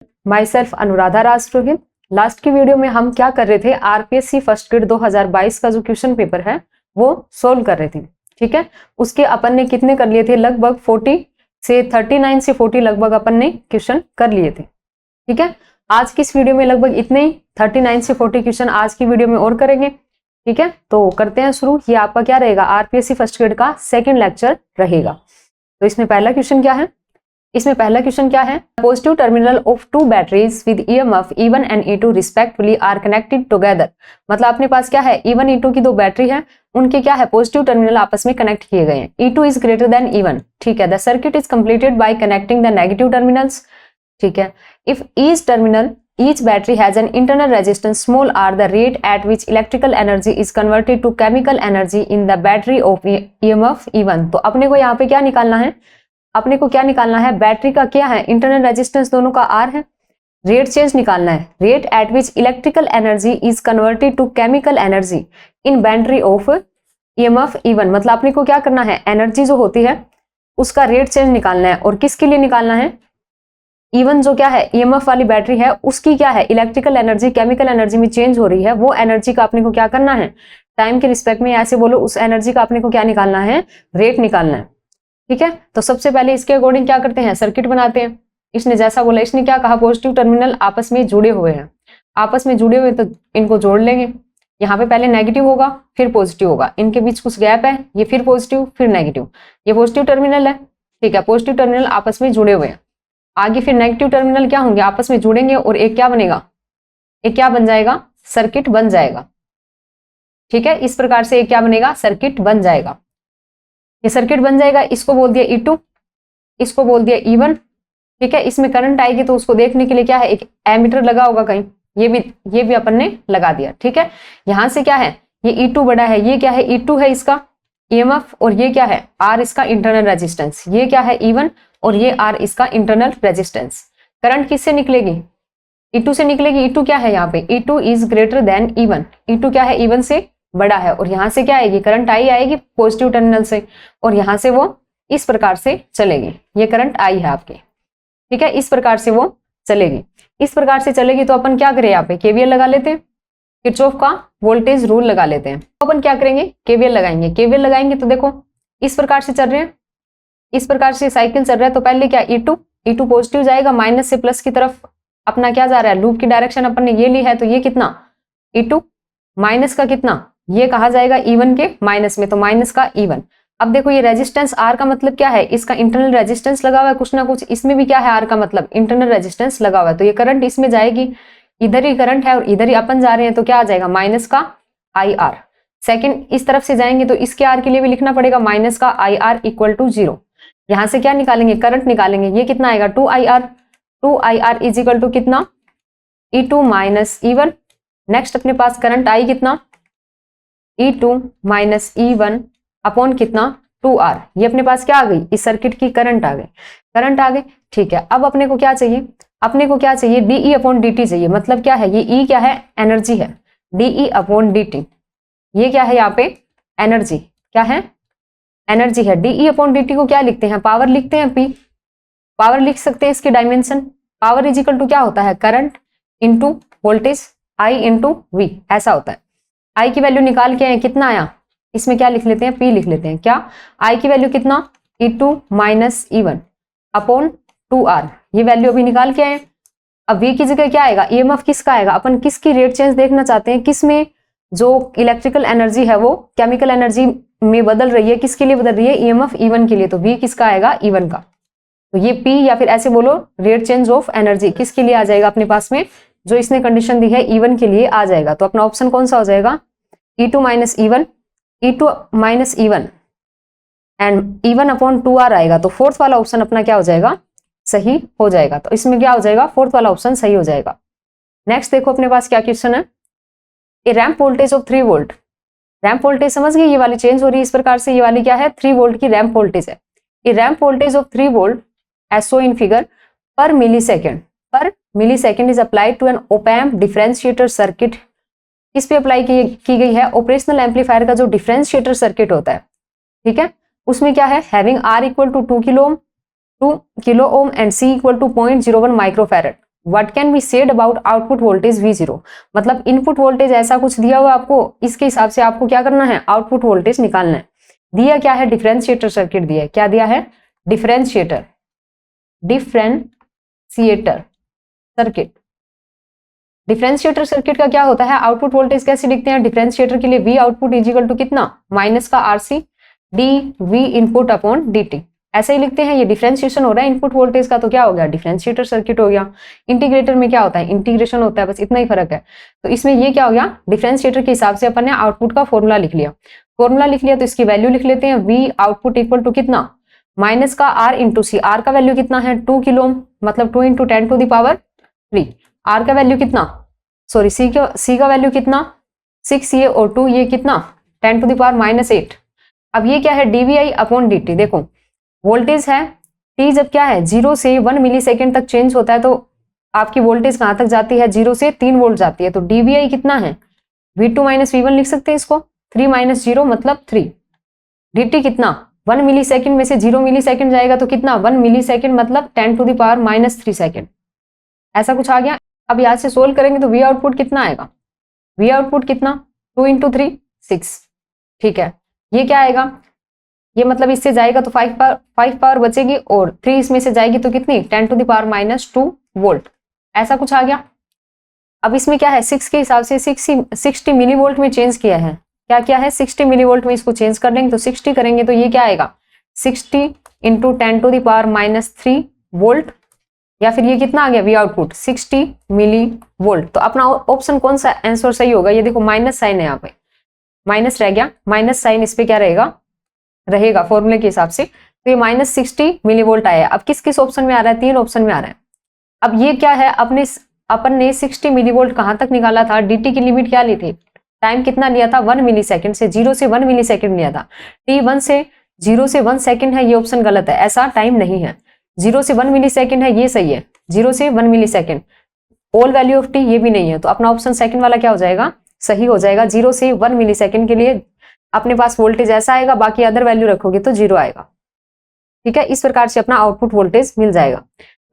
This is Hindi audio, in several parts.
My self Anuradha Rajpurohit. Last की वीडियो में हम क्या कर रहे थे, आरपीएससी फर्स्ट ग्रेड 2022 का जो क्वेश्चन पेपर है वो सोल्व कर रहे थे। ठीक है, उसके अपन ने कितने कर लिए थे, लगभग 39 से 40 लगभग अपन ने क्वेश्चन कर लिए थे। ठीक है, आज की इस वीडियो में लगभग इतने ही 39 से 40 क्वेश्चन आज की वीडियो में और करेंगे। ठीक है, तो करते हैं शुरू। ये आपका क्या रहेगा, आरपीएससी फर्स्ट ग्रेड का सेकंड लेक्चर रहेगा। तो इसमें पहला क्वेश्चन क्या है, positive terminal of two batteries with EMF E1 and E2 respectively are connected together. मतलब अपने पास क्या है, E1 E2 की दो बैटरी है, उनके क्या है, पॉजिटिव टर्मिनल आपस में कनेक्ट किए गए हैं। E2 is greater than E1। ठीक है, the circuit is completed by connecting the negative terminals. ठीक है, if each battery has an internal resistance small r, the rate at which electrical energy is converted to chemical energy in the battery of EMF E1। तो अपने को यहाँ पे क्या निकालना है, बैटरी का क्या है, इंटरनल रेजिस्टेंस दोनों का R है, रेट चेंज निकालना है, rate at which electrical energy is converted to chemical energy in battery of EMF E1। मतलब अपने को क्या करना है, एनर्जी जो होती है उसका रेट चेंज निकालना है। और किसके लिए निकालना है, E1 जो क्या है EMF वाली बैटरी है उसकी क्या है, इलेक्ट्रिकल एनर्जी केमिकल एनर्जी में चेंज हो रही है, वो एनर्जी का अपने को क्या करना है, टाइम के रिस्पेक्ट में ऐसे बोलो, उस एनर्जी का अपने को क्या निकालना है, रेट निकालना है। ठीक है, तो सबसे पहले इसके अकॉर्डिंग क्या करते हैं, सर्किट बनाते हैं। इसने जैसा बोला, इसने क्या कहा, पॉजिटिव टर्मिनल आपस में जुड़े हुए हैं, तो इनको जोड़ लेंगे। यहाँ पे पहले नेगेटिव होगा फिर पॉजिटिव होगा, इनके बीच कुछ गैप है, ये फिर पॉजिटिव फिर नेगेटिव, ये पॉजिटिव टर्मिनल है। ठीक है, पॉजिटिव टर्मिनल आपस में जुड़े हुए हैं, आगे फिर नेगेटिव टर्मिनल क्या होंगे, आपस में जुड़ेंगे और एक क्या बनेगा, एक क्या बन जाएगा, सर्किट बन जाएगा। ठीक है, इस प्रकार से एक क्या बनेगा, सर्किट बन जाएगा। ये सर्किट बन जाएगा, इसको बोल दिया E2, इसको बोल दिया E1। ठीक है, इसमें करंट आएगी तो उसको देखने के लिए क्या है, एक एमीटर लगा होगा कहीं, ये भी अपन ने लगा दिया। ठीक है, यहां से क्या है, ये E2 बड़ा है, ये क्या है, E2 है इसका EMF, और ये क्या है, R इसका इंटरनल रेजिस्टेंस, ये क्या है E1 और ये R इसका इंटरनल रेजिस्टेंस। करंट किससे निकलेगी, E2 से निकलेगी। E2 क्या है यहाँ पे, E2 is greater than E1, E2 क्या है, E1 से बड़ा है, और यहां से क्या आएगी, करंट आई आएगी पॉजिटिव टर्मिनल से, और यहां से वो इस प्रकार से चलेगी, ये करंट आई है आपकी। ठीक है, इस प्रकार से वो चलेगी, इस प्रकार से चलेगी। तो अपन क्या करें, यहाँ पे KVL लगा लेते हैं, किरचॉफ का वोल्टेज रूल लगा लेते हैं। तो अपन क्या करेंगे, KVL लगाएंगे। तो देखो इस प्रकार से चल रहे हैं, इस प्रकार से साइकिल चल रहा है। तो पहले क्या, E2 पॉजिटिव जाएगा, माइनस से प्लस की तरफ अपना क्या जा रहा है, लूप की डायरेक्शन अपन ने ये ली है, तो ये कितना E2 माइनस का कितना, ये कहा जाएगा E1 के माइनस में, तो माइनस का E1। अब देखो ये रेजिस्टेंस R का मतलब क्या है, इसका इंटरनल रेजिस्टेंस लगा हुआ है कुछ ना कुछ, इसमें भी क्या है, R का मतलब इंटरनल रेजिस्टेंस लगा हुआ है, तो ये करंट इसमें जाएगी, इधर ही करंट है और इधर ही अपन जा रहे हैं, तो क्या आ जाएगा, माइनस का IR। सेकेंड इस तरफ से जाएंगे तो इसके R के लिए भी लिखना पड़ेगा, माइनस का IR इक्वल टू 0। यहां से क्या निकालेंगे, करंट निकालेंगे, ये कितना आएगा, 2IR इज इक्वल टू कितना, E2 माइनस E1। नेक्स्ट अपने पास करंट आई कितना, E2 माइनस E1 अपॉन कितना, 2R। ये अपने पास क्या आ गई, इस सर्किट की करंट आ गई। ठीक है, अब अपने को क्या चाहिए, DE अपॉन DT चाहिए। मतलब क्या है, ये E क्या है, एनर्जी है, DE अपॉन DT, ये क्या है यहाँ पे, एनर्जी, क्या है, एनर्जी है। DE अपॉन DT को क्या लिखते हैं, पावर लिखते हैं, P पावर लिख सकते हैं, इसकी dimension. Power is equal to क्या होता है, current into voltage, I into V, ऐसा होता है। I की वैल्यू निकाल के आए, कितना आया, इसमें क्या लिख लेते हैं, P लिख लेते हैं। क्या, I की वैल्यू कितना, E2 minus E1 upon 2R, ये वैल्यू अभी निकाल के आए। अब V की जगह क्या आएगा, EMF किसका आएगा, अपन किसकी रेट चेंज देखना चाहते हैं, किसमें जो इलेक्ट्रिकल एनर्जी है वो केमिकल एनर्जी में बदल रही है, किसके लिए बदल रही है, EMF E1 के लिए, तो V किसका आएगा, E1 का। तो ये P या फिर ऐसे बोलो रेट चेंज ऑफ एनर्जी किसके लिए आ जाएगा अपने पास में, जो इसने कंडीशन दी है E1 के लिए आ जाएगा। तो अपना ऑप्शन कौन सा हो जाएगा, E2 minus E1 and E1 upon 2R आएगा। तो फोर्थ वाला ऑप्शन अपना क्या हो जाएगा, सही हो जाएगा। तो इसमें क्या हो जाएगा, फोर्थ वाला ऑप्शन सही हो जाएगा। नेक्स्ट देखो अपने पास क्या क्वेश्चन है, a ramp voltage of 3 volt. Ramp voltage समझ गए, ये वाली चेंज हो रही है इस प्रकार से, ये वाली क्या है, 3 वोल्ट की रैंप वोल्टेज है। A ramp voltage of 3 volt as show in figure पर millisecond is applied to an opamp differentiator circuit. इस पे अप्लाई की गई है ऑपरेशनल एम्पलीफायर का जो डिफरेंशिएटर सर्किट होता है। ठीक है, उसमें क्या है, having R equal to 2 kilo ohm and C equal to 0.01 microfarad. What can be said about output voltage V0, मतलब इनपुट वोल्टेज ऐसा कुछ दिया हुआ आपको, इसके हिसाब से आपको क्या करना है, आउटपुट वोल्टेज निकालना है। दिया क्या है, डिफरेंशिएटर सर्किट दिया है। क्या दिया है, डिफरेंशिएटर सर्किट। डिफरेंशिएटर सर्किट का क्या होता है, आउटपुट वोल्टेज कैसे लिखते हैं डिफरेंशिएटर के लिए, V output is equal to कितना, माइनस का RC dV input upon dt, ऐसे ही लिखते हैं। ये डिफरेंशिएशन हो रहा है इनपुट वोल्टेज का, तो क्या हो गया, डिफरेंशिएटर सर्किट हो गया। इंटीग्रेटर में क्या होता है, इंटीग्रेशन होता है, बस इतना ही फर्क है। तो इसमें ये क्या हो गया, डिफरेंशिएटर के हिसाब से अपन ने आउटपुट का फॉर्मूला लिख लिया। तो इसकी वैल्यू लिख लेते हैं, V आउटपुट इक्वल टू कितना, माइनस का R इंटू सी। R का वैल्यू कितना है, 2 किलो ओम, मतलब 2 into 10 to the power 3। R का वैल्यू कितना, सॉरी C का वैल्यू कितना, 6 ये और 2 ये कितना, 10 टू द पावर -8। अब ये क्या है, dVi अपॉन dt। देखो वोल्टेज है, t जब क्या है 0 से 1 मिली सेकेंड तक चेंज होता है, तो आपकी वोल्टेज कहां तक जाती है, 0 से 3 वोल्ट जाती है। तो dVi कितना है, V2 माइनस V1 लिख सकते हैं इसको, 3 माइनस 0 मतलब 3। dt कितना, 1 मिली सेकेंड में से 0 मिली सेकेंड जाएगा तो कितना, 1 मिली सेकेंड मतलब 10 टू द पावर -3 सेकेंड, ऐसा कुछ आ गया। अब यहाँ से सोल्व करेंगे तो V आउटपुट कितना आएगा, V आउटपुट कितना, 2 इंटू 3 6, ठीक है। ये क्या आएगा, ये मतलब इससे जाएगा तो 5 पावर बचेगी, और 3 इसमें से जाएगी तो कितनी, 10 टू द पावर -2 वोल्ट, ऐसा कुछ आ गया। अब इसमें क्या है, 6 के हिसाब से 60 मिली वोल्ट में चेंज किया है। क्या किया है, 60 मिली वोल्ट में इसको चेंज कर लेंगे, तो 60 करेंगे तो ये क्या आएगा, 60 into 10 to the power -3 volt, या फिर ये कितना आ गया, V आउटपुट 60 मिली वोल्ट। तो अपना ऑप्शन कौन सा आंसर सही होगा, ये देखो माइनस साइन है, यहाँ पे माइनस रह गया, माइनस साइन इस पे क्या रहेगा फॉर्मूले के हिसाब से। तो ये -60 मिली वोल्ट आया। अब किस किस ऑप्शन में आ रहा है, 3 ऑप्शन में आ रहा है। अब ये क्या है, अपन ने 60 मिली वोल्ट कहां तक निकाला था, dt की लिमिट क्या ली थी, टाइम कितना लिया था, 1 मिली सेकेंड से 0 से 1 मिली सेकेंड लिया था। t1 से 0 से 1 सेकेंड है, ये ऑप्शन गलत है, ऐसा टाइम नहीं है। 0 से 1 मिली सेकेंड है, ये सही है, 0 से 1 millisecond. All value of t ये भी नहीं है, तो अपना ऑप्शन सेकंड वाला क्या हो जाएगा, सही हो जाएगा। 0 से 1 मिली सेकेंड के लिए अपने पास वोल्टेज ऐसा आएगा, बाकी अदर वैल्यू रखोगे तो 0 आएगा, ठीक है। इस प्रकार से अपना आउटपुट वोल्टेज मिल जाएगा।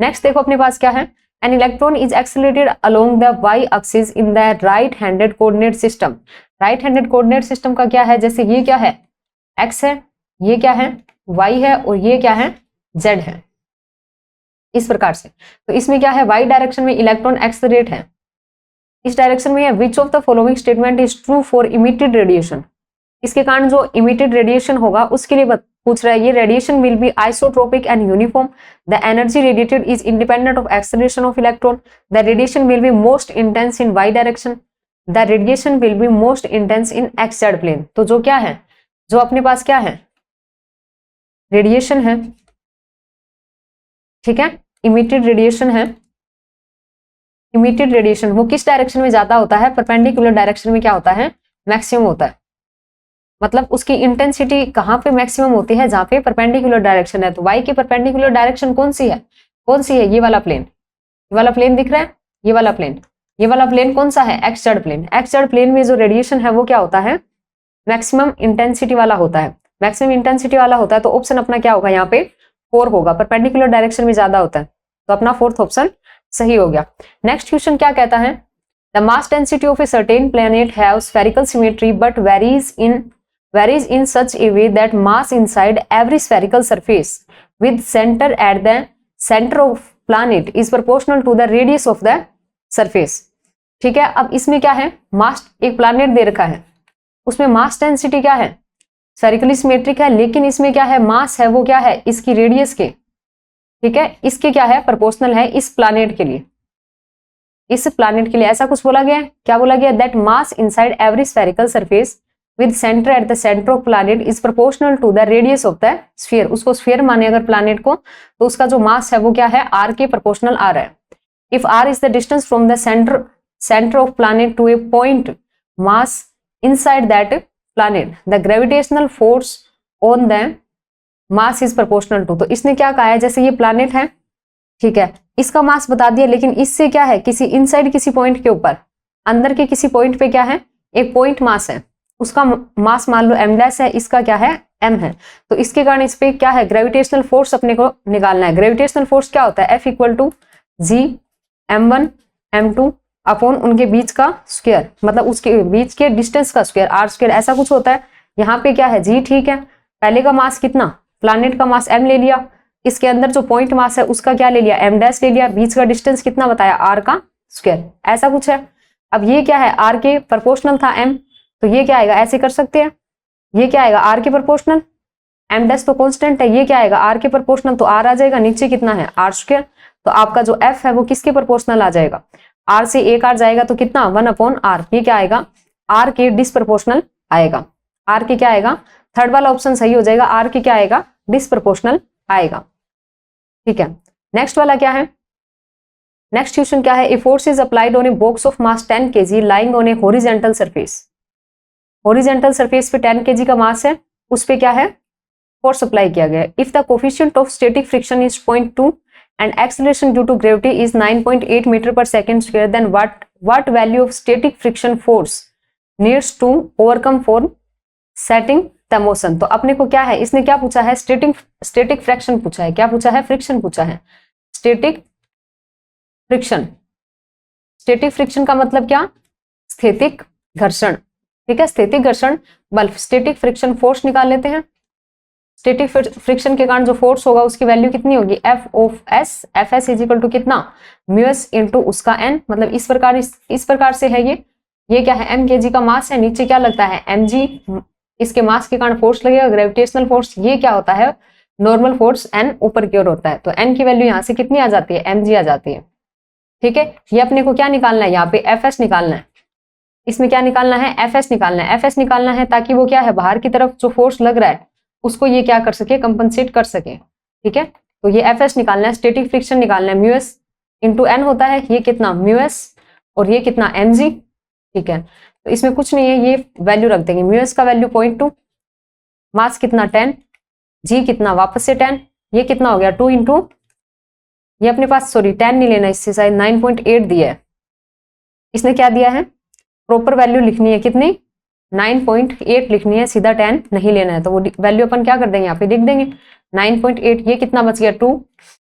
नेक्स्ट देखो अपने पास क्या है, an electron is accelerated along the y axis in the right handed coordinate system. Right handed coordinate system का क्या है, जैसे ये क्या है, x है, ये क्या है, y है, और ये क्या है, z है, इस प्रकार से। तो इसमें क्या है, y डायरेक्शन में इलेक्ट्रॉन एक्सेलरेट है, इस डायरेक्शन में है। विच of the following statement is true for emitted radiation. इसके कारण जो इमिटेड रेडिएशन होगा उसके लिए पूछ रहा है, ये radiation will be isotropic and uniform, the energy radiated is independent of acceleration of electron, the radiation will be most intense in y direction, the radiation will be most intense in xz plane. तो जो क्या है, जो अपने पास क्या है, रेडिएशन है, ठीक है, इमिटेड रेडिएशन है। इमिटेड रेडिएशन वो किस डायरेक्शन में ज्यादा होता है, परपेंडिकुलर डायरेक्शन में क्या होता है, मैक्सिमम होता है। मतलब उसकी इंटेंसिटी कहां पे मैक्सिमम होती है, जहां पे परपेंडिकुलर डायरेक्शन है। तो y की परपेंडिकुलर डायरेक्शन कौन सी है, ये वाला प्लेन, ये वाला प्लेन दिख रहा है, ये वाला प्लेन कौन सा है, xz प्लेन। xz प्लेन में जो रेडिएशन है वो क्या होता है, मैक्सिमम इंटेंसिटी वाला होता है, मैक्सिमम इंटेंसिटी वाला होता है। तो ऑप्शन अपना क्या होगा, यहाँ पे 4 होगा, परपेंडिकुलर डायरेक्शन में ज्यादा होता है, तो अपना 4th ऑप्शन सही हो गया। नेक्स्ट क्वेश्चन क्या कहता है, the mass density of a certain planet have spherical symmetry but varies in such a way that mass inside every spherical surface with center at the center of planet is proportional to the radius of the surface। ठीक है, अब इसमें क्या है, मास, एक प्लैनेट दे रखा है, उसमें मास डेंसिटी क्या है, स्फेरिकली सिमेट्रिक है, लेकिन इसमें क्या है, मास है वो क्या है, इसकी रेडियस के, ठीक है, इसके क्या है, प्रोपोर्शनल है इस प्लैनेट के लिए, इस प्लैनेट के लिए। ऐसा कुछ बोला गया है, क्या बोला गया, that mass inside every spherical surface with center at the center of planet is proportional to the radius of the sphere. उसको स्फीयर माने अगर प्लैनेट को, तो उसका जो मास है वो क्या है, r के प्रोपोर्शनल आ रहा है। If r is the distance from the center of planet to a point mass inside that planet, the gravitational force on the mass is proportional to. तो इसने क्या कहा है, जैसे ये प्लैनेट है, ठीक है, इसका मास बता दिया, लेकिन इससे क्या है, किसी इनसाइड किसी पॉइंट के ऊपर, अंदर के किसी पॉइंट पे क्या है, एक पॉइंट मास है, उसका मास मान लो m' है, इसका क्या है, m है। तो इसके कारण इस पे क्या है, ग्रेविटेशनल फोर्स अपने को निकालना है। ग्रेविटेशनल फोर्स क्या होता है, F = g m1 m2 upon उनके बीच का स्क्वायर, मतलब उसके बीच के डिस्टेंस का स्क्वायर r स्क्वायर, ऐसा कुछ होता है। यहाँ पे क्या है g, ठीक है, पहले का मास कितना, प्लानेट का मास m ले लिया, इसके अंदर जो पॉइंट मास है उसका क्या ले लिया, m डैश ले लिया, बीच का डिस्टेंस कितना बताया, r का स्क्वायर, ऐसा कुछ है। अब ये क्या है, r के प्रोपोर्शनल था m, तो ये क्या आएगा, ऐसे कर सकते हैं, ये क्या आएगा r के प्रोपोर्शनल, m डैश तो कांस्टेंट है, ये क्या आएगा r के प्रोपोर्शनल, तो r आ जाएगा, नीचे कितना है r स्क्वायर, तो आपका जो f है वो किसके प्रोपोर्शनल आ जाएगा, r से एक r जाएगा तो कितना 1/r, ये क्या आएगा r के डिसप्रोपोर्शनल आएगा, r के क्या आएगा, थर्ड वाला ऑप्शन सही हो जाएगा, r के क्या आएगा, डिसप्रोपोर्शनल आएगा। ठीक है, नेक्स्ट वाला क्या है, नेक्स्ट क्वेश्चन क्या है, a force is applied on a box of mass 10 kg lying on A horizontal surface, horizontal surface पे 10 kg का मास है, उस पे क्या है, फोर्स अप्लाई किया गया है। If the coefficient of static friction is 0.2 and acceleration due to gravity is 9.8 meter per second square, then what value of static friction force needs to overcome for setting the motion। तो अपने को क्या है, इसने क्या पूछा है, स्टैटिक फ्रिक्शन पूछा है, क्या पूछा है, फ्रिक्शन पूछा है, स्टैटिक फ्रिक्शन, स्टैटिक फ्रिक्शन का मतलब क्या, स्थैतिक घर्षण, ठीक है, स्थैतिक घर्षण बल, स्टैटिक फ्रिक्शन फोर्स निकाल लेते हैं। स्टैटिक फ्रिक्शन के कारण जो फोर्स होगा उसकी वैल्यू कितनी होगी, F of S, F S is equal to कितना, म्यूएस इंटू उसका एन, मतलब इस प्रकार से है ये क्या है, एम के जी का मास है, नीचे क्या लगता है एम जी, इसके मास के कारण फोर्स लगेगा, ग्रेविटेशनल फोर्स, ये क्या होता है, नॉर्मल फोर्स एन ऊपर की ओर होता है, तो एन की वैल्यू यहाँ से कितनी आ जाती है, एम जी आ जाती है। ठीक है, ये अपने को क्या निकालना है, यहाँ पे एफ एस निकालना है, इसमें क्या निकालना है, एफ एस निकालना है, एफ एस निकालना है ताकि वो क्या है, बाहर की तरफ जो फोर्स लग रहा है उसको ये क्या कर सके, कंपनसेट कर सके। ठीक है, तो ये एफ एस निकालना है, स्टैटिक फ्रिक्शन निकालना है, म्यूएस इंटू एन होता है, ये कितना म्यूएस और ये कितना एम जी। ठीक है, तो इसमें कुछ नहीं है, ये वैल्यू रख देंगे, म्यूएस का वैल्यू 0.2, मास कितना 10, जी कितना वापस से 10, ये कितना हो गया 2 इंटू, ये अपने पास सॉरी 10 नहीं लेना, इससे शायद 9.8 दिया है, इसने क्या दिया है, प्रॉपर वैल्यू लिखनी है कितनी, 9.8 लिखनी है, सीधा 10 नहीं लेना है, तो वो वैल्यू अपन क्या कर देंगे, यहाँ पे लिख देंगे 9.8, ये कितना बच गया 2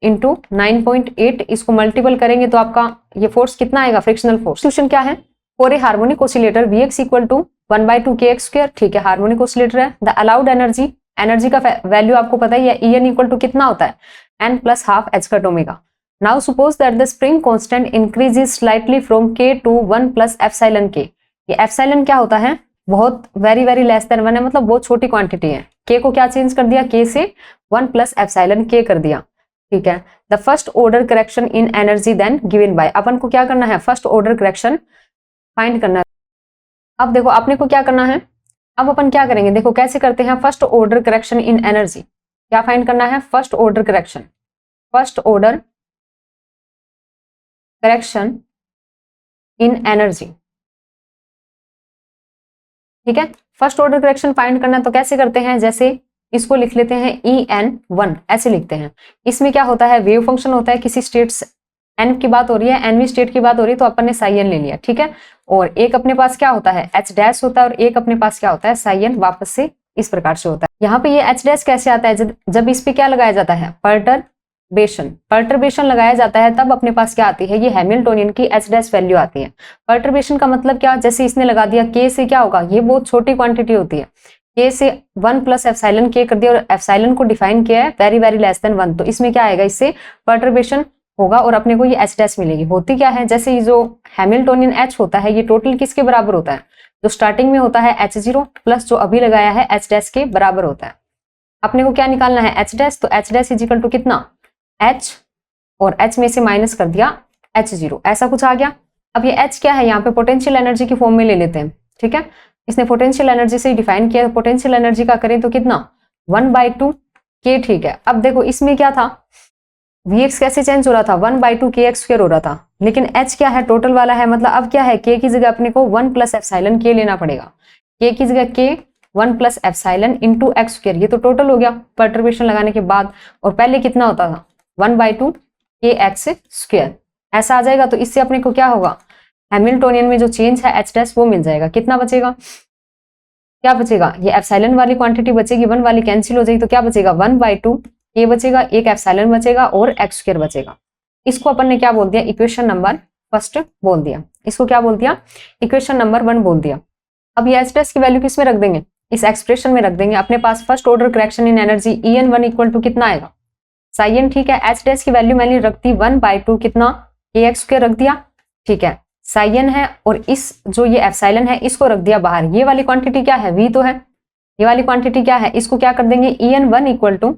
इंटू 9.8, इसको मल्टीपल करेंगे तो आपका ये फोर्स कितना आएगा, फ्रिक्शनल फोर्स। क्वेश्चन क्या है, for a harmonic oscillator Vx equal to 1/2 kx square, ठीक है, हार्मोनिक ऑसिलेटर है, द अलाउड एनर्जी, एनर्जी का वैल्यू आपको पता ही है, En इक्वल टू कितना होता है, n plus half H cut omega. Now suppose that the spring constant increases slightly from k to 1 plus epsilon k, ये एप्सिलॉन क्या होता है, बहुत वेरी लेस देन 1 है, मतलब बहुत छोटी क्वांटिटी है, k को क्या चेंज कर दिया, k से 1 प्लस एप्सिलॉन k कर दिया। ठीक है, the first order correction in energy then given by, अपन को क्या करना है, फर्स्ट ऑर्डर करेक्शन फाइंड करना है। अब देखो अपने को क्या करना है, अब अपन क्या करेंगे, देखो कैसे करते हैं, first order correction in energy, क्या फाइंड करना है, first order correction, first order correction in energy. ठीक है, फर्स्ट ऑर्डर करेक्शन फाइंड करना है, तो कैसे करते हैं, जैसे इसको लिख लेते हैं En1, ऐसे लिखते हैं, इसमें क्या होता है, वेव फंक्शन होता है, किसी स्टेट्स n की बात हो रही है, nवीं स्टेट की बात हो रही है, तो अपन ने साई n ले लिया। ठीक है, और एक अपने पास क्या होता है h डैश होता है, और एक अपने पास क्या होता है साई n, वापस से इस प्रकार से होता है। यहाँ पे ये h डैश कैसे आता है, जब इस पे क्या लगाया जाता है, पर्टर्बेशन लगाया जाता है, तब अपने पास क्या आती है, ये हैमिल्टोनियन की h डैश वैल्यू आती है। पर्टर्बेशन का मतलब क्या, जैसे इसने लगा दिया k से, क्या होगा, ये बहुत छोटी क्वांटिटी होती है, k से 1 प्लस एप्सिलॉन k कर दिया, और एप्सिलॉन को डिफाइन किया है वेरी लेस देन 1, तो इसमें क्या आएगा, इससे पर्टर्बेशन होगा और अपने को ये h डैश मिलेगी। होती क्या है, जैसे ये जो हैमिल्टोनियन h होता है, ये टोटल किसके बराबर होता है, जो स्टार्टिंग में होता है h0 प्लस जो अभी लगाया है h डैश के बराबर होता है। अपने को क्या निकालना है, h डैश, तो h dash is equal to कितना, h और h में से माइनस कर दिया h0, ऐसा कुछ आ गया। अब ये h क्या है, यहाँ पे पोटेंशियल एनर्जी की फॉर्म में ले लेते हैं। ठीक है, इसने पोटेंशियल एनर्जी से डिफाइन किया, पोटेंशियल एनर्जी का करें तो कितना 1/2 k। ठीक है, अब देखो इसमें क्या था, Vx कैसे चेंज हो रहा था, 1/2 kx स्क्वायर हो रहा था, लेकिन h क्या है, टोटल वाला है, मतलब अब क्या है, k की जगह अपने को 1 प्लस एप्सिलॉन k लेना पड़ेगा, k की जगह k 1 plus epsilon into x square, ये तो टोटल हो गया पर्टर्बेशन लगाने के बाद, और पहले कितना होता था 1/2 kx स्क्वायर, ऐसा आ जाएगा। तो इससे अपने को क्या होगा, हैमिल्टोनियन में जो चेंज है h डैश वो मिल जाएगा। कितना बचेगा, क्या बचेगा, ये एप्सिलॉन वाली क्वांटिटी बचेगी, 1 वाली कैंसिल हो जाएगी, तो क्या बचेगा 1/2 k बचेगा, एक एप्सिलॉन बचेगा और एक्स स्क्वायर बचेगा। इसको अपन ने क्या बोल दिया, इक्वेशन नंबर फर्स्ट बोल दिया। इसको क्या बोल दिया, इक्वेशन नंबर 1 बोल दिया। अब ये एच टेस्ट की वैल्यू किस में रख देंगे, इस एक्सप्रेशन में रख देंगे। अपने पास first order correction in energy En1 equal to कितना आएगा, साइन, ठीक है। एच टेस्ट की वैल्यू मैंने रख दी 1/2 कितना, kx² रख दिया, ठीक है। साइन है और इस जो ये एप्सिलॉन है इसको रख दिया बाहर। ये वाली क्वांटिटी क्या है, v तो है, ये वाली क्वांटिटी क्या है, इसको क्या कर देंगे, En1 equal to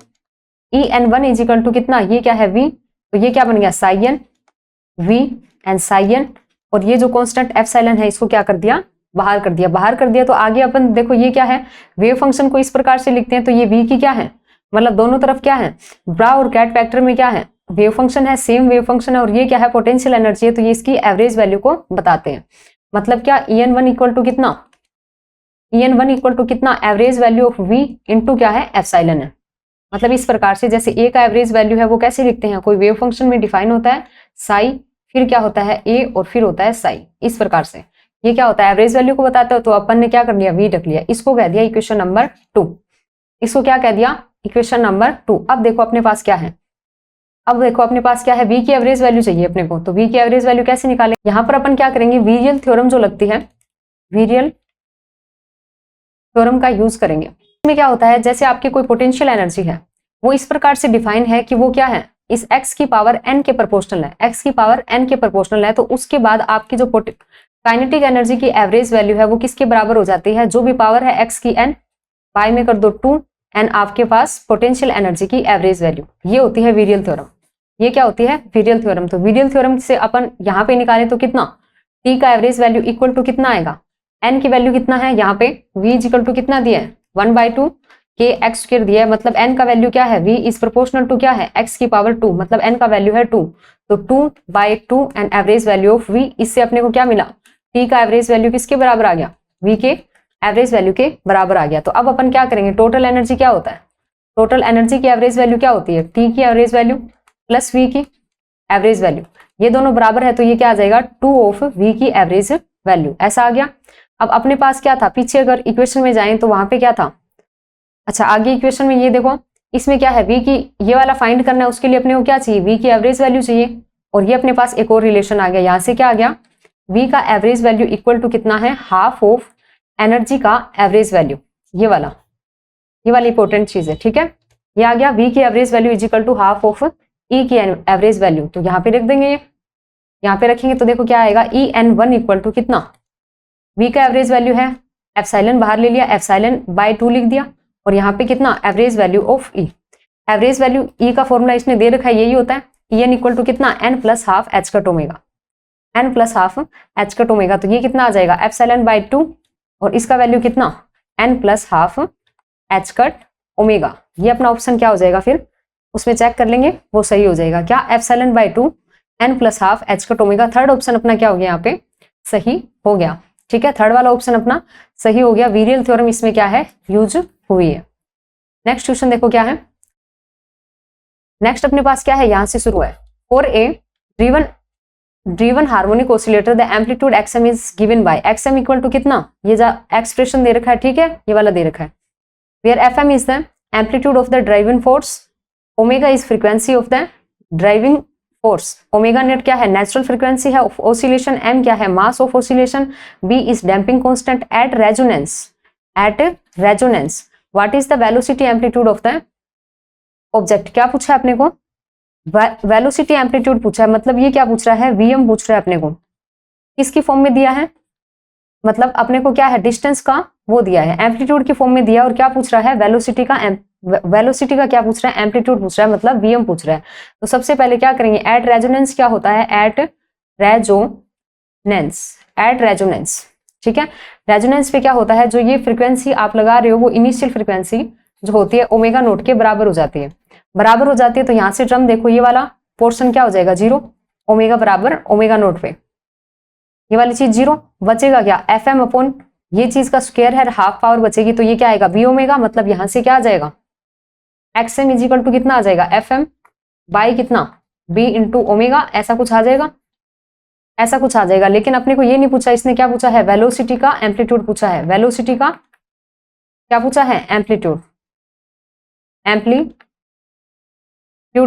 is equal to कितना, ये क्या है v, तो ये क्या बन गया साइन v एंड साइन, और ये जो कांस्टेंट एप्सिलॉन है इसको क्या कर दिया, बाहर कर दिया। बाहर कर दिया तो आगे अपन देखो ये क्या है, वेव फंक्शन को इस प्रकार से लिखते हैं तो ये v की क्या है, मतलब दोनों तरफ क्या है, ब्रा और कैट फैक्टर में क्या है, वेव फंक्शन है, सेम वेव फंक्शन है, और ये क्या है, पोटेंशियल एनर्जी है, तो ये इसकी एवरेज वैल्यू को बताते हैं। मतलब क्या, En1 इक्वल टू कितना, En1 इक्वल टू कितना, average value of v into क्या है, एप्सिलॉन है। मतलब इस प्रकार से, जैसे a का एवरेज वैल्यू है वो कैसे लिखते हैं, कोई वेव फंक्शन में डिफाइन होता है साई, फिर क्या होता है a और फिर होता है साई, इस प्रकार से ये क्या होता है, एवरेज वैल्यू को बताते हो। तो अपन ने क्या कर लिया, v रख लिया, इसको कह दिया इक्वेशन नंबर 2, इसको क्या कह दिया, इक्वेशन नंबर 2। अब देखो अपने पास क्या है, अब देखो अपने पास क्या है, v की एवरेज वैल्यू चाहिए अपने को, तो v की एवरेज वैल्यू कैसे निकालें, यहाँ पर अपन क्या करेंगे, वीरियल थ्योरम जो लगती है, वीरियल थ्योरम का यूज करेंगे। इसमें क्या होता है, जैसे आपकी कोई पोटेंशियल एनर्जी है वो इस प्रकार से डिफाइन है कि वो क्या है, इस x की पावर n के प्रोपोर्शनल है, x की पावर n के प्रोपोर्शनल है, तो उसके बाद आपकी जो काइनेटिक एनर्जी की एवरेज वैल्यू है वो किसके बराबर हो जाती है, जो भी पावर है x की n, बाय में कर दो 2 एंड आपके पास पोटेंशियल एनर्जी की एवरेज वैल्यू, ये होती है वीरियल थ्योरम। ये क्या होती है, वीरियल थ्योरम। तो वीरियल थ्योरम से अपन यहाँ पे निकाले तो कितना, t का एवरेज वैल्यू इक्वल टू कितना आएगा, n की वैल्यू कितना है, यहाँ पे v इक्वल टू कितना दिया है, 1/2 kx² दिया है, मतलब n का वैल्यू क्या है, v इज प्रोपोर्शनल टू क्या है, x की पावर 2, मतलब n का वैल्यू है 2, तो 2/2 and average value of v, इससे अपने को क्या मिला, t का एवरेज वैल्यू किसके बराबर आ गया, v के एवरेज वैल्यू के बराबर आ गया। तो अब अपन क्या करेंगे, टोटल एनर्जी क्या होता है, टोटल एनर्जी की एवरेज वैल्यू क्या होती है, t की एवरेज वैल्यू प्लस v की एवरेज वैल्यू, ये दोनों बराबर है, तो ये क्या आ जाएगा, 2 ऑफ v की एवरेज वैल्यू, ऐसा आ गया। अब अपने पास क्या था, पीछे अगर इक्वेशन में जाएं तो वहां पे क्या था, अच्छा आगे इक्वेशन में ये देखो, इसमें क्या है, v की ये वाला फाइंड करना है, उसके लिए अपने को क्या चाहिए, v की एवरेज वैल्यू चाहिए, और ये अपने पास एक और रिलेशन आ गया, यहाँ से क्या आ गया, v का एवरेज वैल्यू इक्वल टू कितना है, हाफ ऑफ एनर्जी का एवरेज वैल्यू, ये वाली इंपॉर्टेंट चीज है, ठीक है। ये आ गया, v की average value is equal to half of e की एवरेज वैल्यू, तो यहाँ पे रख देंगे, ये यहाँ पे रखेंगे तो देखो क्या आएगा, En1 इक्वल टू कितना, v का एवरेज वैल्यू है, एप्सिलॉन बाहर ले लिया, एप्सिलॉन बाय 2 लिख दिया, और यहाँ पे कितना, average value of e, average value e का फॉर्मूला इसने दे रखा है, यही होता है En इक्वल टू कितना, n plus half h cut omega, n plus half h cut omega, तो ये कितना आ जाएगा, एप्सिलॉन बाय 2, और इसका वैल्यू कितना, n plus half h cut omega. ये अपना ऑप्शन क्या हो जाएगा, फिर उसमें चेक कर लेंगे वो सही हो जाएगा, क्या, epsilon bye 2 n plus half h cut omega. Third option अपना क्या हो गया, यहाँ पे सही हो गया, ठीक है, थर्ड वाला ऑप्शन अपना सही हो गया, वीरियल थ्योरम इसमें क्या है, यूज हुई है। नेक्स्ट क्वेश्चन देखो क्या है, नेक्स्ट अपने पास क्या है, यहां से शुरू है, for a driven harmonic oscillator the amplitude xm is given by, xm equal to कितना, ये जो एक्सप्रेशन दे रखा है, ठीक है, ये वाला दे रखा है, where fm is the amplitude of the driving force, omega is frequency of the driving force, omega net क्या है, नेचुरल फ्रीक्वेंसी है ऑफ ऑसिलेशन, m क्या है, mass of oscillation, b is damping constant at resonance, what is the velocity amplitude of the object. क्या पूछा है अपने को, वेलोसिटी एम्पलीट्यूड पूछा है, मतलब ये क्या पूछ रहा है, vm पूछ रहा है अपने को, किसकी फॉर्म में दिया है, मतलब अपने को क्या है, डिस्टेंस का वो दिया है, एम्पलीट्यूड की फॉर्म में दिया, और क्या पूछ रहा है, वेलोसिटी का क्या पूछ रहा है, एम्पलीट्यूड पूछ रहा है, मतलब vm पूछ रहा है। तो सबसे पहले क्या करेंगे, एट रेजोनेंस क्या होता है, एट रेजोनेंस, ठीक है, रेजोनेंस पे क्या होता है, जो ये फ्रीक्वेंसी आप लगा रहे हो वो इनिशियल फ्रीक्वेंसी जो होती है ओमेगा नोट के बराबर हो जाती है, तो यहाँ से टर्म देखो, ये वाला पोर्शन क्या हो जाएगा, 0, ओमेगा बराबर ओमेगा नोट पे, ये वाली चीज 0, बचेगा क्या, fm अपॉन ये चीज का स्क्वायर है, हाफ पावर बचेगी, तो ये क्या आएगा, b ओमेगा, मतलब यहाँ से क्या आ जाएगा, xm इज इक्वल टू कितना आ जाएगा, fm बाई कितना, b इंटू ओमेगा, ऐसा कुछ आ जाएगा, लेकिन अपने को ये नहीं पूछा, इसने क्या पूछा है, वेलोसिटी का एम्पलीट्यूड पूछा है, वेलोसिटी का क्या पूछा है, एम्पलीट्यूड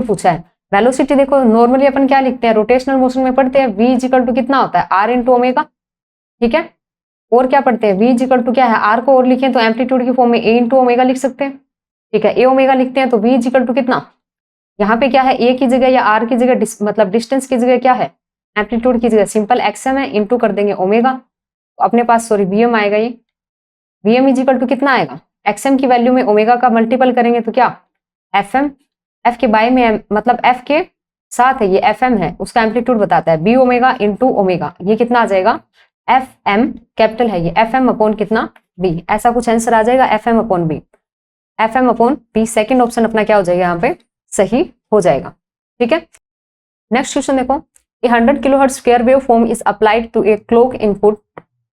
पूछा है, वेलोसिटी देखो नॉर्मली अपन क्या लिखते हैं, रोटेशनल मोशन में पढ़ते हैं v इज इक्वल टू कितना होता है r इंटू ओमेगा, ठीक है। और क्या पढ़ते हैं v इज इक्वल टू क्या है, r को और लिखें तो एम्पलीट्यूड की फॉर्म में a इंटू ओमेगा लिख सकते हैं, ठीक है। a ओमेगा लिखते हैं तो v इज इक्वल टू कितना, यहाँ पे क्या है a की जगह या r की जगह मतलब डिस्टेंस की जगह क्या है, एम्पलीट्यूड की जगह सिंपल xm है, इंटू कर देंगे ओमेगा, तो अपने पास सॉरी vm आएगा। ये vm इज इक्वल टू कितना आएगा, xm की वैल्यू में ओमेगा का मल्टीपल करेंगे तो क्या fm, f के बाय में मतलब f के साथ है ये fm है, उसका एम्पलीट्यूड बताता है b ओमेगा इंटू ओमेगा, ये कितना आ जाएगा fm, कैपिटल है ये fm अपॉन कितना b, ऐसा कुछ आंसर आ जाएगा fm upon b, fm upon b। Second option अपना क्या हो जाएगा यहाँ पे सही हो जाएगा, ठीक है। नेक्स्ट क्वेश्चन देखो, 100 kilohertz square wave form is applied to a clock input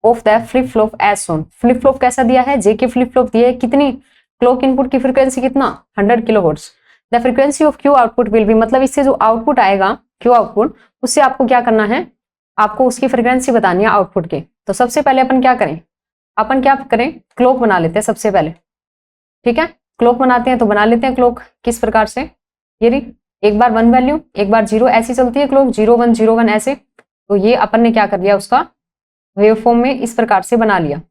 of the flip flop as shown. Flip flop कैसा दिया है, जे के फ्लिप फ्लॉप दिया है, कितनी क्लॉक इनपुट की फ्रीक्वेंसी कितना 100 kilohertz. The frequency of Q output will be, मतलब इससे जो आउटपुट आएगा क्यू आउटपुट, उससे आपको क्या करना है, आपको उसकी फ्रीक्वेंसी बतानी है आउटपुट की। तो सबसे पहले अपन क्या करें, अपन क्या करें क्लॉक बना लेते हैं सबसे पहले, ठीक है। क्लॉक बनाते हैं तो बना लेते हैं क्लॉक किस प्रकार से, ये रही एक बार 1 वैल्यू एक बार 0 ऐसी चलती है क्लॉक, 0 1 0 1 ऐसे। तो ये अपन ने क्या कर लिया, उसका वेव फॉर्म में इस प्रकार से बना लिया,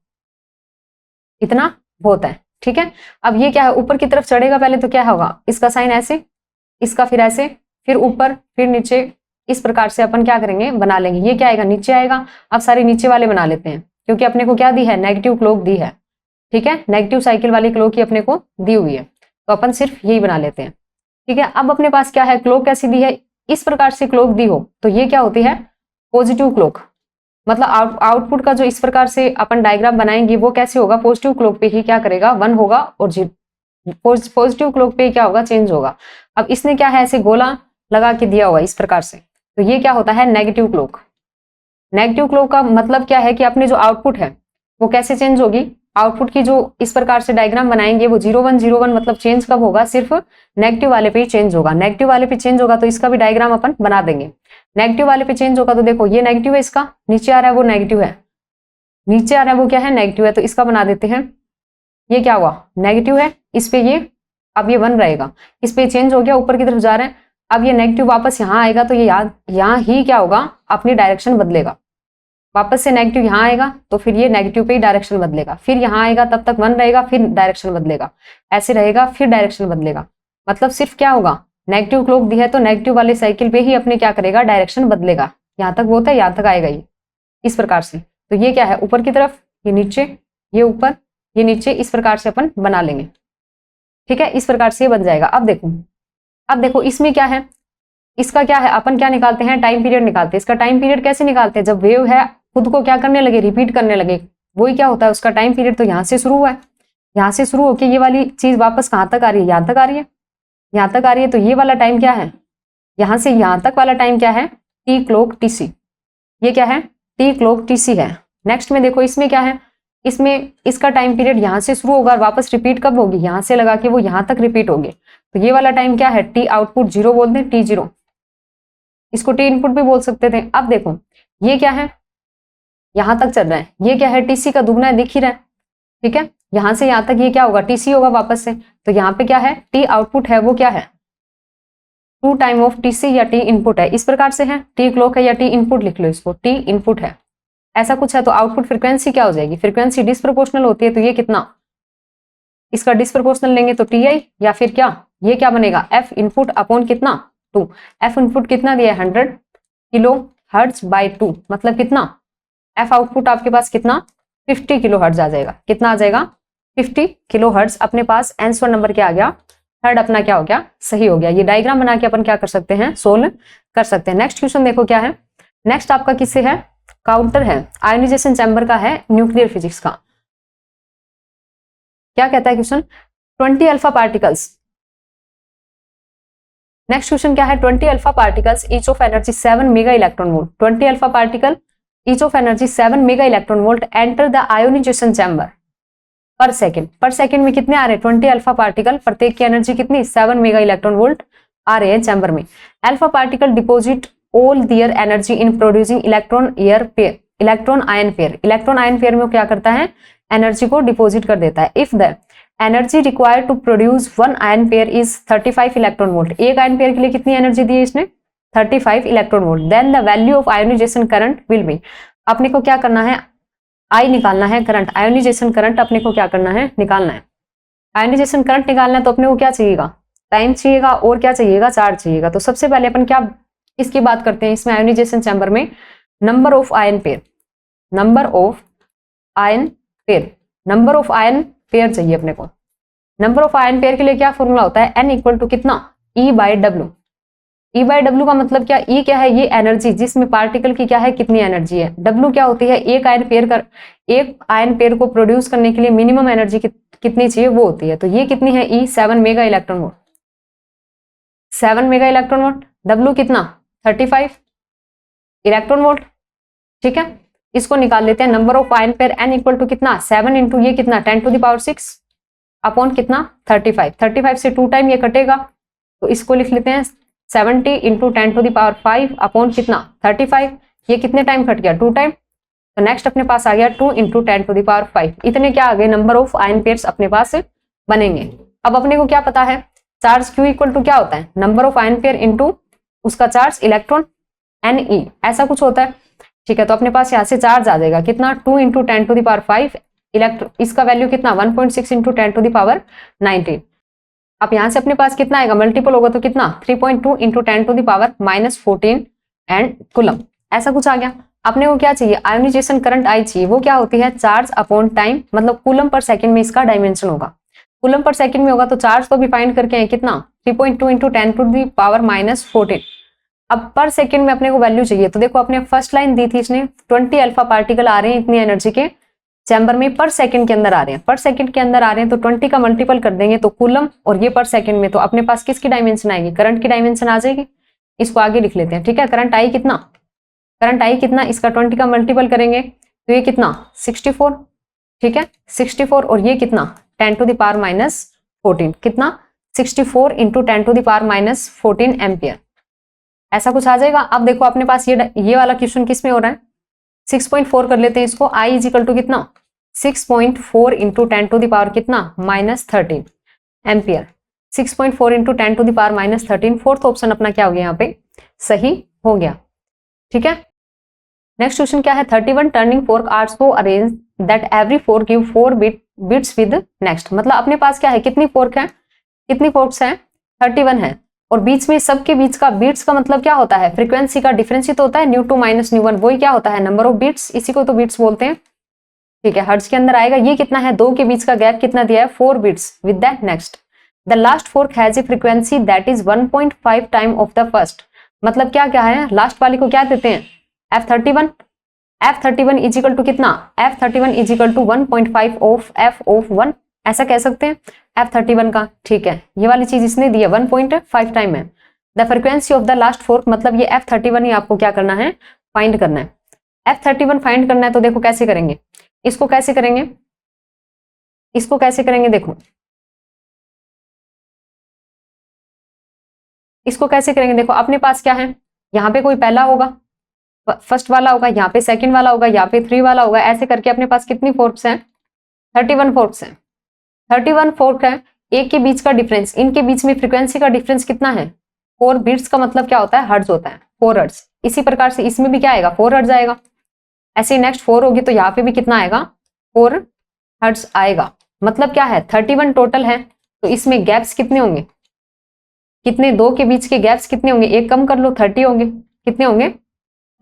इतना बहुत है, ठीक है। अब ये क्या है, ऊपर की तरफ चढ़ेगा पहले तो क्या होगा, इसका साइन ऐसे, इसका फिर ऐसे, फिर ऊपर फिर नीचे, इस प्रकार से अपन क्या करेंगे बना लेंगे। ये क्या आएगा, नीचे आएगा। अब सारे नीचे वाले बना लेते हैं, क्योंकि अपने को क्या दी है, नेगेटिव क्लॉक दी है, ठीक है। नेगेटिव साइकिल वाली क्लॉक ही अपने को दी हुई है, तो अपन सिर्फ यही बना लेते हैं, ठीक है। अब अपने पास क्या है, क्लॉक कैसी दी है, इस प्रकार से क्लॉक दी हो तो ये क्या होती है पॉजिटिव क्लॉक, मतलब आउटपुट का जो इस प्रकार से अपन डायग्राम बनाएंगे वो कैसे होगा, पॉजिटिव क्लॉक पे ही क्या करेगा 1 होगा, और पॉजिटिव क्लॉक पे क्या होगा चेंज होगा। अब इसने क्या है ऐसे गोला लगा के दिया होगा इस प्रकार से, तो ये क्या होता है नेगेटिव क्लॉक। नेगेटिव क्लॉक का मतलब क्या है कि अपने जो आउटपुट है वो कैसे चेंज होगी, आउटपुट की जो इस प्रकार से डायग्राम बनाएंगे वो 0 1 0 1 मतलब चेंज कब होगा, सिर्फ नेगेटिव वाले पे ही चेंज होगा। नेगेटिव वाले पे चेंज होगा तो इसका भी डायग्राम अपन बना देंगे। नेगेटिव वाले पे चेंज होगा तो देखो ये नेगेटिव है, इसका नीचे आ रहा है वो नेगेटिव है, नीचे आ रहा है वो क्या है नेगेटिव है, तो इसका बना देते हैं। ये क्या हुआ नेगेटिव है, इस पे ये अब ये 1 रहेगा, इस पे चेंज हो गया ऊपर की तरफ जा रहे हैं। अब ये नेगेटिव वापस यहाँ आएगा तो ये यहाँ ही क्या होगा अपनी डायरेक्शन बदलेगा, वापस से नेगेटिव यहाँ आएगा तो फिर ये नेगेटिव पे ही डायरेक्शन बदलेगा, फिर यहाँ आएगा तब तक 1 रहेगा, फिर डायरेक्शन बदलेगा, ऐसे रहेगा फिर डायरेक्शन बदलेगा। मतलब सिर्फ क्या होगा, नेगेटिव क्लॉक दी है तो नेगेटिव वाले साइकिल पे ही अपने क्या करेगा डायरेक्शन बदलेगा, यहाँ तक होता है यहाँ तक आएगा ये इस प्रकार से। तो ये क्या है ऊपर की तरफ, ये नीचे, ये ऊपर, ये नीचे, इस प्रकार से अपन बना लेंगे, ठीक है। इस प्रकार से ये बन जाएगा। अब देखो इसमें क्या है, इसका क्या है अपन क्या निकालते हैं टाइम पीरियड निकालते हैं। इसका टाइम पीरियड कैसे निकालते हैं, जब वेव है खुद को क्या करने लगे रिपीट करने लगे, वही क्या होता है उसका टाइम पीरियड। तो यहाँ से शुरू हुआ है, यहाँ से शुरू होकर ये वाली चीज वापस कहाँ तक आ रही है, यहाँ तक आ रही है, यहाँ तक आ रही है। तो ये वाला टाइम क्या है, यहाँ से यहाँ तक वाला टाइम क्या है टी क्लॉक टीसी, ये क्या है टी क्लॉक टीसी है। नेक्स्ट में देखो इसमें क्या है, इसमें इसका टाइम पीरियड यहाँ से शुरू होगा और वापस रिपीट कब होगी, यहाँ से लगा के वो यहाँ तक रिपीट होगी। तो ये वाला टाइम क्या है टी आउटपुट 0 बोल दें, T0, इसको टी इनपुट भी बोल सकते थे। अब देखो ये क्या है यहाँ तक चल रहा है, ये क्या है टीसी का दुगना है, दिख ही रहा है, ठीक है। यहाँ से यहाँ तक ये क्या होगा टीसी होगा वापस से। तो यहाँ पे क्या है टी आउटपुट है वो क्या है 2 टाइम ऑफ टीसी या टी इनपुट है, इस प्रकार से है। टी क्लॉक है या टी इनपुट लिख लो इसको, टी इनपुट है ऐसा कुछ है। तो आउटपुट फ्रीक्वेंसी क्या हो जाएगी, फ्रीक्वेंसी डिसप्रोपोर्शनल होती है तो ये कितना, इसका डिसप्रोपोर्शनल लेंगे तो टी आई, या फिर क्या ये क्या बनेगा एफ इनपुट अपॉन कितना 2। एफ इनपुट कितना दिया है 100 किलो हर्ट्ज बाई 2, मतलब कितना एफ आउटपुट आपके पास कितना 50 किलो हर्ट्ज आ जाएगा। कितना आ जाएगा 50 किलो हर्ट्ज। अपने पास आंसर नंबर क्या आ गया, थर्ड अपना क्या हो गया सही हो गया। ये डायग्राम बना के अपन क्या कर सकते हैं सोल्व कर सकते हैं। नेक्स्ट क्वेश्चन देखो क्या है, नेक्स्ट आपका किससे है काउंटर है, आयोनाइजेशन चैम्बर का है, न्यूक्लियर फिजिक्स का। क्या कहता है question 20 alpha particles. Next question क्या है 20 alpha particles each of energy 7 mega electron volt. 20 alpha particle each of energy 7 mega electron volt enter the ionisation chamber per second. Per second में कितने आ रहे हैं 20 अल्फा पार्टिकल, प्रत्येक की एनर्जी कितनी 7 मेगा इलेक्ट्रॉन वोल्ट आ रहे हैं चैम्बर में। Alpha particle deposit all their energy in producing electron air pair, electron ion pair. Electron ion pair में क्या करता है एनर्जी को डिपोजिट कर देता है। If the energy required to produce 1 ion pair is 35 electron volt. एक आयन पेयर के लिए कितनी एनर्जी दी है इसने? 35 electron volt. Then the value of ionisation current will be, अपने को क्या करना है? आई निकालना है, करंट, आयोनाइजेशन करंट अपने को क्या करना है? निकालना है। आयोनाइजेशन करंट निकालना है तो अपने को क्या चाहिएगा? टाइम चाहिएगा और क्या चाहिएगा? चार्ज चाहिएगा। तो सबसे पहले अपन क्या इसकी बात करते हैं, इसमें आयोनाइजेशन चैम्बर में number of ion pair, number of ion pair, number of ion pair चाहिए अपने को। नंबर ऑफ आयन पेयर के लिए क्या फॉर्मूला होता है? N इक्वल टू कितना? E by W. E by W का मतलब क्या? E क्या है? ये एनर्जी जिसमें पार्टिकल की क्या है, कितनी एनर्जी है। W क्या होती है? एक आयन पेयर को प्रोड्यूस करने के लिए मिनिमम एनर्जी कितनी चाहिए वो होती है। तो ये कितनी है? E 7 mega electron volt, 7 mega electron volt. W कितना? 35 इलेक्ट्रॉन वोल्ट। ठीक है, इसको निकाल लेते हैं। Number of ion pair N equal to कितना? 7 इंटू ये कितना? 10 टू द पावर 6 अपॉन कितना? 35। 35 से 2 टाइम ये कटेगा तो इसको लिख लेते हैं 70 into 10 to the power 5 upon कितना? 35। ये कितने टाइम कट गया? 2 टाइम। तो नेक्स्ट अपने पास आ गया 2 इंटू 10 टू द पावर 5। इतने क्या आ गए? नंबर ऑफ आयन पेयर्स अपने पास बनेंगे। अब अपने को क्या पता है? चार्ज Q इक्वल टू क्या होता है? Number of ion pair into उसका चार्ज इलेक्ट्रॉन Ne, ऐसा कुछ होता है। ठीक है, तो अपने पास यहाँ से चार्ज आ जाएगा कितना? 2 into 10 to the power 5 electron, इसका वैल्यू कितना? 1.6 इंटू 10 टू द पावर 19। अब यहाँ से अपने पास कितना आएगा? मल्टीपल होगा तो कितना? 3.2 into 10 to the power -14 and coulomb, ऐसा कुछ आ गया। अपने को क्या चाहिए? आयोनाइजेशन करंट आई चाहिए। वो क्या होती है? चार्ज अपॉन टाइम, मतलब कूलम पर सेकंड में इसका डायमेंशन होगा। कूलम पर सेकंड में होगा तो चार्ज तो भी फाइंड करके है कितना? 3.2 इंटू 10 टू द पावर -14। अब पर सेकंड में अपने को वैल्यू चाहिए। तो देखो अपने फर्स्ट लाइन दी थी इसने 20 अल्फा पार्टिकल आ रहे हैं इतनी एनर्जी के चैम्बर में, पर सेकंड के अंदर आ रहे हैं, पर सेकंड के अंदर आ रहे हैं तो 20 का मल्टीपल कर देंगे तो कूलम और ये पर सेकंड में, तो अपने पास किसकी डायमेंशन आएगी? करंट की डायमेंशन आ जाएगी। इसको आगे लिख लेते हैं। ठीक है, करंट आई कितना? करंट आई कितना? इसका 20 का मल्टीपल करेंगे तो ये कितना? 64। ठीक है, 64 और ये कितना? 10 टू द पावर -14, कितना? 64 into 10 to the power -14 ampere, ऐसा कुछ आ जाएगा। अब देखो अपने पास ये वाला क्वेश्चन किस में हो रहा है? 6.4 कर लेते हैं इसको। I इज इक्वल टू कितना? 6.4 इंटू 10 टू द पावर कितना? -13 ampere. 6.4 into 10 to the power -13, fourth option अपना क्या हो गया? यहाँ पे सही हो गया। ठीक है, नेक्स्ट क्वेश्चन क्या है? 31 turning fork are so arrange that every fork give 4 beats with next. मतलब अपने पास क्या है? कितनी फोर्क है? कितनी फोर्क्स है? 31 है, और बीच में सबके बीच का बीट्स का मतलब क्या होता है? फ्रीक्वेंसी का डिफरेंस ही तो होता है, न्यू 2 माइनस न्यू 1, वही क्या होता है? नंबर ऑफ बीट्स, इसी को तो बीट्स बोलते हैं। ठीक है, हर्ट्ज के अंदर आएगा। ये कितना है? 2 के बीच का गैप कितना दिया है? 4 beats with the next. The last fork has a frequency that is 1.5 time of the first. मतलब क्या क्या है? लास्ट वाले को क्या देते हैं? F31। F31 is equal to कितना? F31 is equal to 1.5 of F of 1, ऐसा कह सकते हैं F31 का। ठीक है, ये वाली चीज इसने दी है 1.5 टाइम है। The frequency of the last fork, मतलब ये F31 ही आपको क्या करना है? फाइंड करना है। F31 फाइंड करना है तो देखो कैसे करेंगे, इसको कैसे करेंगे, इसको कैसे करेंगे? देखो इसको कैसे करेंगे? देखो अपने पास क्या है? यहाँ पे कोई पहला होगा, फर्स्ट वाला होगा, यहाँ पे सेकंड वाला होगा, यहाँ पे 3 वाला होगा, ऐसे करके अपने पास कितनी फोर्क्स हैं? 31 फोर्क्स हैं। 31 फोर्क है। एक के बीच का डिफरेंस, इनके बीच में फ्रीक्वेंसी का डिफरेंस कितना है? 4 बीट्स का मतलब क्या होता है? हर्ट्ज होता है, 4 हर्ट्ज। इसी प्रकार से इसमें भी क्या आएगा? 4 हर्ट्ज आएगा। ऐसे नेक्स्ट 4 होगी तो यहाँ पे भी कितना आएगा? 4 हर्ट्ज आएगा। मतलब क्या है? 31 टोटल है, तो इसमें गैप्स कितने होंगे? कितने? 2 के बीच के गैप्स कितने होंगे? एक कम कर लो, 30 होंगे। कितने होंगे?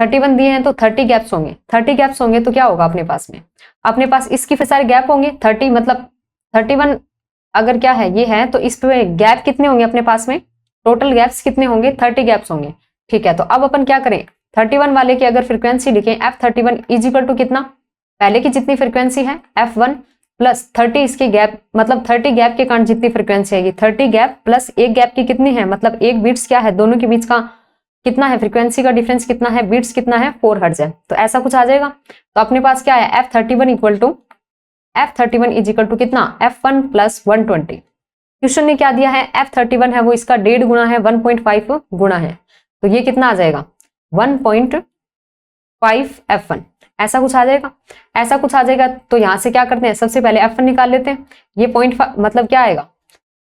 31 दिए हैं तो 30 गैप्स होंगे। 30 गैप्स होंगे तो क्या होगा अपने पास में? अपने पास इसके सारे गैप होंगे 30, मतलब 31 अगर क्या है? ये है, तो इस पे गैप कितने होंगे अपने पास में? टोटल गैप्स कितने होंगे? 30 गैप्स होंगे। ठीक है, तो अब अपन क्या करें? 31 वाले की अगर फ्रीक्वेंसी लिखें F31 इज इक्वल टू कितना? पहले की जितनी फ्रीक्वेंसी है F1 प्लस 30 इसके गैप, मतलब 30 गैप के कारण जितनी फ्रीक्वेंसी आएगी, 30 गैप प्लस एक गैप की कितनी है? मतलब एक बीट्स क्या है? दोनों के बीच का कितना है? फ्रीक्वेंसी का डिफरेंस कितना है? बीट्स कितना है? 4 हर्ट्ज है। तो ऐसा कुछ आ जाएगा। तो अपने पास क्या है? F31 equal to F31 is equal to कितना? F1 plus 120। क्वेश्चन ने क्या दिया है? F31 है वो इसका 1.5 गुना है, 1.5 गुना है, तो ये कितना आ जाएगा? 1.5 F1। ऐसा कुछ आ जाएगा, ऐसा कुछ आ जाएगा। तो यहां से क्या करते हैं, सबसे पहले F1 निकाल लेते हैं। ये 0.5 मतलब क्या आएगा,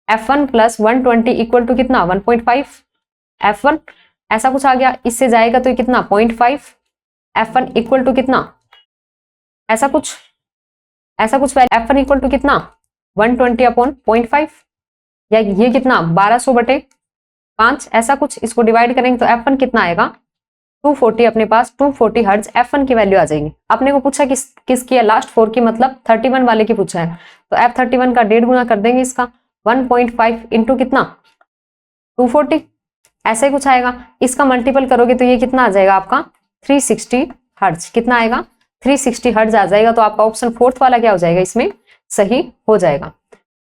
F1 प्लस 120 इक्वल टू कितना 1.5 F1, ऐसा कुछ आ गया। इससे जाएगा तो ये कितना 0.5 F1 इक्वल टू कितना, ऐसा कुछ वैल्यू F1 इक्वल टू कितना 120 अपॉन 0.5, या ये कितना 1200/5, ऐसा कुछ। इसको डिवाइड करेंगे तो F1 कितना आएगा 240, अपने पास 240 हर्ट्ज F1 की वैल्यू आ जाएगी। आपने को पूछा किसकी है, लास्ट 4 की, मतलब 31 वाले की पूछा है। तो F31 का 1.5 गुना कर देंगे इसका, 1.5 इंटू कितना 240, ऐसे ही कुछ आएगा। इसका मल्टीपल करोगे तो ये कितना आ जाएगा आपका 360 हर्ट्ज, कितना आएगा 360 हर्ट्ज आ जाएगा। तो आपका ऑप्शन 4th वाला क्या हो जाएगा, इसमें सही हो जाएगा।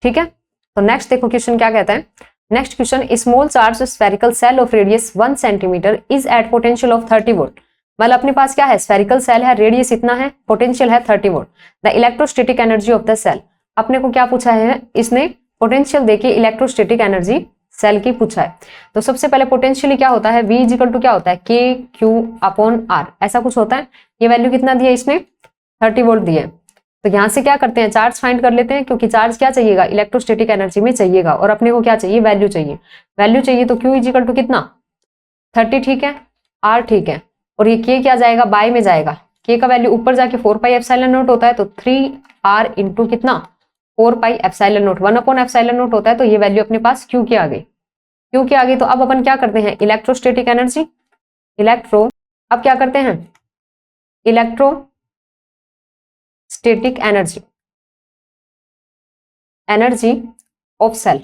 ठीक है, तो नेक्स्ट देखो क्वेश्चन क्या कहता है। Next question, small charge spherical shell of radius 1 centimetre is at potential of 30 volt. मतलब अपने पास क्या है, स्फेरिकल सेल है, रेडियस इतना है, पोटेंशियल है 30 volt. The electrostatic energy of the shell, अपने को क्या पूछा है, इसने पोटेंशियल देखिए इलेक्ट्रोस्टैटिक एनर्जी सेल की पूछा है। तो सबसे पहले पोटेंशियली क्या होता है, V इक्वल टू क्या होता है KQ/R, ऐसा कुछ होता है। ये वैल्यू कितना दिया इसने 30 वोल्ट दिए। तो यहां से क्या करते हैं, चार्ज फाइंड कर लेते हैं, क्योंकि चार्ज क्या चाहिएगा, इलेक्ट्रोस्टैटिक एनर्जी में चाहिएगा, और अपने को क्या चाहिए, वैल्यू चाहिए। तो Q इक्वल टू कितना 30, ठीक है, R ठीक है, और ये K क्या जाएगा, बाय में जाएगा। K का वैल्यू ऊपर जाके 4πε0 होता है, तो 3R इंटू कितना 4πε0, 1/ε0 होता है। तो ये वैल्यू अपने पास Q की आ गई, Q की आ गई। तो अब अपन क्या करते हैं, इलेक्ट्रोस्टैटिक एनर्जी, अब क्या करते हैं, इलेक्ट्रोस्टैटिक एनर्जी ऑफ सेल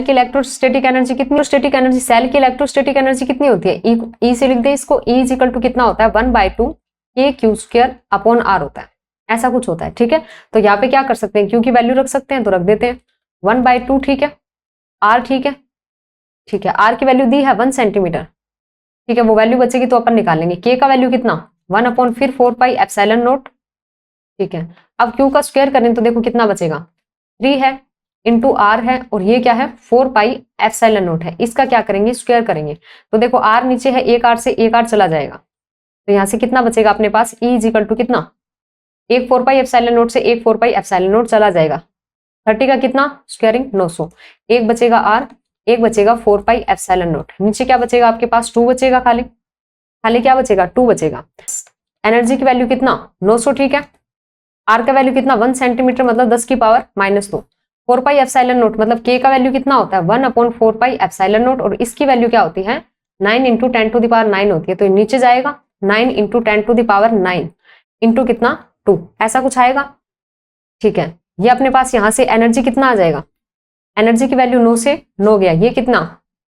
की इलेक्ट्रोस्टैटिक एनर्जी कितनी, स्टैटिक एनर्जी सेल की इलेक्ट्रोस्टैटिक एनर्जी कितनी होती है, E से लिख दे इसको, E इक्वल टू कितना होता है 1/2 KQ/R होता है, ऐसा कुछ होता है। ठीक है, तो यहाँ पे क्या कर सकते हैं, Q की वैल्यू रख सकते हैं, तो रख देते हैं 1/2, ठीक है, R ठीक है, R की वैल्यू दी है 1 सेंटीमीटर, ठीक है, वो वैल्यू बचेगी तो अपन निकाल लेंगे। K का वैल्यू कितना 1 फिर 4πε0, ठीक है। अब Q का स्क्वायर करें तो देखो कितना बचेगा, 3 है इंटू R है, और ये क्या है 4πε0 है। इसका क्या करेंगे, स्क्वायर करेंगे। तो देखो R नीचे है, एक R से एक R चला जाएगा, तो यहां से कितना बचेगा अपने पास, E इक्वल टू कितना, एक 4πε0 से एक 4πε0 चला जाएगा, 30 का कितना स्क्वायरिंग 900, एक बचेगा R, एक बचेगा 4πε0, नीचे क्या बचेगा आपके पास 2 बचेगा, खाली क्या बचेगा 2 बचेगा। एनर्जी की वैल्यू कितना 900, ठीक है, R का वैल्यू कितना 1 सेंटीमीटर मतलब 10 की पावर -2, 4πε0 मतलब K का वैल्यू कितना होता है 1/4πε0, और इसकी वैल्यू क्या होती है 9 × 10⁹ होती है। तो नीचे जाएगा 9 × 10⁹ इंटू कितना 2, ऐसा कुछ आएगा। ठीक है, ये अपने पास यहां से एनर्जी कितना आ जाएगा, एनर्जी की वैल्यू 9 से 9 गया, ये कितना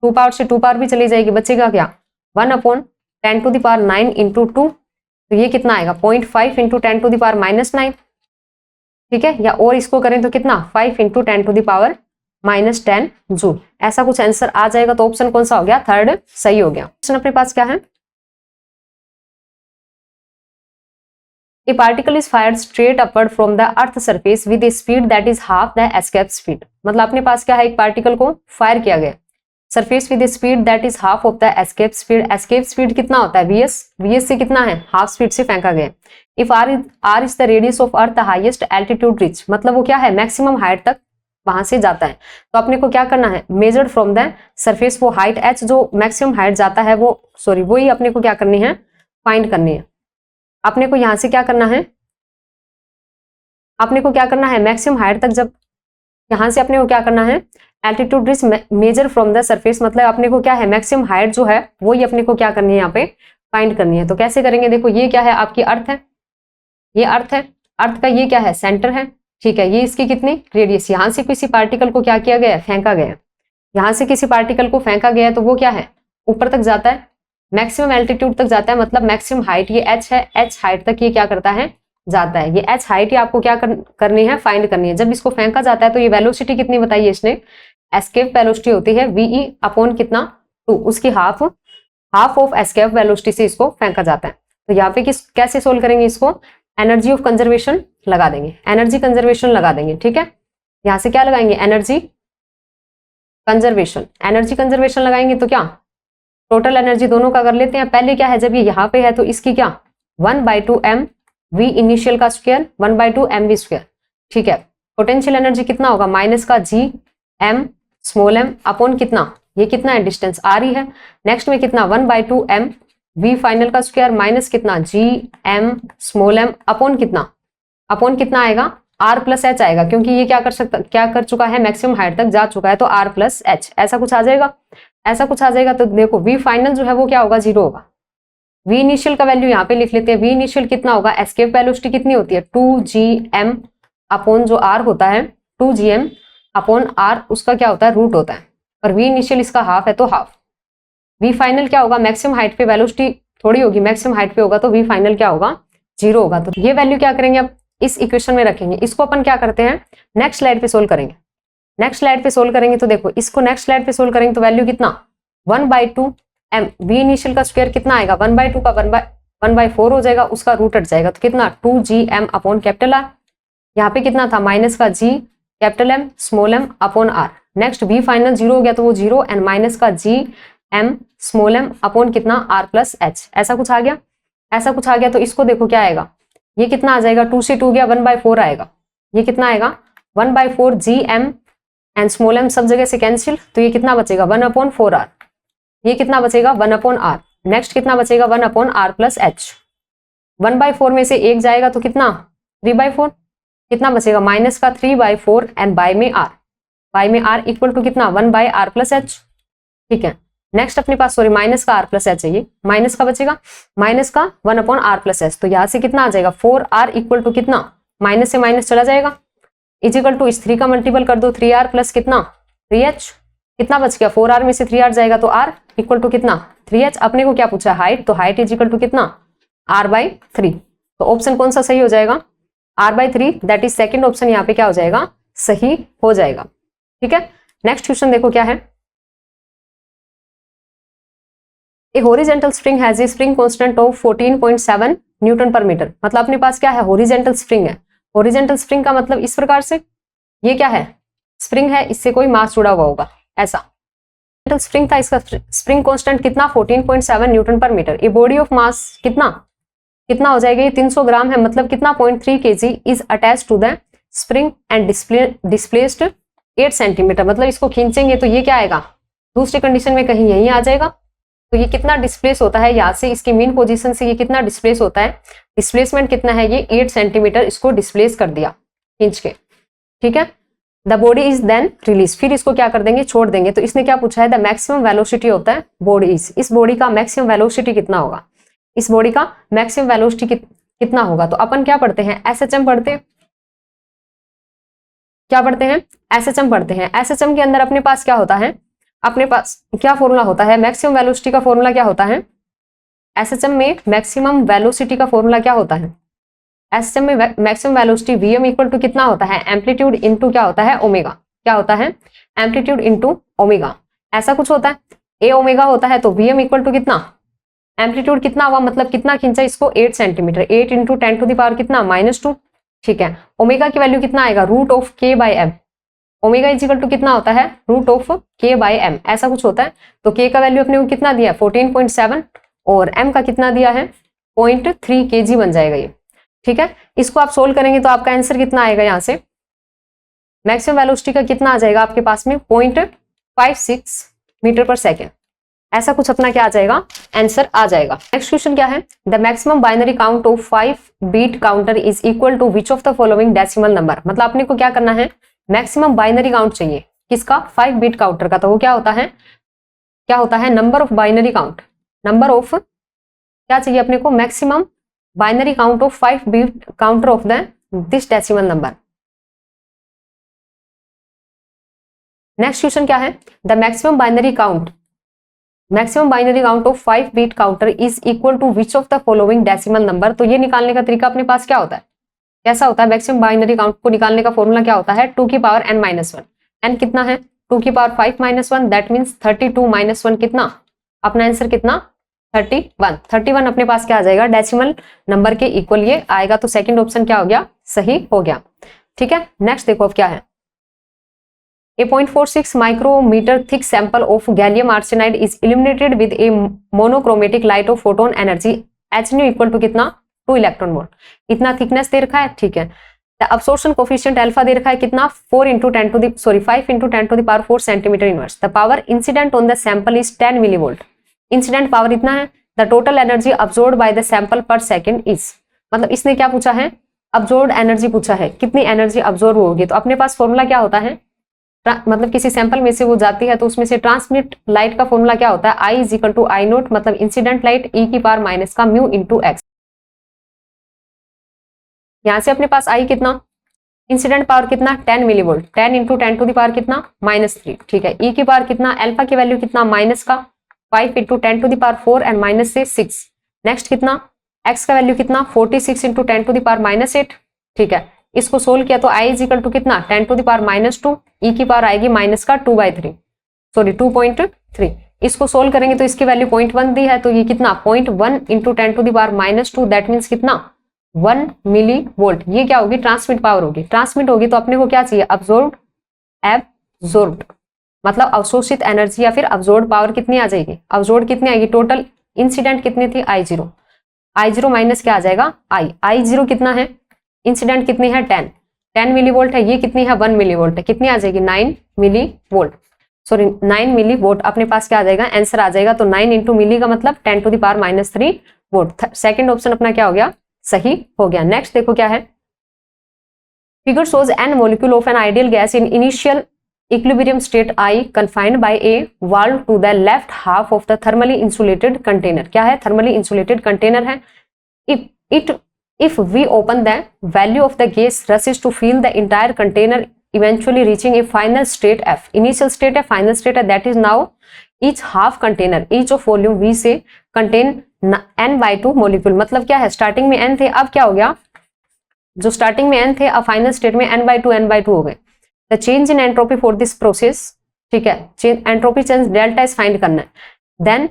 2 पावर से 2 पावर भी चली जाएगी, बचेगा क्या 1/10⁹ इंटू 2, तो ये कितना आएगा 0.5 × 10⁻⁹, ठीक है, या और इसको करें तो कितना 5 × 10⁻10 जूल, ऐसा कुछ आंसर आ जाएगा। तो ऑप्शन कौन सा हो गया, 3rd सही हो गया। ऑप्शन अपने पास क्या है, A particle is fired straight upward from the earth surface with a speed that is half the escape speed। मतलब अपने पास क्या है, एक पार्टिकल को फायर किया गया surface with speed that is half of the escape speed. Escape speed कितना होता है वीएस से कितना है, हाफ स्पीड से फेंका गया। If R is the radius of earth the highest altitude reach, मतलब वो क्या है मैक्सिमम हाइट तक वहां से जाता है। तो अपने को क्या करना है, मेजर्ड फ्रॉम द सरफेस, वो हाइट h जो मैक्सिमम हाइट जाता है वो वही अपने को क्या करनी है, फाइंड करनी है। अपने को यहां से क्या करना है, अपने को क्या करना है मैक्सिमम हाइट तक, जब यहां से अपने को क्या करना है altitude rich measure from the surface, मतलब अपने को क्या है मैक्सिमम हाइट जो है वही अपने को क्या करनी है यहाँ पे फाइंड करनी है। तो कैसे करेंगे, देखो ये क्या है आपकी अर्थ है, ये अर्थ है, अर्थ का ये क्या है सेंटर है, ठीक है, ये इसकी कितनी रेडियस, यहाँ से किसी पार्टिकल को क्या किया गया है, फेंका गया है, यहाँ से किसी पार्टिकल को फेंका गया है, तो वो क्या है ऊपर तक जाता है, मैक्सिमम एल्टीट्यूड तक जाता है, मतलब मैक्सिमम हाइट ये h है, h हाइट तक ये क्या करता है जाता है। ये h हाइट ही आपको क्या करनी है, फाइंड करनी है। जब इसको फेंका जाता है तो ये वेलोसिटी कितनी बताई है इसने, एस्केप वेलोसिटी होती है ve अपॉन कितना 2, उसकी हाफ ऑफ एस्केप वेलोसिटी से इसको फेंका जाता है। तो यहाँ पे कैसे सोल्व करेंगे इसको, एनर्जी ऑफ कंजर्वेशन लगा देंगे, एनर्जी कंजर्वेशन लगा देंगे, ठीक है। यहाँ से क्या लगाएंगे, एनर्जी कंजर्वेशन लगाएंगे तो क्या टोटल एनर्जी दोनों का कर लेते हैं। पहले क्या है, जब ये यहाँ पे है तो इसकी क्या 1/2m v इनिशियल का स्क्वायर 1/2 mv स्क्वायर। ठीक है, पोटेंशियल एनर्जी कितना होगा, माइनस का g m small m upon कितना, ये कितना है डिस्टेंस r ही है। नेक्स्ट में कितना 1/2 m v फाइनल का स्क्वायर माइनस कितना g m small m upon कितना आएगा r प्लस एच आएगा, क्योंकि ये क्या कर चुका है, मैक्सिमम हाइट तक जा चुका है, तो r प्लस एच ऐसा कुछ आ जाएगा। तो देखो v फाइनल जो है वो क्या होगा, 0 होगा। v इनिशियल का वैल्यू यहाँ पे लिख लेते हैं, v इनिशियल कितना होगा, एस्केप वेलोसिटी कितनी होती है 2gm अपॉन जो r होता है 2gm अपॉन r, उसका क्या होता है रूट होता है, और v इनिशियल इसका हाफ है तो हाफ। v फाइनल क्या होगा, मैक्सिमम हाइट पे वेलोसिटी थोड़ी होगी, मैक्सिमम हाइट पे होगा तो v फाइनल क्या होगा 0 होगा। तो ये वैल्यू क्या करेंगे, अब इस इक्वेशन में रखेंगे, इसको अपन क्या करते हैं नेक्स्ट स्लाइड पे सोल्व करेंगे। तो देखो इसको नेक्स्ट स्लाइड पे सोल्व करेंगे तो वैल्यू कितना 1/2 m v इनिशियल का स्क्वायर कितना आएगा 1/2 का 1/4 हो जाएगा, उसका रूट हट जाएगा तो कितना 2gm अपॉन कैपिटल R। यहाँ पे कितना था माइनस का g capital M small m upon R। Next v final 0 हो गया तो वो 0 एंड माइनस का g m small m upon कितना r प्लस h। ऐसा कुछ आ गया तो इसको देखो क्या आएगा, ये कितना आ जाएगा 2 से 2 गया 1/4 आएगा, ये कितना आएगा 1/4 gm एंड स्मॉल m सब जगह से कैंसिल, तो ये कितना बचेगा 1/4R। ये कितना बचेगा 1/R। नेक्स्ट कितना बचेगा 1/R प्लस h। 1/4 में से 1 जाएगा तो कितना 3/4, कितना बचेगा माइनस का 3/4 एंड बाय में r इक्वल टू कितना 1/R प्लस h। ठीक है, नेक्स्ट अपने पास सॉरी माइनस का r प्लस h है, ये माइनस का बचेगा माइनस का 1/R प्लस h, तो यहाँ से कितना आ जाएगा 4r इक्वल टू कितना माइनस से माइनस चला जाएगा इजिकल टू इस 3 का मल्टीपल कर दो 3r प्लस कितना 3h, कितना बच गया 4r में से 3r जाएगा तो r इक्वल टू कितना 3h। अपने को क्या पूछा हाइट, तो हाइट इजिकल टू कितना r/3, तो ऑप्शन कौन सा सही हो जाएगा r/3, that is second option यहाँ पे क्या हो जाएगा सही हो जाएगा। ठीक है, नेक्स्ट क्वेश्चन देखो क्या है, ए horizontal spring has a spring constant of 14.7 Newton पर मीटर। मतलब अपने पास क्या है हॉरिजॉन्टल स्प्रिंग है, हॉरिजॉन्टल स्प्रिंग का मतलब इस प्रकार से, ये क्या है स्प्रिंग है, इससे कोई मास जुड़ा हुआ होगा ऐसा स्प्रिंग था, इसका स्प्रिंग कांस्टेंट कितना 14.7 न्यूटन पर मीटर। ये बॉडी ऑफ मास कितना हो जाएगा, ये 300 ग्राम है, मतलब कितना 0.3 kg is attach to the spring and displaced 8 centimetre. मतलब इसको खींचेंगे तो ये क्या आएगा दूसरी कंडीशन में कहीं यहीं आ जाएगा, तो ये कितना डिस्प्लेस होता है यहाँ से, इसकी मेन पोजीशन से ये कितना डिस्प्लेस होता है, डिस्प्लेसमेंट कितना है, ये 8 सेंटीमीटर इसको डिस्प्लेस कर दिया खींच के। ठीक है, the body is then release, फिर इसको क्या कर देंगे छोड़ देंगे। तो इसने क्या पूछा है द मैक्सिमम वेलोसिटी होता है बॉडी इज, इस बॉडी का मैक्सिमम वेलोसिटी कितना होगा, इस बॉडी का मैक्सिमम वेलोसिटी कितना होगा। तो अपन क्या पढ़ते हैं एसएचएम पढ़ते हैं, क्या पढ़ते हैं एसएचएम पढ़ते हैं। एसएचएम के अंदर अपने पास क्या होता है, अपने पास क्या फॉर्मूला होता है, मैक्सिमम वेलोसिटी का फॉर्मूला क्या होता है, एसएचएम में मैक्सिमम वेलोसिटी का फॉर्मूला क्या होता है, एसएचएम में maximum velocity VM equal to कितना होता है एम्पलीट्यूड इनटू क्या होता है ओमेगा, क्या होता है एम्पलीट्यूड इनटू ओमेगा, ऐसा कुछ होता है। ए ओमेगा होता है तो वीएम इक्वल टू कितना एम्पलीट्यूड कितना हुआ, मतलब कितना खींचा इसको 8 centimetre, 8 into 10 to the power कितना -2। ठीक है, ओमेगा की वैल्यू कितना आएगा root of K by M, omega is equal to कितना होता है root of K by M, ऐसा कुछ होता है। तो के का वैल्यू अपने को कितना दिया 14.7 और एम का कितना दिया है 0.3 kg बन जाएगा ये। ठीक है, इसको आप सोल्व करेंगे तो आपका आंसर कितना आएगा, यहाँ से मैक्सिमम वेलोसिटी का कितना आ जाएगा आपके पास में 0.56 मीटर पर सेकेंड, ऐसा कुछ अपना क्या आ जाएगा आंसर आ जाएगा। नेक्स्ट क्वेश्चन क्या है, the maximum binary count of 5 bit counter is equal to which of the following decimal number. मतलब अपने को क्या करना है मैक्सिमम बाइनरी काउंट चाहिए किसका 5 बीट काउंटर का, तो वो क्या होता है number of binary count, number of क्या चाहिए अपने को maximum binary count of 5 bit counter of the this decimal number. Next question क्या है, the maximum binary count of 5 bit counter is equal to which of the following decimal number. तो ये निकालने का तरीका अपने पास क्या होता है, कैसा होता है, मैक्सिमम बाइनरी काउंट को निकालने का फॉर्मूला क्या होता है 2 की पावर n माइनस 1, n कितना है 2 की power 5 minus 1, that means 32 minus 1 कितना, अपना आंसर कितना 31 अपने पास क्या आ जाएगा डेसिमल नंबर के इक्वल ये आएगा, तो सेकंड ऑप्शन क्या हो गया सही हो गया। ठीक है, नेक्स्ट देखो अब क्या है, A 0.46 micrometre thick sample of gallium arsenide is illuminated with a monochromatic light of photon energy h nu equal to कितना 2 इलेक्ट्रॉन वोल्ट। इतना थिकनेस दे रखा है, ठीक है। अब्सॉर्प्शन कोफिशिएंट अल्फा दे रखा है कितना, 5 × 10⁴ centimetre inverse. The power incident on the sample is 10 millivolt. Incident power इतना है। The total energy absorbed by the sample पर सेकंड इज, मतलब इसने क्या पूछा है, अब्सॉर्ब्ड एनर्जी पूछा है, कितनी एनर्जी अब्सॉर्ब होगी। तो अपने पास फॉर्मूला क्या होता है, मतलब किसी सैंपल में से वो जाती है तो उसमें से ट्रांसमिट लाइट का फॉर्मूला क्या होता है, I = I0, मतलब इंसिडेंट लाइट e⁻⁻ का म्यू × x। यहां से अपने पास आई कितना, इंसिडेंट पावर कितना 10 मिलीवोल्ट, 10 × 10⁻³ कितना -3, ठीक है। ई की पावर कितना, अल्फा की वैल्यू कितना माइनस का 5 × 10⁴ एंड माइनस से 6। नेक्स्ट कितना, एक्स का वैल्यू कितना 46 × 10⁻⁸, ठीक है। इसको सोल्व किया तो I = कितना 10⁻², ई की पावर आएगी माइनस का 2/3। इसको सोल्व करेंगे तो इसकी वैल्यू 0.1 दी है, तो ये कितना 0.1 × 10⁻², दैट मीन्स कितना 1 मिली वोल्ट। ये क्या होगी, ट्रांसमिट पावर होगी। ट्रांसमिट होगी तो अपने को क्या चाहिए, एब्जॉर्ब्ड, मतलब अवशोषित एनर्जी या फिर अब्सॉर्ब्ड पावर कितनी आ जाएगी, अब्सॉर्ब्ड कितनी आएगी, टोटल इंसिडेंट कितनी थी I0 माइनस क्या आ जाएगा I0 कितना है, इंसिडेंट कितनी है 10 मिली वोल्ट है, ये कितनी है 1 मिली वोल्ट है, कितनी आ जाएगी 9 millivolt, sorry 9 millivolt. अपने पास क्या आ जाएगा, आंसर आ जाएगा। तो 9 × मिली का मतलब 10⁻³ वोल्ट। सेकंड ऑप्शन अपना क्या हो गया, सही हो गया। नेक्स्ट देखो क्या है, figure shows N molecule of an ideal gas in initial equilibrium state I confined by a valve to the left half of the thermally insulated container। क्या है, थर्मली इंसुलेटेड कंटेनर है। If we open the value of the gas rushes to fill the entire container, eventually reaching a final state F। Initial state है, final state है, that is now each half container, each of volume V से contain n/2 molecule। मतलब क्या है, स्टार्टिंग में n थे, अब क्या हो गया, जो स्टार्टिंग में n थे अब फाइनल स्टेट में n/2 हो गए। The change in entropy for this process, ठीक है, entropy change delta is find करना है। देन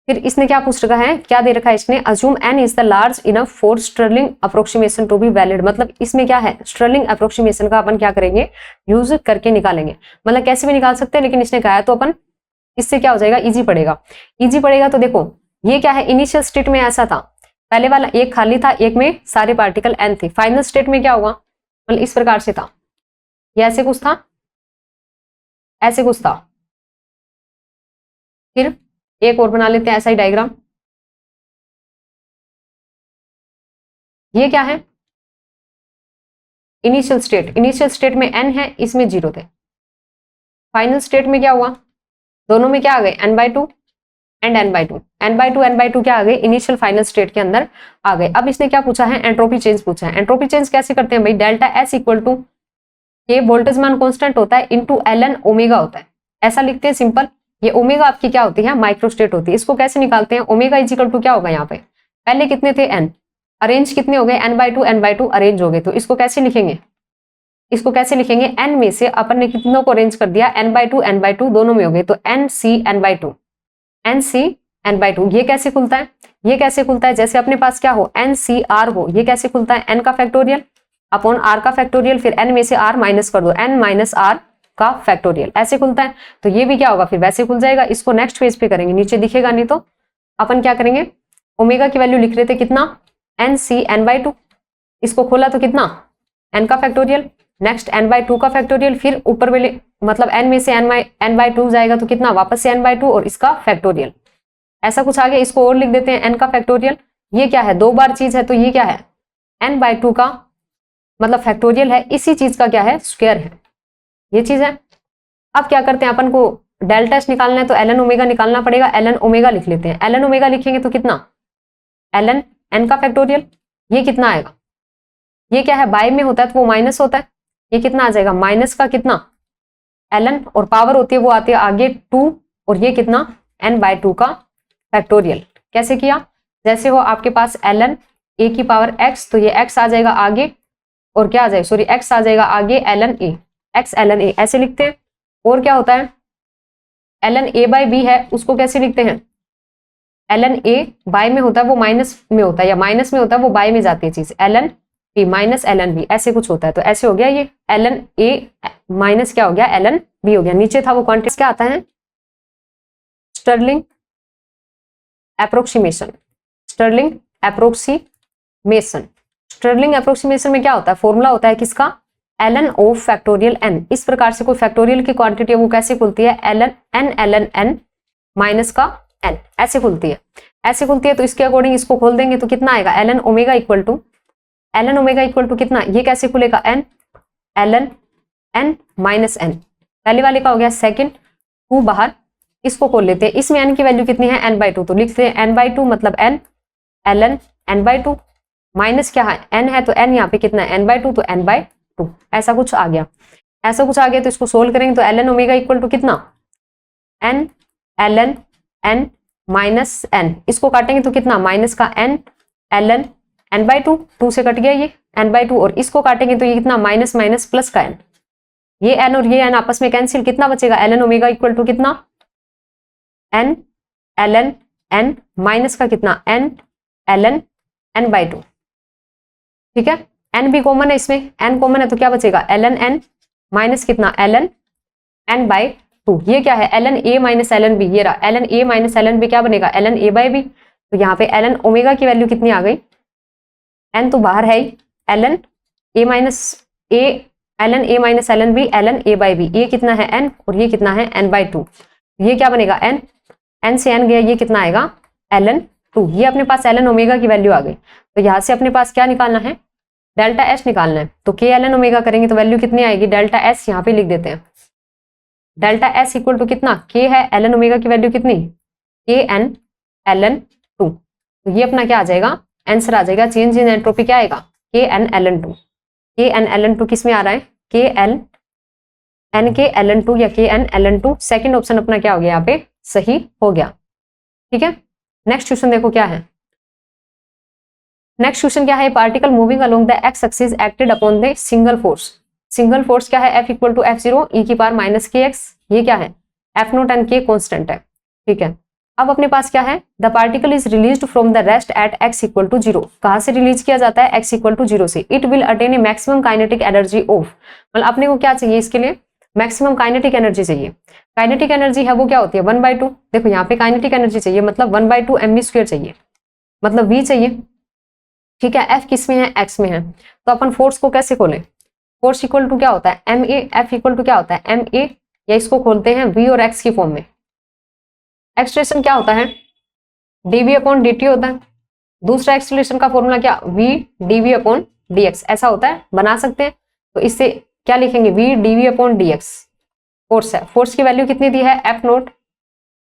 फिर इसने क्या पूछ रखा है, क्या दे रखा है इसने, assume n is the large enough for Stirling approximation to be valid. मतलब इसमें क्या है, स्टर्लिंग अप्रोक्सीमेशन का अपन क्या करेंगे, यूज करके निकालेंगे। मतलब कैसे भी निकाल सकते हैं, लेकिन इसने कहा है तो अपन इससे क्या हो जाएगा, इजी पड़ेगा। इजी पड़ेगा तो देखो ये क्या है, इनिशियल स्टेट में ऐसा था, पहले वाला एक खाली था, एक में सारे पार्टिकल n थे। फाइनल स्टेट में क्या होगा, मतलब इस प्रकार से था, ये ऐसे कुछ था, ऐसे कुछ था। फिर एक और बना लेते हैं ऐसा ही डायग्राम। ये क्या है, इनिशियल स्टेट, इनिशियल स्टेट में n है, इसमें 0 थे। फाइनल स्टेट में क्या हुआ, दोनों में क्या आ गए n/2 एंड n/2 क्या आ गए, इनिशियल फाइनल स्टेट के अंदर आ गए। अब इसने क्या पूछा है, एंट्रोपी चेंज पूछा है। एंट्रोपी चेंज कैसे करते हैं भाई, डेल्टा S = ये वोल्टेज मान कांस्टेंट होता है इनटू ln ओमेगा होता है, ऐसा लिखते हैं सिंपल। ये ओमेगा आपकी क्या होती है, माइक्रोस्टेट होती है। इसको कैसे निकालते हैं, ओमेगा = क्या होगा, यहाँ पे पहले कितने थे n, अरेंज कितने हो गए n/2 अरेंज हो गए। तो इसको कैसे लिखेंगे, इसको कैसे लिखेंगे, n में से अपन ने कितनों को अरेंज कर दिया, n/2 दोनों में हो गए, तो NC/n/2 ये कैसे खुलता है, ये कैसे खुलता है, जैसे अपने पास क्या हो NCR हो, ये कैसे खुलता है, n का फैक्टोरियल अपॉन r का फैक्टोरियल, फिर n में से r माइनस कर दो, n - r का फैक्टोरियल, ऐसे खुलता है। तो ये भी क्या होगा, फिर वैसे खुल जाएगा। इसको नेक्स्ट पेज पे करेंगे, नीचे दिखेगा नहीं तो अपन क्या करेंगे, ओमेगा की वैल्यू लिख रहे थे कितना NC/n/2, इसको खोला तो कितना n का फैक्टोरियल, नेक्स्ट n/2 का फैक्टोरियल, फिर ऊपर वाले मतलब n में से n/2 जाएगा तो कितना वापस से n/2 और इसका फैक्टोरियल, ऐसा कुछ आ गया। इसको और लिख देते हैं n का फैक्टोरियल। ये क्या है, 2 बार चीज है, तो ये क्या है n/2 का मतलब फैक्टोरियल है, इसी चीज का क्या है, स्क्वायर है, ये चीज है। अब क्या करते हैं, अपन को डेल्टा S निकालना है तो ln ओमेगा निकालना पड़ेगा, ln ओमेगा लिख लेते हैं। ln ओमेगा लिखेंगे तो कितना ln n का फैक्टोरियल, ये कितना आएगा, ये क्या है बाय में होता है तो वो माइनस होता है, ये कितना आ जाएगा माइनस का कितना ln, और पावर होती है वो आती है आगे 2, और ये कितना n/2 का फैक्टोरियल। कैसे किया, जैसे हो आपके पास ln a की पावर x, तो ये x आ जाएगा आगे, और क्या आ जाएगा, सॉरी x आ जाएगा आगे ln a, x ln a ऐसे लिखते हैं। और क्या होता है ln a/b है, उसको कैसे लिखते हैं, ln a बाय में होता है वो माइनस में होता है, या माइनस में होता है वो बाय में जाती है चीज, ln b minus ln b ऐसे कुछ होता है। तो ऐसे हो गया ये ln a माइनस क्या हो गया ln b हो गया। नीचे था वो क्वांटिटी, क्या आता है Stirling approximation, Stirling approximation approximation. Stirling approximation में क्या होता है, फॉर्मूला होता है किसका, ln ऑफ फैक्टोरियल n। इस प्रकार से कोई फैक्टोरियल की क्वांटिटी है वो कैसे खुलती है, ln n माइनस का n, ऐसे खुलती है, ऐसे खुलती है। तो इसके अकॉर्डिंग इसको खोल देंगे तो कितना आएगा, ln ओमेगा इक्वल टू कितना, ये कैसे खुलेगा, ln n माइनस n, पहले वाले का हो गया, सेकंड 2 बाहर, इसको खोल लेते हैं। इसमें n की वैल्यू कितनी है, n/2, तो लिखते हैं n/2 मतलब n ln n/2 माइनस क्या है, n है तो n यहाँ पे कितना है, n/2 तो n/2, ऐसा कुछ आ गया, ऐसा कुछ आ गया। तो इसको सोल्व करेंगे तो ln ओमेगा इक्वल टू कितना, n ln n minus n, इसको काटेंगे तो कितना, माइनस का n ln n/2, 2 से कट गया ये n/2, और इसको काटेंगे तो ये कितना, माइनस माइनस प्लस का n, ये n और ये n आपस में कैंसिल, कितना बचेगा, ln ओमेगा इक्वल टू कितना, n ln n माइनस का कितना, n ln n/2, ठीक है। n भी कॉमन है, इसमें n कॉमन है तो क्या बचेगा, ln n माइनस कितना, ln n/2, ये क्या है, ln a minus ln b, ये रहा ln a minus ln b, क्या बनेगा, ln a/b। तो यहाँ पे ln ओमेगा की वैल्यू कितनी आ गई, n तो बाहर है ही, ln a minus a, ln a minus ln b, ln a/b, ये कितना है n और ये कितना है n/2, ये क्या बनेगा, n से n गया, ये कितना आएगा ln2, ये अपने पास ln ओमेगा की वैल्यू आ गई। तो यहाँ से अपने पास क्या निकालना है, डेल्टा एस निकालना है। तो k ln ओमेगा करेंगे तो वैल्यू कितनी आएगी, डेल्टा एस यहाँ पे लिख देते हैं, डेल्टा एस इक्वल टू कितना, k है ln ओमेगा की वैल्यू कितनी, kn ln2, तो ये अपना क्या आ जाएगा, आंसर आ जाएगा, चेंज इन एंट्रोपी क्या आएगा, kn ln2, kn ln2 किस में आ रहा है, nk ln2 या kn ln2, सेकंड ऑप्शन अपना क्या हो गया, यहाँ पे सही हो गया, ठीक है। नेक्स्ट क्वेश्चन देखो क्या है, नेक्स्ट क्वेश्चन क्या है, particle moving along the x axis acted upon the single force, single force क्या है, F equal to F0 e की पावर माइनस kx, ये क्या है, F0 एंड k कांस्टेंट है, ठीक है। अब अपने पास क्या है, the particle is released from the rest at x equal to 0, कहां से रिलीज किया जाता है, x इक्वल टू 0 से। It will attain A maximum kinetic energy of, मतलब अपने को क्या चाहिए इसके लिए, मैक्सिमम काइनेटिक एनर्जी चाहिए। काइनेटिक एनर्जी है वो क्या होती है, 1/2, देखो यहाँ पे काइनेटिक एनर्जी चाहिए मतलब 1/2 mv² चाहिए, मतलब v चाहिए, ठीक है। F किस में है, x में है, तो अपन फोर्स को कैसे खोलें, फोर्स इक्वल टू क्या होता है, ma, F इक्वल टू क्या होता है, ma, या इसको खोलते हैं v और x की फॉर्म में। एक्सलेशन क्या होता है, dv अपॉन dt होता है, दूसरा एक्सलेशन का फॉर्मूला क्या, v dv अपॉन dx, ऐसा होता है, बना सकते हैं। तो इससे क्या लिखेंगे, v dv upon dx, force है, फोर्स की वैल्यू कितनी दी है, F0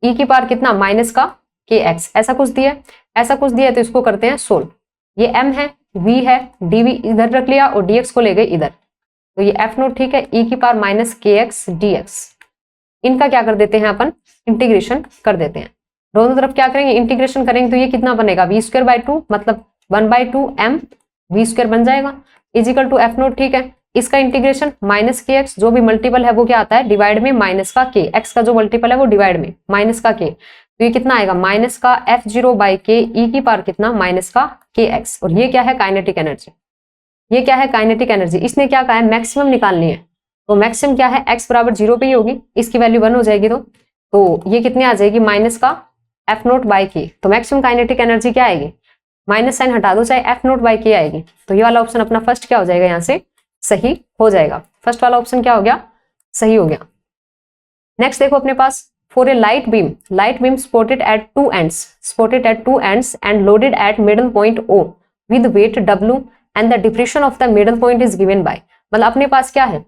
e की पावर कितना, माइनस का kx, ऐसा कुछ दिया है, ऐसा कुछ दिया है, तो इसको करते हैं सोल्व। ये m है, v है, dv इधर रख लिया और dx को ले गए इधर, तो ये F0 ठीक है, e की पावर माइनस kx dx, इनका क्या कर देते हैं अपन, इंटीग्रेशन कर देते हैं, दोनों तरफ क्या करेंगे, इंटीग्रेशन करेंगे, तो ये कितना बनेगा, v²/2 मतलब 1/2 m v² बन जाएगा, इजिकल टू F0, ठीक है। इसका इंटीग्रेशन माइनस kx, जो भी मल्टीपल है वो क्या आता है, डिवाइड में माइनस का k, x का जो मल्टीपल है वो डिवाइड में माइनस का k, तो ये कितना आएगा, माइनस का F0/k e की पावर कितना, माइनस का kx, और ये क्या है, काइनेटिक एनर्जी, ये क्या है, काइनेटिक एनर्जी। इसने क्या कहा है, मैक्सिमम निकालनी है, तो मैक्सिमम क्या है, x बराबर 0 पे ही होगी, इसकी वैल्यू 1 हो जाएगी, तो ये कितने आ जाएगी, माइनस का F0/k, तो मैक्सिमम काइनेटिक एनर्जी क्या आएगी, माइनस साइन हटा दो, चाहे F0/k आएगी, तो ये वाला ऑप्शन अपना फर्स्ट क्या हो जाएगा, यहाँ से सही हो जाएगा, फर्स्ट वाला ऑप्शन क्या हो गया, सही हो गया। नेक्स्ट देखो अपने पास, for a light beam spotted at two ends and loaded at middle point O with weight W and the depression of the middle point is given by, मतलब अपने पास क्या है,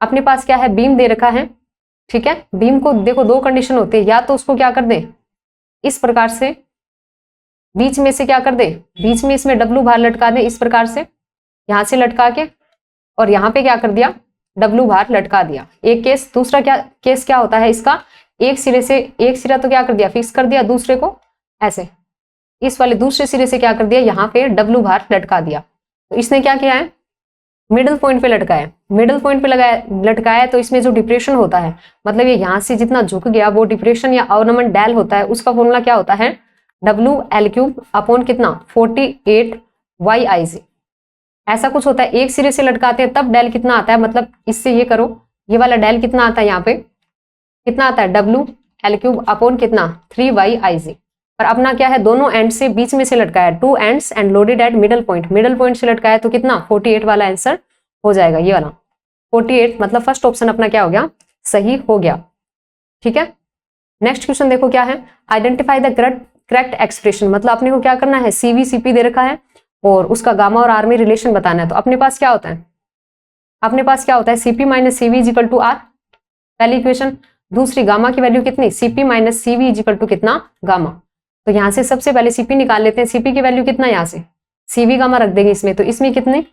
अपने पास क्या है, बीम दे रखा है, ठीक है। बीम को देखो दो कंडीशन होती है, या तो उसको क्या कर दे, इस प्रकार से बीच में से क्या कर दे, बीच में इसमें W बाहर लटका दे, इस प्रकार से यहां से लटका के, और यहाँ पे क्या कर दिया, W बाहर लटका दिया, एक केस। दूसरा क्या केस क्या होता है इसका, एक सिरा तो क्या कर दिया, फिक्स कर दिया, दूसरे को ऐसे इस वाले दूसरे सिरे से क्या कर दिया, यहाँ पे W बाहर लटका दिया। तो इसने क्या किया है, मिडल पॉइंट पे लटकाया, मिडल पॉइंट पे लटकाया, तो इसमें जो डिप्रेशन होता है, मतलब ये यहाँ से जितना झुक गया वो डिप्रेशन या अवनमन डेल होता है, उसका फॉर्मूला क्या होता है, WL³ अपॉन कितना 48YIG, ऐसा कुछ होता है। एक सिरे से लटकाते हैं तब डेल कितना आता है, मतलब इससे ये करो, ये वाला डेल कितना आता है, यहाँ पे कितना आता है, WL³ अपॉन कितना 3YIG, पर अपना क्या है, दोनों एंड से बीच में से लटकाया, 2 ends and loaded at middle point, middle point से लटकाया तो कितना 48 वाला आंसर हो जाएगा, ये वाला 48, मतलब फर्स्ट ऑप्शन अपना क्या हो गया, सही हो गया। ठीक है, नेक्स्ट क्वेश्चन देखो क्या है, आइडेंटिफाई द करेक्ट एक्सप्रेशन, मतलब अपने को क्या करना है, सीवी सीपी दे रखा है और उसका गामा और आर में रिलेशन बताना है। तो अपने पास क्या होता है, अपने पास क्या होता है, CP minus CV is equal to R, पहली इक्वेशन। दूसरी, गामा की वैल्यू कितनी, CP minus CV is equal to कितना, गामा। तो यहां से सबसे पहले सीपी निकाल लेते हैं, सीपी की वैल्यू कितना, यहां से सीवी गामा रख देंगे इसमें, तो इसमें कितनी,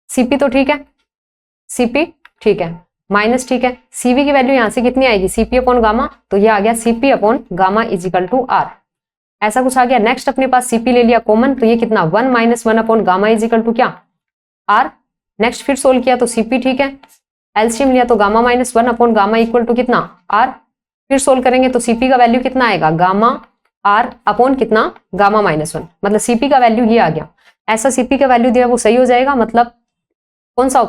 सीपी तो ठीक है, सीपी ठीक है, माइनस ठीक है, सीवी की वैल्यू यहां से कितनी आएगी, सीपी अपॉन गामा, तो ये आ गया CP upon gamma is equal to R, ऐसा कुछ आ गया। नेक्स्ट अपने पास सीपी ले लिया कॉमन, तो ये कितना 1 minus 1 upon gamma is equal to क्या, आर। नेक्स्ट फिर सोल्व किया तो सीपी ठीक है, एलसीएम लिया तो gamma minus 1 upon gamma equal to कितना, आर। फिर सोल्व करेंगे तो सीपी का वैल्यू कितना आएगा, गामा आर अपॉन कितना, गामा माइनस 1, मतलब सीपी का वैल्यू ये आ गया। ऐसा सीपी का वैल्यू दिया वो सही हो जाएगा, मतलब कौन सा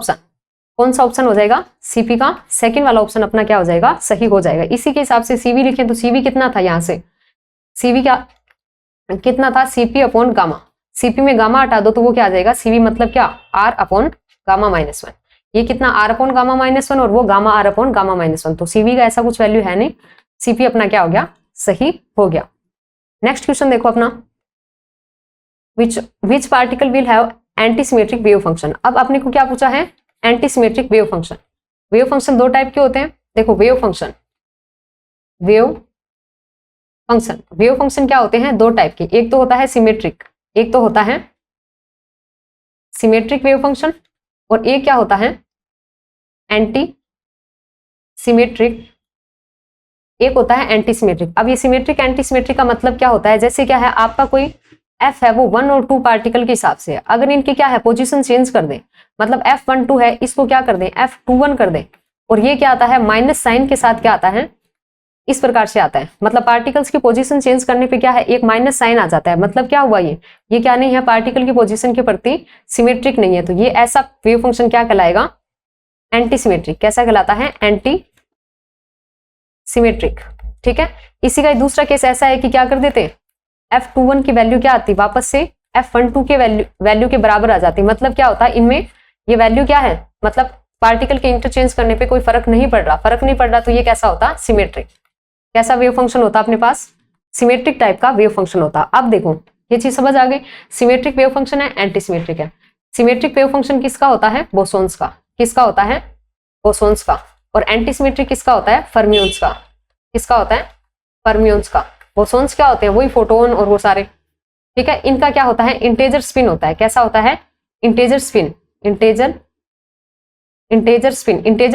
ऑप्शन हो जाएगा, सीपी का सेकंड वाला ऑप्शन अपना क्या हो जाएगा, सही हो जाएगा। इसी के हिसाब से सीवी लिखें तो सीवी कितना था, यहां से सीवी क्या कितना था, सीपी अपॉन गामा, सीपी में गामा हटा दो तो वो क्या आ जाएगा, सीवी मतलब क्या, आर अपॉन गामा माइनस 1, ये कितना आर अपॉन गामा माइनस 1 और वो gamma R upon gamma minus 1, तो सीवी का ऐसा कुछ वैल्यू है नहीं, सीपी अपना क्या हो गया, सही हो गया। नेक्स्ट क्वेश्चन देखो अपना, which particle will have antisymmetric wave function. अब अपने को क्या पूछा है, antisymmetric wave function. Wave function दो टाइप के होते हैं, देखो वेव फंक्शन क्या होते हैं, दो टाइप के, एक तो होता है सिमेट्रिक, एक तो होता है सिमेट्रिक वेव फंक्शन, और एक क्या होता है, एंटी सिमेट्रिक, एक होता है एंटीसिमेट्रिक। अब ये सिमेट्रिक एंटीसिमेट्रिक का मतलब क्या होता है, जैसे क्या है, आपका कोई एफ है वो 1 और 2 पार्टिकल के हिसाब से है, अगर इनकी क्या है पोजीशन चेंज कर दें, मतलब F12 है इसको क्या कर दें F21 कर दें, और ये क्या आता है माइनस साइन के साथ क्या आता है, इस प्रकार से आता है, मतलब पार्टिकल्स की पोजीशन चेंज करने पे क्या है, एक माइनस साइन आ जाता है, मतलब क्या हुआ, ये क्या नहीं है, पार्टिकल की पोजीशन के प्रति सिमेट्रिक नहीं है, तो ये ऐसा वेव फंक्शन क्या कहलाएगा, एंटीसिमेट्रिक। कैसा कहलाता है, एंटी सिमेट्रिक। ठीक है, इसी का दूसरा केस ऐसा है कि क्या कर देते, F21 की वैल्यू क्या आती, वापस से F12 के वैल्यू के बराबर आ जाती, मतलब क्या होता है, इनमें ये वैल्यू क्या है, मतलब पार्टिकल के इंटरचेंज करने पे कोई फर्क नहीं पड़ रहा, तो ये कैसा होता, सिमेट्रिक। कैसा वेव फंक्शन होता अपने पास, सिमेट्रिक टाइप का वेव फंक्शन होता। अब देखो ये चीज समझ आ गई, सिमेट्रिक वेव फंक्शन है, एंटीसिमेट्रिक है। सिमेट्रिक वेव फंक्शन किसका होता है, बोसोन्स का, किसका होता है, बोसोन्स का, और एंटीसिमेट्रिक किसका होता है, फर्मियोन्स का, किसका होता है, फर्मियोन्स का। बोसोन्स क्या होते हैं, वही फोटोन और वो सारे। ठीक है, इनका क्या होता है, इंटेजर स्पिन होता है, कैसा होता है, इंटेजर स्पिन, इंटेजर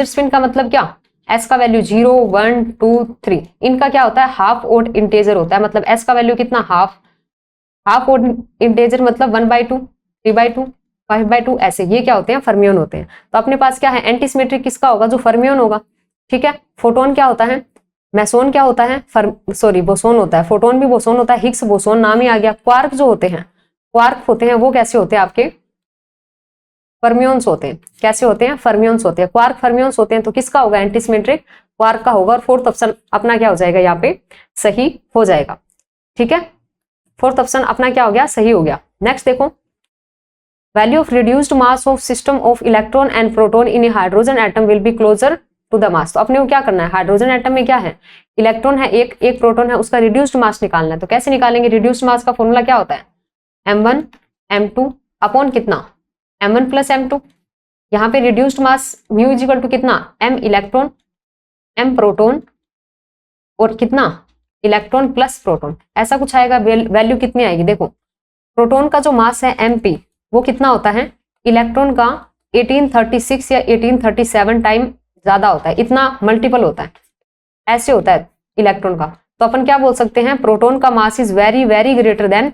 स्पिन का मतलब क्या, एस का वैल्यू 0 1 2 3, इनका क्या होता है, हाफ ओड इंटेजर होता है, मतलब एस का वैल्यू कितना, हाफ ओड इंटेजर, मतलब 1/2 3/2 5/2, ऐसे ये क्या होते हैं, फर्मियोन होते हैं। तो अपने पास क्या है, एंटीसिमेट्रिक किसका होगा, जो फर्मियोन होगा। ठीक है, फोटोन क्या होता है, मैसोन क्या होता है, बोसोन होता है, फोटोन भी बोसोन होता है, हिग्स बोसोन नाम ही आ गया। क्वार्क जो होते हैं, वो कैसे होते हैं आपके, फर्मियोन्स होते हैं, कैसे होते हैं, फर्मियोन्स होते हैं, क्वार्क फर्मियोन्स होते हैं, तो किसका होगा, एंटीसिमेट्रिक क्वार्क का होगा, और फोर्थ ऑप्शन अपना क्या हो जाएगा, यहाँ पे सही हो जाएगा। ठीक है, फोर्थ ऑप्शन अपना क्या हो गया, सही हो गया। नेक्स्ट देखो, value of reduced mass of system of electron and proton in a hydrogen atom will be closer to the mass. तो अपने को क्या करना है, हाइड्रोजन एटम में क्या है, इलेक्ट्रॉन है, एक प्रोटॉन है, उसका रिड्यूस्ड मास निकालना है। तो कैसे निकालेंगे, रिड्यूस्ड मास का फॉर्मूला क्या होता है, m1 m2 अपॉन कितना, m1 प्लस m2। यहाँ पे reduced mass mu is equal to कितना, m इलेक्ट्रॉन m प्रोटॉन और कितना इलेक्ट्रॉन प्लस प्रोटॉन, ऐसा कुछ आएगा। वैल्यू कितनी आएगी, देखो प्रोटॉन का जो मास है mp वो कितना होता है, इलेक्ट्रॉन का 1836 या 1837 टाइम ज्यादा होता है, इतना मल्टीपल होता है, ऐसे होता है इलेक्ट्रॉन का। तो अपन क्या बोल सकते हैं, प्रोटॉन का mass is very very greater than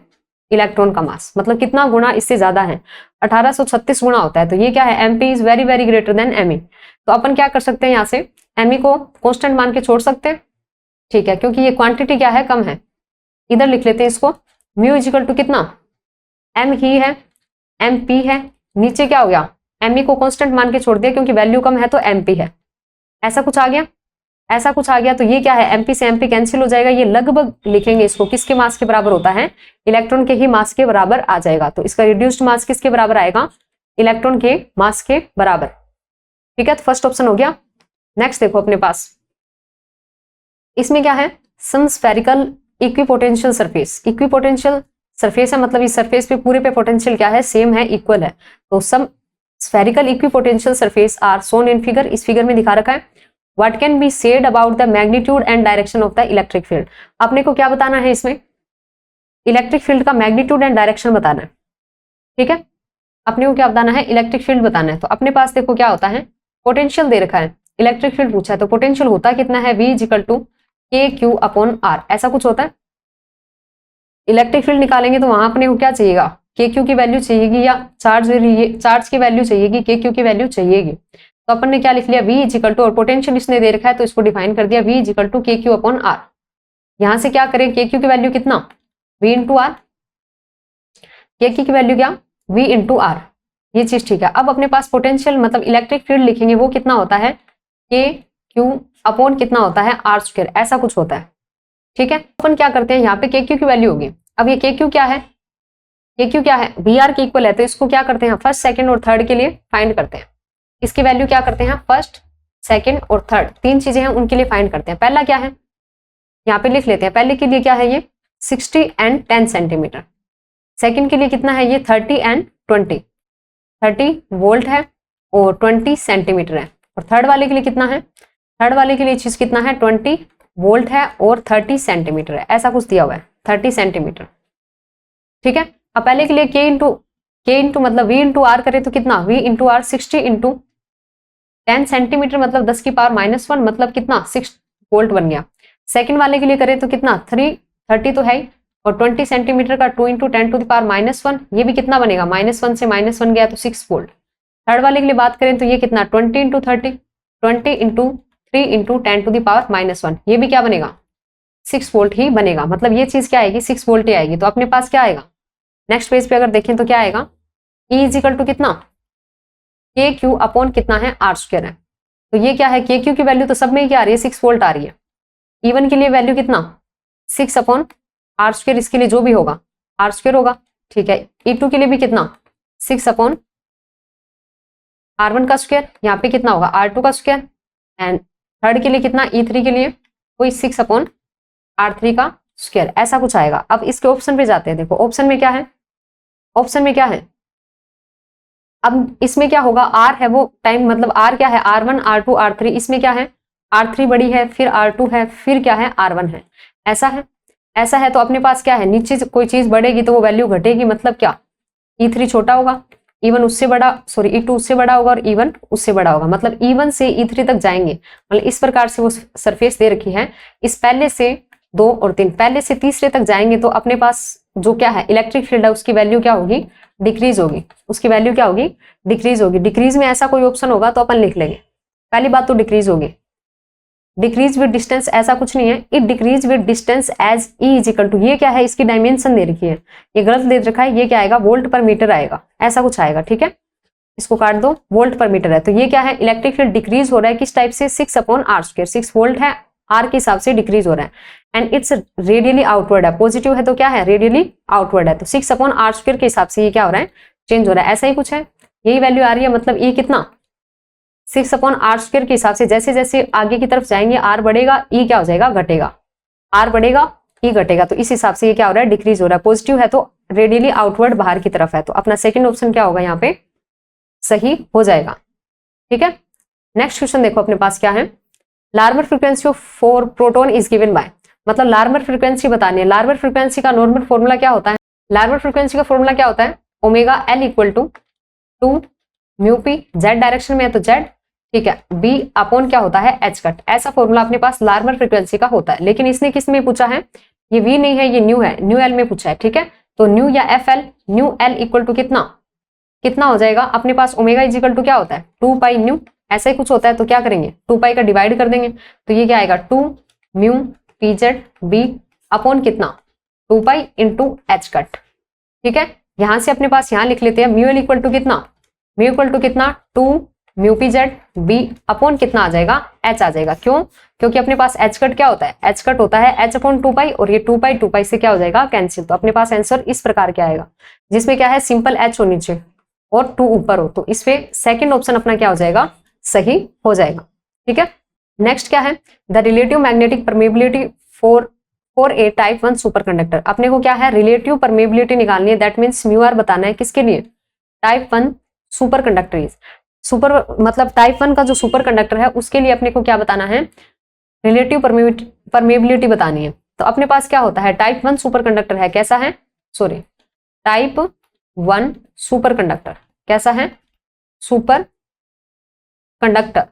electron का मास, मतलब कितना गुना इससे ज्यादा है, 1836 गुना होता है। तो ये क्या है, mp is very very greater than me। तो अपन क्या कर सकते हैं, यहाँ से me को कांस्टेंट मान के छोड़ सकते हैं। ठीक है, क्योंकि ये क्वांटिटी क्या है, कम है, इधर लिख लेते हैं इसको, म्यू इज इक्वल टू कितना, m ही है, mp है, नीचे क्या हो गया, me को कांस्टेंट मान के छोड़ दिया क्योंकि वैल्यू कम है तो mp है, ऐसा कुछ आ गया। ऐसा कुछ आ गया तो ये क्या है, एमपी से एमपी कैंसिल हो जाएगा, ये लगभग लिखेंगे इसको किसके मास के बराबर होता है, इलेक्ट्रॉन के ही मास के बराबर आ जाएगा। तो इसका रिड्यूस्ड मास किसके बराबर आएगा, इलेक्ट्रॉन के मास के बराबर। ठीक है, तो फर्स्ट ऑप्शन हो गया। नेक्स्ट देखो अपने पास, इसमें क्या है, some spherical equipotential surface. Equipotential surface है मतलब इस सरफेस पे पूरे पे पोटेंशियल क्या है, सेम है, इक्वल है। तो some spherical equipotential surface are shown in figure, इस फिगर में दिखा रखा है। What can be said about the magnitude and direction of the electric field. अपने को क्या बताना है इसमें, इलेक्ट्रिक फील्ड का मैग्नीट्यूड एंड डायरेक्शन बताना है। ठीक है, अपने को क्या बताना है, इलेक्ट्रिक फील्ड बताना है। तो अपने पास देखो क्या होता है, पोटेंशियल दे रखा है, इलेक्ट्रिक फील्ड पूछा है, तो पोटेंशियल होता कितना है, V इक्वल टू के क्यू अपॉन आर, ऐसा कुछ होता है। इलेक्ट्रिक फील्ड निकालेंगे तो वहां अपने को क्या चाहिएगा, के क्यू की वैल्यू चाहिएगी या चार्ज की वैल्यू चाहिएगी, के क्यू की वैल्यू चाहिएगी। तो अपन ने क्या लिख लिया, V इक्वल टू, और पोटेंशियल इसने दे रखा है तो इसको डिफाइन कर दिया V इक्वल टू के क्यू अपॉन आर। यहां से क्या करें, के क्यू की वैल्यू कितना, V इंटू आर, के क्यू की वैल्यू क्या, V इंटू आर, ये चीज ठीक है। अब अपने पास पोटेंशियल मतलब इलेक्ट्रिक फील्ड लिखेंगे, वो कितना होता है, के क्यू अपॉन कितना होता है, आर स्क्वायर, ऐसा कुछ होता है। ठीक है, अपन क्या करते हैं, यहाँ पे के क्यू की वैल्यू होगी। अब ये के क्यू क्या है, के क्यू क्या है, वी आर के इक्वल है, तो इसको क्या करते हैं, फर्स्ट सेकंड और थर्ड के लिए फाइंड करते हैं। इसकी वैल्यू क्या करते हैं, फर्स्ट सेकंड और थर्ड, तीन चीजें हैं उनके लिए फाइंड करते हैं। पहला क्या है, यहाँ पे लिख लेते हैं, पहले के लिए क्या है, ये 60 एंड 10 सेंटीमीटर। सेकंड के लिए कितना है, ये 30 एंड 20, 30 वोल्ट है और 20 सेंटीमीटर है। और थर्ड वाले के लिए कितना है, थर्ड वाले के लिए चीज कितना है, 20 वोल्ट है और 30 सेंटीमीटर है, ऐसा कुछ दिया हुआ है, 30 सेंटीमीटर। ठीक है, अब पहले के लिए के इंटू मतलब V इंटू आर करें तो कितना, V into R 60 into 10 centimetre मतलब 10 की पावर -1 मतलब कितना, 6 वोल्ट बन गया। सेकंड वाले के लिए करें तो कितना, 30 तो है ही, और 20 सेंटीमीटर का 2 इंटू 10 टू द पावर -1, ये भी कितना बनेगा, -1 से -1 गया तो 6 वोल्ट। थर्ड वाले के लिए बात करें तो ये कितना, 20 into 30, 20 into 3 into 10 to the power -1, ये भी क्या बनेगा, 6 वोल्ट ही बनेगा। मतलब ये चीज क्या आएगी, 6 वोल्ट ही आएगी। तो अपने पास क्या आएगा, नेक्स्ट पेज पे अगर देखें तो क्या आएगा, E इज इक्वल टू कितना, के क्यू अपॉन कितना है, आर स्क्वायर है। तो ये क्या है, के क्यू की वैल्यू तो सब में क्या आ रही है, 6 वोल्ट आ रही है। E1 के लिए वैल्यू कितना, 6 अपॉन आर स्क्वायर, इसके लिए जो भी होगा आर स्क्वायर होगा। ठीक है, E2 के लिए भी कितना, 6 अपॉन R1 का स्क्वायर, यहाँ पे कितना होगा, R2 का स्क्वायर। एंड थर्ड के लिए कितना, E3 के लिए कोई 6 अपॉन R3 का स्क्वायर, ऐसा कुछ आएगा। अब इसके ऑप्शन पे जाते हैं, देखो ऑप्शन में क्या है, ऑप्शन में क्या है, अब इसमें क्या होगा, R है वो टाइम मतलब R क्या है, R1 R2 R3, इसमें क्या है, R3 बड़ी है, फिर R2 है, फिर क्या है, R1 है, ऐसा है, ऐसा है। तो अपने पास क्या है, नीचे कोई चीज बढ़ेगी तो वो वैल्यू घटेगी, मतलब क्या, E3 छोटा होगा, E1 उससे बड़ा, सॉरी E2 उससे बड़ा होगा और E1 उससे बड़ा होगा, मतलब E1 से E3 तक जाएंगे। मतलब इस प्रकार से वो सरफेस दे रखी है, इस पहले से 2 और 3, पहले से तीसरे तक जाएंगे तो अपने पास जो क्या है इलेक्ट्रिक फील्ड है उसकी वैल्यू क्या होगी, डिक्रीज होगी, उसकी वैल्यू क्या होगी, डिक्रीज होगी। डिक्रीज में ऐसा कोई ऑप्शन होगा तो अपन लिख लेंगे, पहली बात तो डिक्रीज होगी, डिक्रीज विद डिस्टेंस ऐसा कुछ नहीं है, it decrease with distance as E is equal to, ये क्या है, इसकी डायमेंशन दे रखी है, ये गलत दे रखा है, ये क्या आएगा, वोल्ट पर मीटर आएगा, ऐसा कुछ आएगा। ठीक है, इसको काट दो, वोल्ट पर मीटर है। तो ये क्या है, इलेक्ट्रिक फील्ड डिक्रीज हो रहा है किस टाइप से, 6 अपॉन आर स्क्वायर, 6 वोल्ट है, आर के हिसाब से डिक्रीज हो रहा है। एंड इट्स रेडियली आउटवर्ड है, पॉजिटिव है तो क्या है, रेडियली आउटवर्ड है, तो 6 अपॉन आर स्क्वायर के हिसाब से ये क्या हो रहा है, चेंज हो रहा है, ऐसा ही कुछ है, यही वैल्यू आ रही है। मतलब ये कितना, 6 अपॉन आर स्क्वायर के हिसाब से जैसे जैसे आगे की तरफ जाएंगे आर बढ़ेगा, ई क्या हो जाएगा, घटेगा, आर बढ़ेगा ई घटेगा, तो इस हिसाब से ये क्या हो रहा है, डिक्रीज हो रहा है। पॉजिटिव है तो रेडियली आउटवर्ड बाहर की तरफ है, तो अपना सेकंड ऑप्शन क्या होगा, यहाँ पे सही हो जाएगा। ठीक है, नेक्स्ट क्वेश्चन देखो अपने पास क्या है, Larmor frequency of for proton is given by, मतलब लार्मर फ्रीक्वेंसी बतानी है। लार्मर फ्रीक्वेंसी का नॉर्मल फॉर्मूला क्या होता है, लार्मर फ्रीक्वेंसी का फॉर्मूला क्या होता है, omega L equal to 2 mu P, Z direction में है तो जेड, ठीक है, बी अपॉन क्या होता है, एच कट, ऐसा फॉर्मूला अपने पास लार्मर फ्रीक्वेंसी का होता है। लेकिन इसने किस में पूछा है, ये वी नहीं है, ये न्यू है, न्यू एल में पूछा है। ठीक है, तो न्यू या F L, nu L equal to कितना, कितना हो जाएगा अपने पास, ओमेगा इज इक्वल टू क्या होता है, 2 पाई न्यू, ऐसा ही कुछ होता है। तो क्या करेंगे, 2 पाई का डिवाइड कर देंगे, तो ये क्या आएगा, 2 mu P Z B upon कितना, 2 पाई इंटू एच कट। ठीक है, यहां से अपने पास यहां लिख लेते हैं म्यू एल इक्वल टू कितना, म्यू इक्वल टू कितना, 2 mu P Z B upon कितना आ जाएगा, एच आ जाएगा। क्यों? क्योंकि अपने पास एच कट क्या होता है, एच कट होता है एच अपॉन 2 पाई, और ये 2 पाई से क्या हो जाएगा, कैंसिल। तो अपने पास आंसर इस प्रकार क्या आएगा, जिसमें क्या है सिंपल एच हो नीचे और 2 ऊपर हो, तो इसपे सेकंड ऑप्शन अपना क्या हो जाएगा, सही हो जाएगा। ठीक है, नेक्स्ट क्या है, the relative magnetic permeability for a type 1 super conductor. अपने को क्या है, रिलेटिव परमेबिलिटी निकालनी है, दैट मीन्स म्यू आर बताना है किसके लिए, टाइप 1 सुपर कंडक्टर। सुपर मतलब टाइप 1 का जो सुपर कंडक्टर है उसके लिए अपने को क्या बताना है, रिलेटिव परमेबिलिटी बतानी है। तो अपने पास क्या होता है, टाइप 1 सुपर कंडक्टर है, कैसा है, सॉरी टाइप 1 सुपर कंडक्टर कैसा है, सुपर कंडक्टर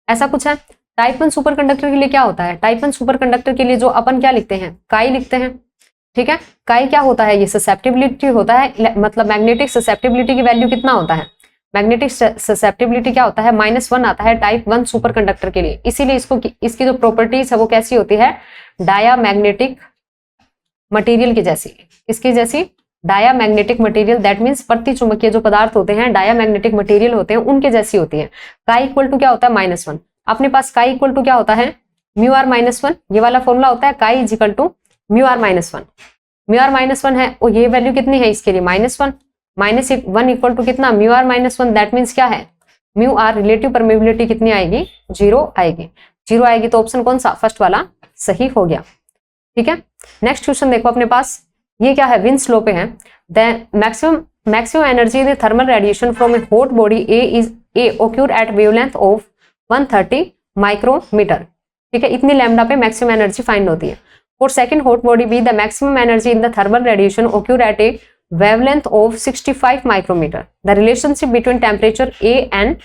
ऐसा कुछ है। टाइप 1 सुपर कंडक्टर के लिए क्या होता है, टाइप 1 सुपर कंडक्टर के लिए जो अपन क्या लिखते हैं, काई लिखते हैं। ठीक है, काई क्या होता है, ये ससेप्टिबिलिटी होता है, मतलब मैग्नेटिक ससेप्टिबिलिटी की वैल्यू कितना होता है, मैग्नेटिक ससेप्टिबिलिटी क्या होता है, -1 आता है टाइप 1 सुपर कंडक्टर के लिए। इसीलिए इसकी जो प्रॉपर्टीज है वो कैसी होती है, डायामैग्नेटिक मटेरियल की जैसी। किसकी जैसी, डायामैग्नेटिक मटेरियल, दैट मीन्स प्रति चुंबकीय जो पदार्थ होते हैं, डायामैग्नेटिक मटेरियल होते हैं, उनके जैसी होती है। काई इक्वल टू क्या होता है, -1। अपने पास काई इक्वल टू क्या होता है, म्यू आर -1, ये वाला फॉर्मूला होता है, chi is equal to mu R -1। Mu R -1 है और ये वैल्यू कितनी है इसके लिए, -1 -1 इक्वल टू कितना, म्यू आर -1, दैट मीन्स क्या है, म्यू आर रिलेटिव परमेबिलिटी कितनी आएगी, 0 आएगी। 0 आएगी तो ऑप्शन कौन सा, फर्स्ट वाला सही हो गया। ठीक है, नेक्स्ट क्वेश्चन देखो अपने पास, ये क्या है, विंस लॉ पे है। The maximum energy the thermal radiation from a hot body a occur at wavelength of 130 micrometre. ठीक है, इतनी लैम्डा पे मैक्सिमम एनर्जी फाइंड होती है। For second hot body B the maximum energy in the thermal radiation occur at a wavelength of 65 micrometer. The relationship between temperature of A and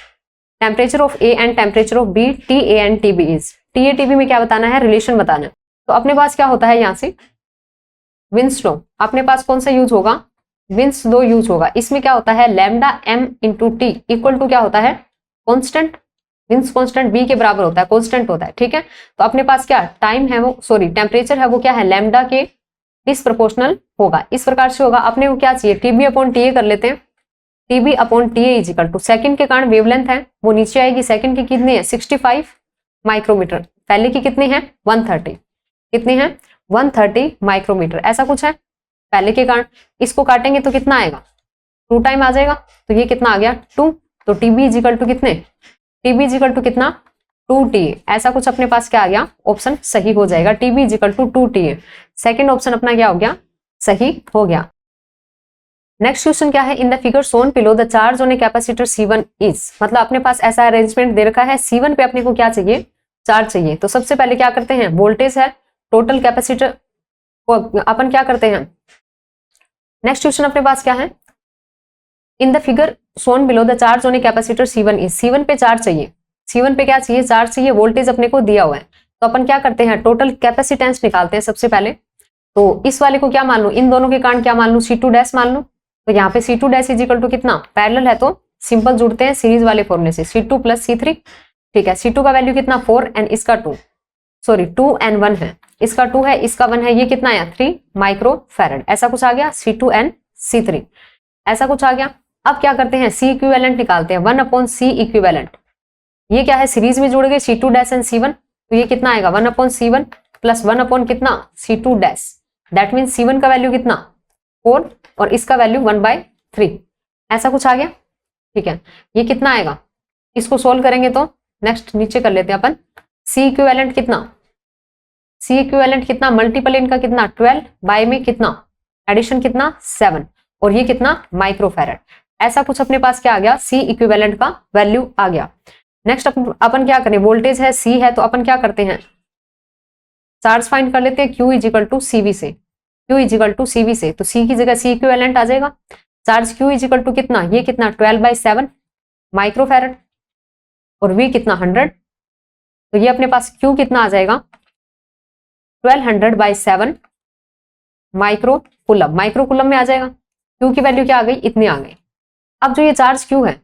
temperature of B, TA and TB is. TA TB में क्या बताना है, रिलेशन बताना है। तो अपने पास क्या होता है यहाँ से, विंस लॉ अपने पास कौन सा यूज होगा, विंस लॉ यूज होगा। इसमें क्या होता है, lambda m into T equal to क्या होता है, कॉन्स्टेंट। विंस कॉन्स्टेंट B के बराबर होता है, कॉन्स्टेंट होता है। ठीक है, तो अपने पास क्या टाइम है वो, सॉरी टेम्परेचर है वो क्या है, लैम्डा के डिसप्रोपोर्शनल होगा। इस प्रकार से होगा। अपने को क्या चाहिए, टीबी अपॉन टीए कर लेते हैं। TB upon TA is equal to, second के कारण वेवलेंथ है वो नीचे आएगी, सेकंड की कितनी है 65 माइक्रोमीटर, पहले की कितनी है 130, कितनी है 130 माइक्रोमीटर, ऐसा कुछ है पहले के कारण। इसको काटेंगे तो कितना आएगा, 2 टाइम आ जाएगा, तो ये कितना आ गया 2। तो टीबी इज इक्वल टू कितने, टीबी इज इक्वल टू कितना 2TA, ऐसा कुछ अपने पास क्या आ गया, ऑप्शन सही हो जाएगा। TB is equal to 2TA, second option अपना क्या हो गया, सही हो गया। नेक्स्ट क्वेश्चन क्या है, in the figure shown below the charge on a capacitor C1 is, मतलब अपने पास ऐसा अरेंजमेंट दे रखा है, C1 पे अपने को क्या चाहिए, चार्ज चाहिए। तो सबसे पहले क्या करते हैं, वोल्टेज है टोटल कैपेसिटर को अपन क्या करते हैं। नेक्स्ट क्वेश्चन अपने पास क्या है, in the figure shown below the charge on a capacitor C1 is, C1 पे चार्ज चाहिए, C1 पे क्या चाहिए, चार्ज चाहिए, वोल्टेज अपने को दिया हुआ है। तो अपन क्या करते हैं, टोटल कैपेसिटेंस निकालते हैं सबसे पहले। तो इस वाले को क्या मान लूं, इन दोनों के कारण क्या मान लूं, C2 डैश मान लूं। तो यहाँ पे C2 dash is equal to कितना, पैरेलल है तो सिंपल जुड़ते हैं सीरीज वाले फॉर्मूले से, C2 प्लस C3। ठीक है, C2 का वैल्यू कितना 4 एंड इसका 2, सॉरी 2 एंड 1 है, इसका 2 है इसका 1 है, ये कितना आया 3 माइक्रो फैरेड, ऐसा कुछ आ गया। C2 एंड C3 ऐसा कुछ आ गया। अब क्या करते हैं, C इक्विवेलेंट निकालते हैं, 1/C इक्विवेलेंट। ये क्या है, सीरीज में जुड़ गए C2 डैश एंड C1, तो ये कितना आएगा 1/C1 प्लस 1 कितना C2 dash, that mean C1 का वैल्यू कितना 4 और इसका वैल्यू 1/3, ऐसा कुछ आ गया। ठीक है, ये कितना आएगा, इसको सोल्व करेंगे तो नेक्स्ट नीचे कर लेते हैं अपन। C इक्विवेलेंट कितना, C इक्विवेलेंट कितना, मल्टीपल इनका कितना 12 बाय में कितना एडिशन कितना 7 और ये कितना माइक्रोफैरेड, ऐसा कुछ अपने पास क्या आ गया, C इक्विवेलेंट का वैल्यू आ गया। नेक्स्ट अपन क्या करें, वोल्टेज है C है तो अपन क्या करते हैं, चार्ज फाइंड कर लेते हैं, Q is equal to CV से, Q is equal to CV से, तो C की जगह C इक्विवेलेंट आ जाएगा। Charge Q is equal to कितना, ये कितना 12/7 माइक्रोफैरेड और V कितना 100, तो ये अपने पास Q कितना आ जाएगा 1200/7 माइक्रोकुलम, माइक्रोकुलम में आ जाएगा। Q की वैल्यू क्या आ गई, इतनी आ गई। अब जो ये चार्ज Q है,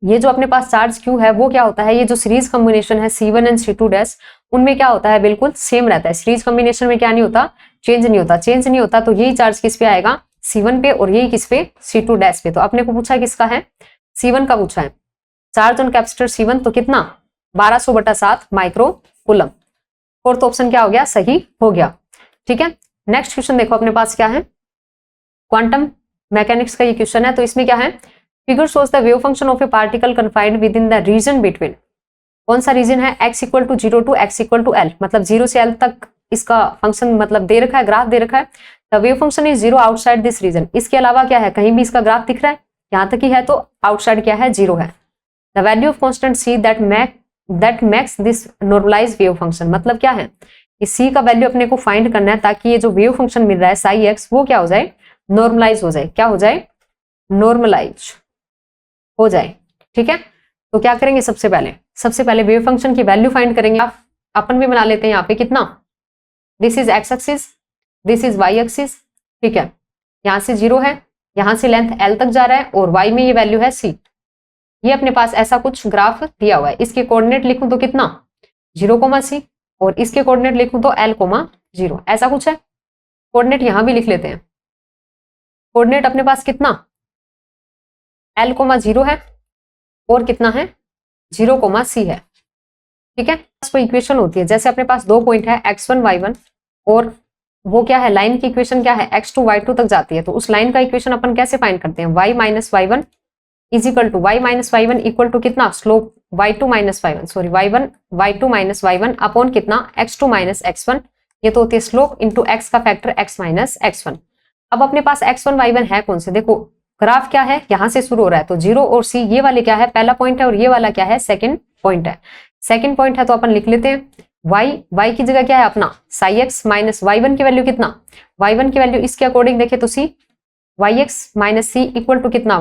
ये जो अपने पास चार्ज Q है वो क्या होता है, ये जो सीरीज कॉम्बिनेशन है C1 एंड C2 डैश, उनमें क्या होता है, बिल्कुल सेम रहता है। सीरीज कॉम्बिनेशन में क्या नहीं होता, चेंज नहीं होता, चेंज नहीं होता। तो यही चार्ज किस पे आएगा, C1 पे और यही किस पे C2 डैश पे। तो अपने को पूछा किसका है, C1 का पूछा है, चार्ज ऑन कैपेसिटर C1 तो कितना 1200/7 माइक्रो कूलम। फोर्थ ऑप्शन क्या हो गया, सही हो गया। ठीक है, नेक्स्ट क्वेश्चन देखो अपने पास क्या है, क्वांटम मैकेनिक्स का ये क्वेश्चन है। तो इसमें क्या है, figure shows the wave function of A particle confined with in the region between, कौन सा रीजन है, x = 0 to x = L, मतलब 0 से L तक इसका फंक्शन मतलब दे रखा है, ग्राफ दे रखा है। The wave function is 0 outside this region, इसके अलावा क्या है, कहीं भी इसका ग्राफ दिख रहा है, यहां तक ही है तो आउटसाइड क्या है, 0 है। The value of constant c that makes this normalise wave function, मतलब क्या है, इस c का वैल्यू अपने को फाइंड करना है ताकि ये जो वेव फंक्शन मिल रहा है साई x वो क्या हो जाए, नॉर्मलाइज हो जाए। क्या हो जाए, नॉर्मलाइज हो जाए। ठीक है, तो क्या करेंगे, सबसे पहले वेव फंक्शन की वैल्यू फाइंड करेंगे। अपन भी बना लेते हैं यहाँ पे कितना, this is x axis, this is y axis. ठीक है, यहाँ से 0 है, यहाँ से लेंथ L तक जा रहा है और y में ये वैल्यू है c। ये अपने पास ऐसा कुछ ग्राफ दिया हुआ है, इसके कोऑर्डिनेट लिखूं तो कितना 0, c, और इसके कोऑर्डिनेट लिखूं तो L, 0, ऐसा कुछ है। कोऑर्डिनेट यहां भी लिख लेते हैं, कोऑर्डिनेट अपने पास कितना L, 0 है और कितना है 0, c है। ठीक है, कोई इक्वेशन होती है, जैसे अपने पास 2 पॉइंट है x1 y1 और वो क्या है, लाइन की इक्वेशन क्या है, x2 y2 तक जाती है, तो उस लाइन का इक्वेशन अपन कैसे फाइंड करते हैं, y - y1 इक्वल टू कितना, slope y2 - y1 sorry y2 - y1 upon कितना, x2 - x1, ये तो होती है स्लोप इंटू x का फैक्टर x - x1। अब अपने पास x1 y1 है कौन से, देखो ग्राफ क्या है, यहां से शुरू हो रहा है, तो 0 और c ये वाले क्या है, पहला पॉइंट है, और ये वाला क्या है, सेकंड पॉइंट है। सेकंड पॉइंट है तो अपन लिख लेते हैं y की जगह क्या है अपना साई x माइनस y1 की वैल्यू कितना, y1 की वैल्यू इसके अकॉर्डिंग देखे तो c, yx minus c equal to कितना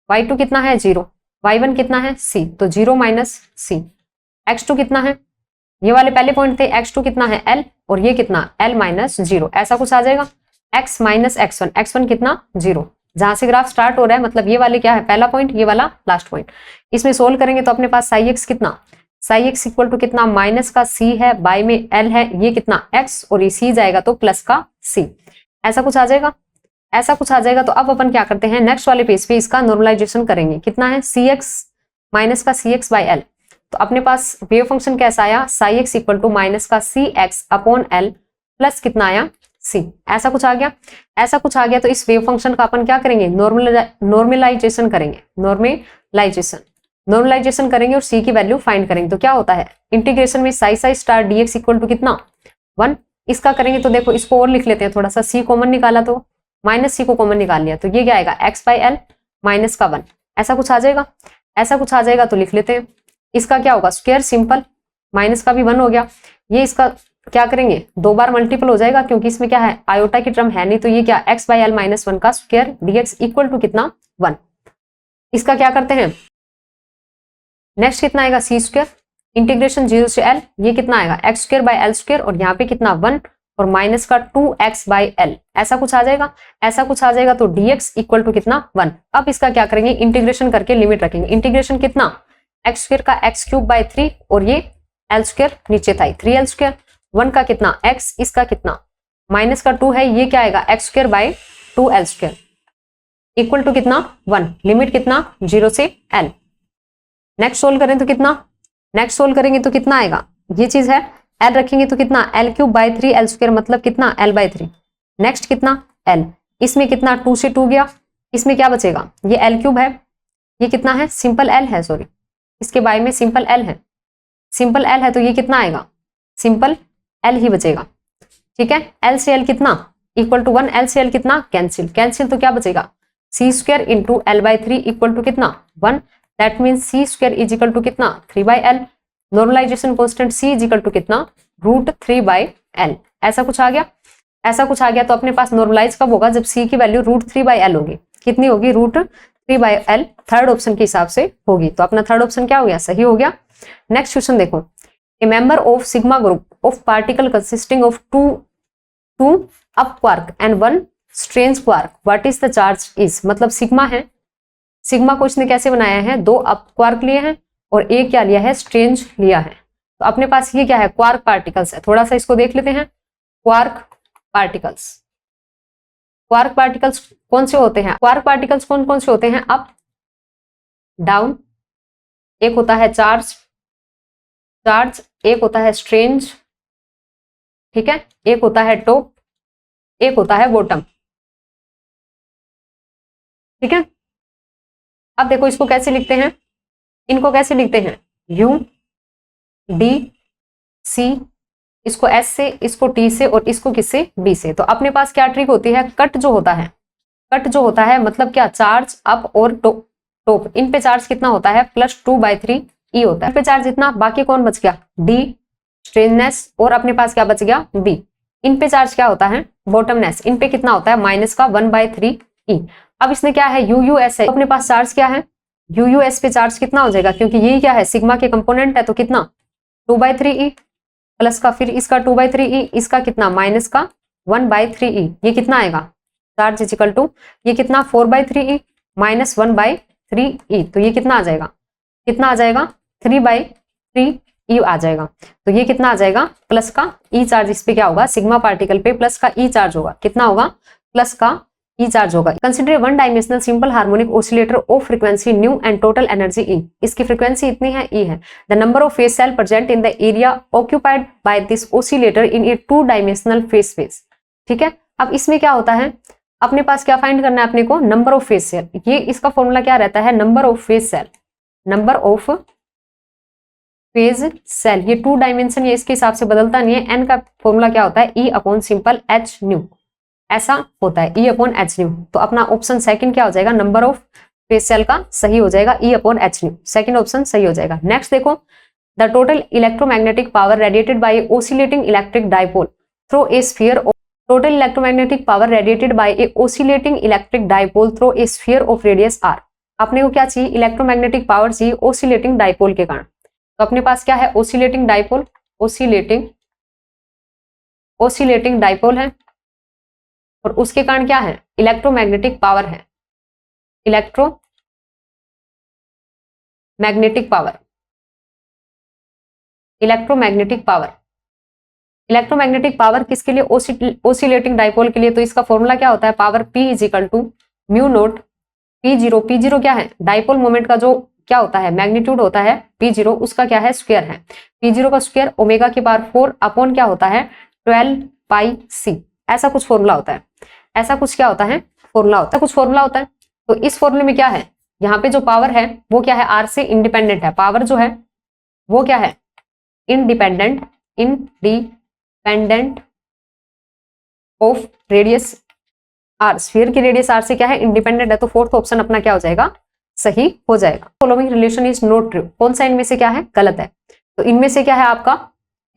y2 कितना है 0, y1 कितना है c, तो 0 माइनस c। x2 कितना है, ये वाले पहले पॉइंट थे, x2 कितना है l, और ये कितना l माइनस 0, ऐसा कुछ आ जाएगा। x माइनस x1 कितना 0, जहां से ग्राफ स्टार्ट हो रहा है, मतलब ये वाले क्या है पहला पॉइंट, ये वाला लास्ट पॉइंट। इसमें सोल्व करेंगे तो अपने पास साई x कितना, साई x इक्वल टू कितना, माइनस का c है, बाय में l है, ये कितना x, और ये c जाएगा तो प्लस का c, ऐसा कुछ आ जाएगा, ऐसा कुछ आ जाएगा। तो अब अपन क्या करते हैं, नेक्स्ट वाले पेज पे इसका नॉर्मलाइजेशन करेंगे, कितना है cx माइनस का cx बाय l, तो अपने पास वेव फंक्शन कैसा आया, psi x equal to minus का cx अपॉन l प्लस कितना आया c, ऐसा कुछ आ गया, ऐसा कुछ आ गया। तो इस वेव फंक्शन का अपन क्या करेंगे, नॉर्मलाइजेशन करेंगे, नॉर्मलाइजेशन करेंगे और c की वैल्यू फाइंड करेंगे। तो क्या होता है, इंटीग्रेशन में psi star dx equal to कितना 1, इसका करेंगे तो देखो इसको और लिख लेते हैं थोड़ा सा, c कॉमन निकाला तो माइनस c को कॉमन निकाल लिया, तो ये क्या आएगा x बाई एल माइनस का 1, ऐसा कुछ आ जाएगा, ऐसा कुछ आ जाएगा। तो लिख लेते हैं, इसका क्या होगा स्क्वायर, सिंपल, माइनस का भी 1 हो गया, ये इसका क्या करेंगे 2 बार मल्टीपल हो जाएगा, क्योंकि इसमें क्या है आयोटा की टर्म है नहीं, तो ये क्या x बाई एल माइनस 1 का स्क्वायर dx इक्वल टू कितना 1। इसका क्या करते हैं, नेक्स्ट कितना आएगा c स्क्वायर इंटीग्रेशन 0 से l, ये कितना आएगा x square by L square, और यहाँ पे कितना 1 और माइनस का 2x बाई एल, ऐसा कुछ आ जाएगा, ऐसा कुछ आ जाएगा। तो dx इक्वल टू कितना 1। अब इसका क्या करेंगे, इंटीग्रेशन करके लिमिट रखेंगे, इंटीग्रेशन कितना x स्क्वायर का x क्यूब बाई 3, और ये l स्क्वायर नीचे था 3l स्क्वायर, 1 का कितना x, इसका कितना माइनस का 2 है, ये क्या आएगा x square by 2l square equal to कितना 1, लिमिट कितना 0 से l। नेक्स्ट सोल्व करें तो कितना, नेक्स्ट सोल्व करेंगे तो कितना आएगा, ये चीज है l रखेंगे तो कितना l cube by 3l square, मतलब कितना l बाई 3। नेक्स्ट कितना l, इसमें कितना 2 से 2 गया, इसमें क्या बचेगा, ये l क्यूब है, ये कितना है सिंपल l है, सॉरी इसके बाय में सिंपल l है, सिंपल l है, तो ये कितना आएगा सिंपल l ही बचेगा। ठीक है, l से l कितना इक्वल टू 1, l से l कितना कैंसिल, कैंसिल तो क्या बचेगा c square into l by 3 equal to कितना 1, that mean c square is equal to कितना 3 by L, normalisation constant c is equal to कितना √3 बाई एल, ऐसा कुछ आ गया, ऐसा कुछ आ गया। तो अपने पास नॉर्मलाइज कब होगा, जब c की वैल्यू √3 बाई एल होगी, कितनी होगी √3 बाई एल, थर्ड ऑप्शन के हिसाब से होगी। तो अपना थर्ड ऑप्शन क्या हो गया, सही हो गया। नेक्स्ट क्वेश्चन देखो, a member of sigma group of particle consisting of two up quark and 1 strange quark, what is the charge is, मतलब सिग्मा है, सिग्मा को इसने कैसे बनाया है, 2 अप क्वार्क लिए हैं और एक क्या लिया है स्ट्रेंज लिया है। तो अपने पास ये क्या है क्वार्क पार्टिकल्स है, थोड़ा सा इसको देख लेते हैं। क्वार्क पार्टिकल्स, क्वार्क पार्टिकल्स कौन से होते हैं, क्वार्क पार्टिकल्स कौन कौन से होते हैं, अप डाउन, एक होता है चार्ज, एक होता है स्ट्रेंज, ठीक है, एक होता है टॉप, एक होता है बॉटम, ठीक है। अब देखो इसको कैसे लिखते हैं, इनको कैसे लिखते हैं, यू डी सी, इसको एस से, इसको टी से और इसको किससे, बी से। तो अपने पास क्या ट्रिक होती है, कट जो होता है, कट जो होता है मतलब क्या, चार्ज अप और टॉप, इन पे चार्ज कितना होता है, +2/3 ई होता है, इन पे चार्ज इतना, बाकी कौन बच गया, डी स्ट्रेननेस, और अपने पास क्या बच गया, बी। इन पे चार्ज क्या होता है, बॉटमनेस, इन पे कितना होता है, -1/3 ई। अब इसने क्या है, यूयूएस है, तो अपने पास चार्ज क्या है, यूयूएस पे चार्ज कितना हो जाएगा, क्योंकि यही क्या है, सिग्मा के कंपोनेंट है, तो कितना 2/3 ई, प्लस का फिर इसका 2/3 ई, इसका कितना माइनस का 1/3 ई, ये कितना आएगा, चार्ज इज इक्वल टू, ये कितना 4/3 ई माइनस 1/3 ई, तो ये कितना आ जाएगा, कितना आ जाएगा 3/3 ई आ जाएगा। तो ये कितना आ जाएगा, प्लस का ई चार्ज, इस पे क्या होगा, सिग्मा पार्टिकल पे प्लस का ई चार्ज होगा, कितना होगा, प्लस का ई चार्ज होगा। Consider one dimensional simple harmonic oscillator of frequency nu and total energy E, इसकी फ्रीक्वेंसी इतनी है, ई है। The number of phase cell present in the area occupied by this oscillator in a 2 dimensional phase space, ठीक है। अब इसमें क्या होता है, अपने पास क्या फाइंड करना है अपने को, नंबर ऑफ फेज सेल, ये इसका फॉर्मूला क्या रहता है, number of phase cell, number of phase cell, ये 2 डायमेंशन, ये इसके हिसाब से बदलता नहीं है। एन का फॉर्मूला क्या होता है, ई अपॉन सिंपल एच न्यू, ऐसा होता है, ई अपॉन एच न्यू। तो अपना ऑप्शन सेकंड क्या हो जाएगा, नंबर ऑफ फेज सेल का सही हो जाएगा, E upon H nu, second option सही हो जाएगा। नेक्स्ट देखो, the total electromagnetic power radiated by oscillating electric dipole through a sphere, total electromagnetic power radiated by a oscillating electric dipole through a sphere of radius R. अपने को क्या चाहिए, इलेक्ट्रोमैग्नेटिक पावर चाहिए ऑसिलेटिंग डाइपोल के कारण। तो अपने पास क्या है, ऑसिलेटिंग डाइपोल, ऑसिलेटिंग डाइपोल है, और उसके कारण क्या है, इलेक्ट्रोमैग्नेटिक पावर है, electromagnetic power, electromagnetic power, electromagnetic power किसके लिए, ऑसिलेटिंग डाइपोल के लिए। तो इसका फॉर्मूला क्या होता है, power P is equal to mu naught P0, P0 क्या है, डाइपोल मोमेंट का जो क्या होता है, मैग्नीट्यूड होता है P0, उसका क्या है, स्क्वायर है, P0 का स्क्वायर ओमेगा की पावर 4 अपॉन क्या होता है 12πc, ऐसा कुछ फॉर्मूला होता है, ऐसा कुछ क्या होता है, फॉर्मूला होता है, कुछ फॉर्मूला होता है। तो इस फॉर्मूले में क्या है, यहाँ पे जो पावर है वो क्या है, आर से इंडिपेंडेंट है, पावर जो है वो क्या है, independent of radius R, sphere की रेडियस आर से क्या है, इंडिपेंडेंट है। तो फोर्थ ऑप्शन अपना क्या हो जाएगा, सही हो जाएगा। Following relation is not true, कौन सा इनमें से क्या है, गलत है। तो इनमें से क्या है आपका,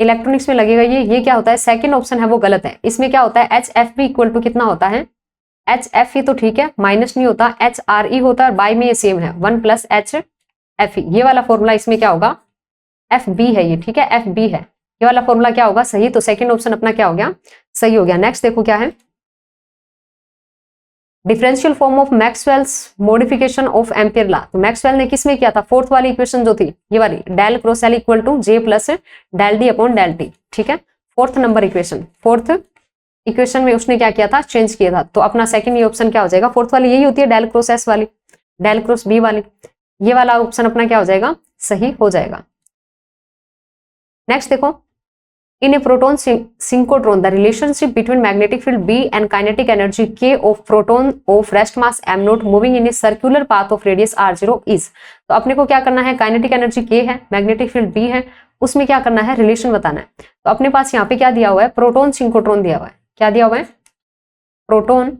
इलेक्ट्रॉनिक्स में लगेगा ये क्या होता है, सेकंड ऑप्शन है वो गलत है। इसमें क्या होता है, H F B equal to कितना होता है, एच एफ ई तो ठीक है, माइनस नहीं होता, एच आर ई होता है, बाई में ये सेम है 1 + एच एफ ई, ये वाला फॉर्मूला इसमें क्या होगा, एफ बी है ये, ठीक है, एफ बी है, ये वाला फॉर्मूला क्या होगा, सही। तो सेकंड ऑप्शन अपना क्या हो गया, सही हो गया। नेक्स्ट देखो क्या है, differential form of Maxwell's modification of ampere law. तो मैक्सवेल ने किसमें किया था, फोर्थ वाली इक्वेशन जो थी ये वाली, del cross L equal to J plus del D upon del T, ठीक है, fourth number equation, fourth equation में उसने क्या किया था, चेंज किया था। तो अपना सेकंड ये ऑप्शन क्या हो जाएगा, फोर्थ वाली यही होती है, डेल क्रॉस एस वाली, डेल क्रॉस बी वाली, ये वाला ऑप्शन अपना क्या हो जाएगा, सही हो जाएगा। नेक्स्ट देखो, in a proton synchrotron the relationship between magnetic field B and kinetic energy K of proton of rest mass m naught moving in a circular path of radius r0 is। तो अपने को क्या करना है, काइनेटिक एनर्जी K है, मैग्नेटिक फील्ड B है, उसमें क्या करना है, रिलेशन बताना है। तो अपने पास यहाँ पे क्या दिया हुआ है, प्रोटोन सिंक्रोट्रॉन दिया हुआ है, क्या दिया हुआ है, प्रोटोन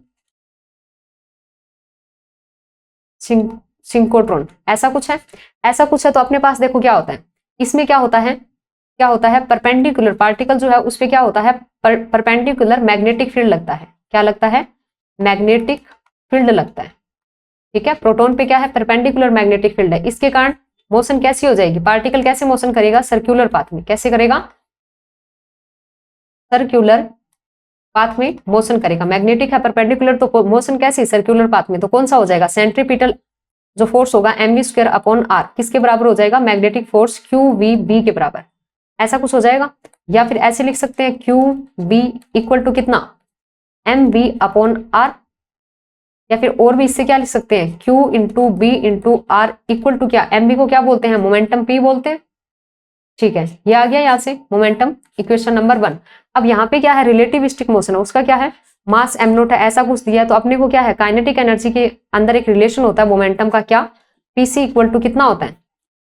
सिंक्रोट्रॉन, ऐसा कुछ है, ऐसा कुछ है। तो अपने पास देखो क्या होता है, इसमें क्या होता है, क्या होता है, परपेंडिकुलर पार्टिकल जो है उस पे क्या होता है, परपेंडिकुलर मैग्नेटिक फील्ड लगता है, क्या लगता है, मैग्नेटिक फील्ड लगता है, ठीक है। प्रोटॉन पे क्या है, परपेंडिकुलर मैग्नेटिक फील्ड है, इसके कारण मोशन कैसी हो जाएगी, पार्टिकल कैसे मोशन करेगा, सर्कुलर पाथ में, कैसे करेगा, सर्कुलर पाथ में मोशन करेगा। मैग्नेटिक है, परपेंडिकुलर, तो मोशन कैसी, सर्कुलर पाथ में। तो कौन सा हो जाएगा, सेंट्रीपिटल जो फोर्स होगा mv² अपॉन r किसके बराबर हो जाएगा, मैग्नेटिक फोर्स QVB के बराबर, ऐसा कुछ हो जाएगा। या फिर ऐसे लिख सकते हैं QB इक्वल टू कितना, mv अपॉन r, या फिर और भी इससे क्या लिख सकते हैं, Q into B into R equal to क्या, एमबी को क्या बोलते हैं, मोमेंटम P बोलते हैं। ठीक है, ये आ गया यहाँ से मोमेंटम इक्वेशन नंबर 1। अब यहाँ पे क्या है, रिलेटिविस्टिक मोशन है, उसका क्या है, मास m नोट है, ऐसा कुछ दिया है, तो अपने को क्या है, काइनेटिक एनर्जी के अंदर एक रिलेशन होता है मोमेंटम का, क्या, पीसी इक्वल टू कितना होता है,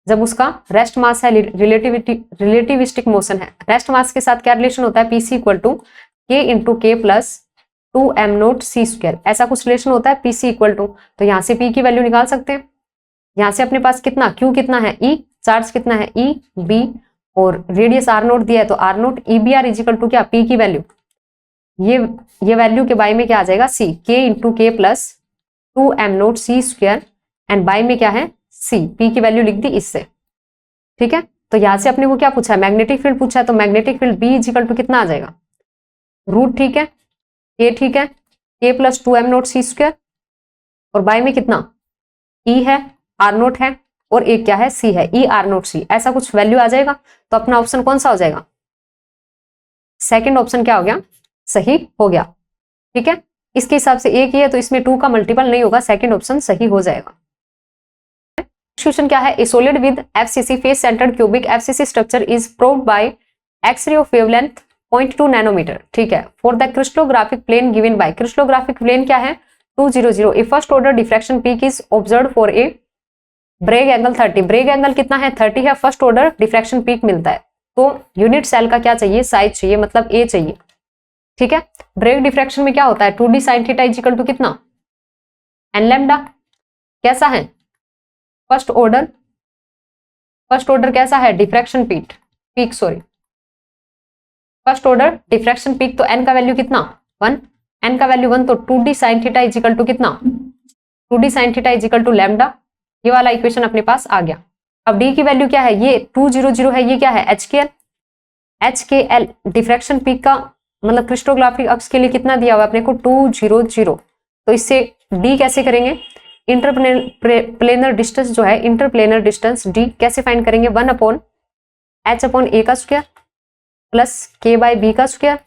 जब उसका रेस्ट मास है, रिलेटिविस्टिक मोशन है, रेस्ट मास के साथ क्या रिलेशन होता है, पीसी इक्वल टू के into K plus 2m naught C square, ऐसा कुछ रिलेशन होता है पीसी इक्वल टू। तो यहाँ से पी की वैल्यू निकाल सकते हैं। यहाँ से अपने पास कितना, क्यू कितना है, ई, चार्ज कितना है, ई बी, और रेडियस आर नोट दिया है, तो R naught E B R equal to क्या, पी की वैल्यू, ये वैल्यू के बाई में क्या आ जाएगा, C, K into K plus 2m naught C square, and by में क्या है, सी, पी की वैल्यू लिख दी इससे। ठीक है, तो यहां से अपने को क्या पूछा है, मैग्नेटिक फील्ड पूछा है, तो magnetic field B equal to कितना आ जाएगा, रूट, ठीक है, के, ठीक है, के plus 2m naught C square, और बाई में कितना, ई है, आर नोट है, और एक क्या है, सी है, ई आर नोट सी, ऐसा कुछ वैल्यू आ जाएगा। तो अपना ऑप्शन कौन सा हो जाएगा, सेकंड ऑप्शन क्या हो गया, सही हो गया। ठीक है, इसके हिसाब से एक ही है तो इसमें 2 का मल्टीपल नहीं होगा, सेकंड ऑप्शन सही हो जाएगा। क्वेश्चन क्या है, a solid with FCC face centred cubic FCC structure is probed by X ray of wavelength 0.2 nanometre. ठीक है, for the crystallographic plane given by, crystallographic plane क्या है, 200, a first order diffraction peak is observed for a Bragg angle 30, Bragg angle कितना है, 30 है, फर्स्ट ऑर्डर डिफ्रैक्शन पीक मिलता है, तो यूनिट सेल का क्या चाहिए, साइज चाहिए, मतलब ए चाहिए। ठीक है, ब्रेग डिफ्रैक्शन में क्या होता है, 2d sin theta equal to कितना, एन लैम्डा, कैसा है, फर्स्ट ऑर्डर कैसा है, diffraction peak sorry, first order diffraction peak, तो एन का वैल्यू कितना, 1, एन का वैल्यू 1, तो 2d sin theta equal to कितना, 2d sin theta equal to lambda, ये वाला इक्वेशन अपने पास आ गया। अब डी की वैल्यू क्या है, ये 200 है, ये क्या है, HKL डिफ्रैक्शन पीक का मतलब क्रिस्टोग्राफिक अक्ष के लिए कितना दिया हुआ है अपने को, 200, तो इससे डी कैसे करेंगे, इंटरप्लेनर डिस्टेंस जो है, इंटरप्लेनर डिस्टेंस डी कैसे फाइंड करेंगे, 1/h/a का स्क्वायर प्लस k/b का स्क्वायर,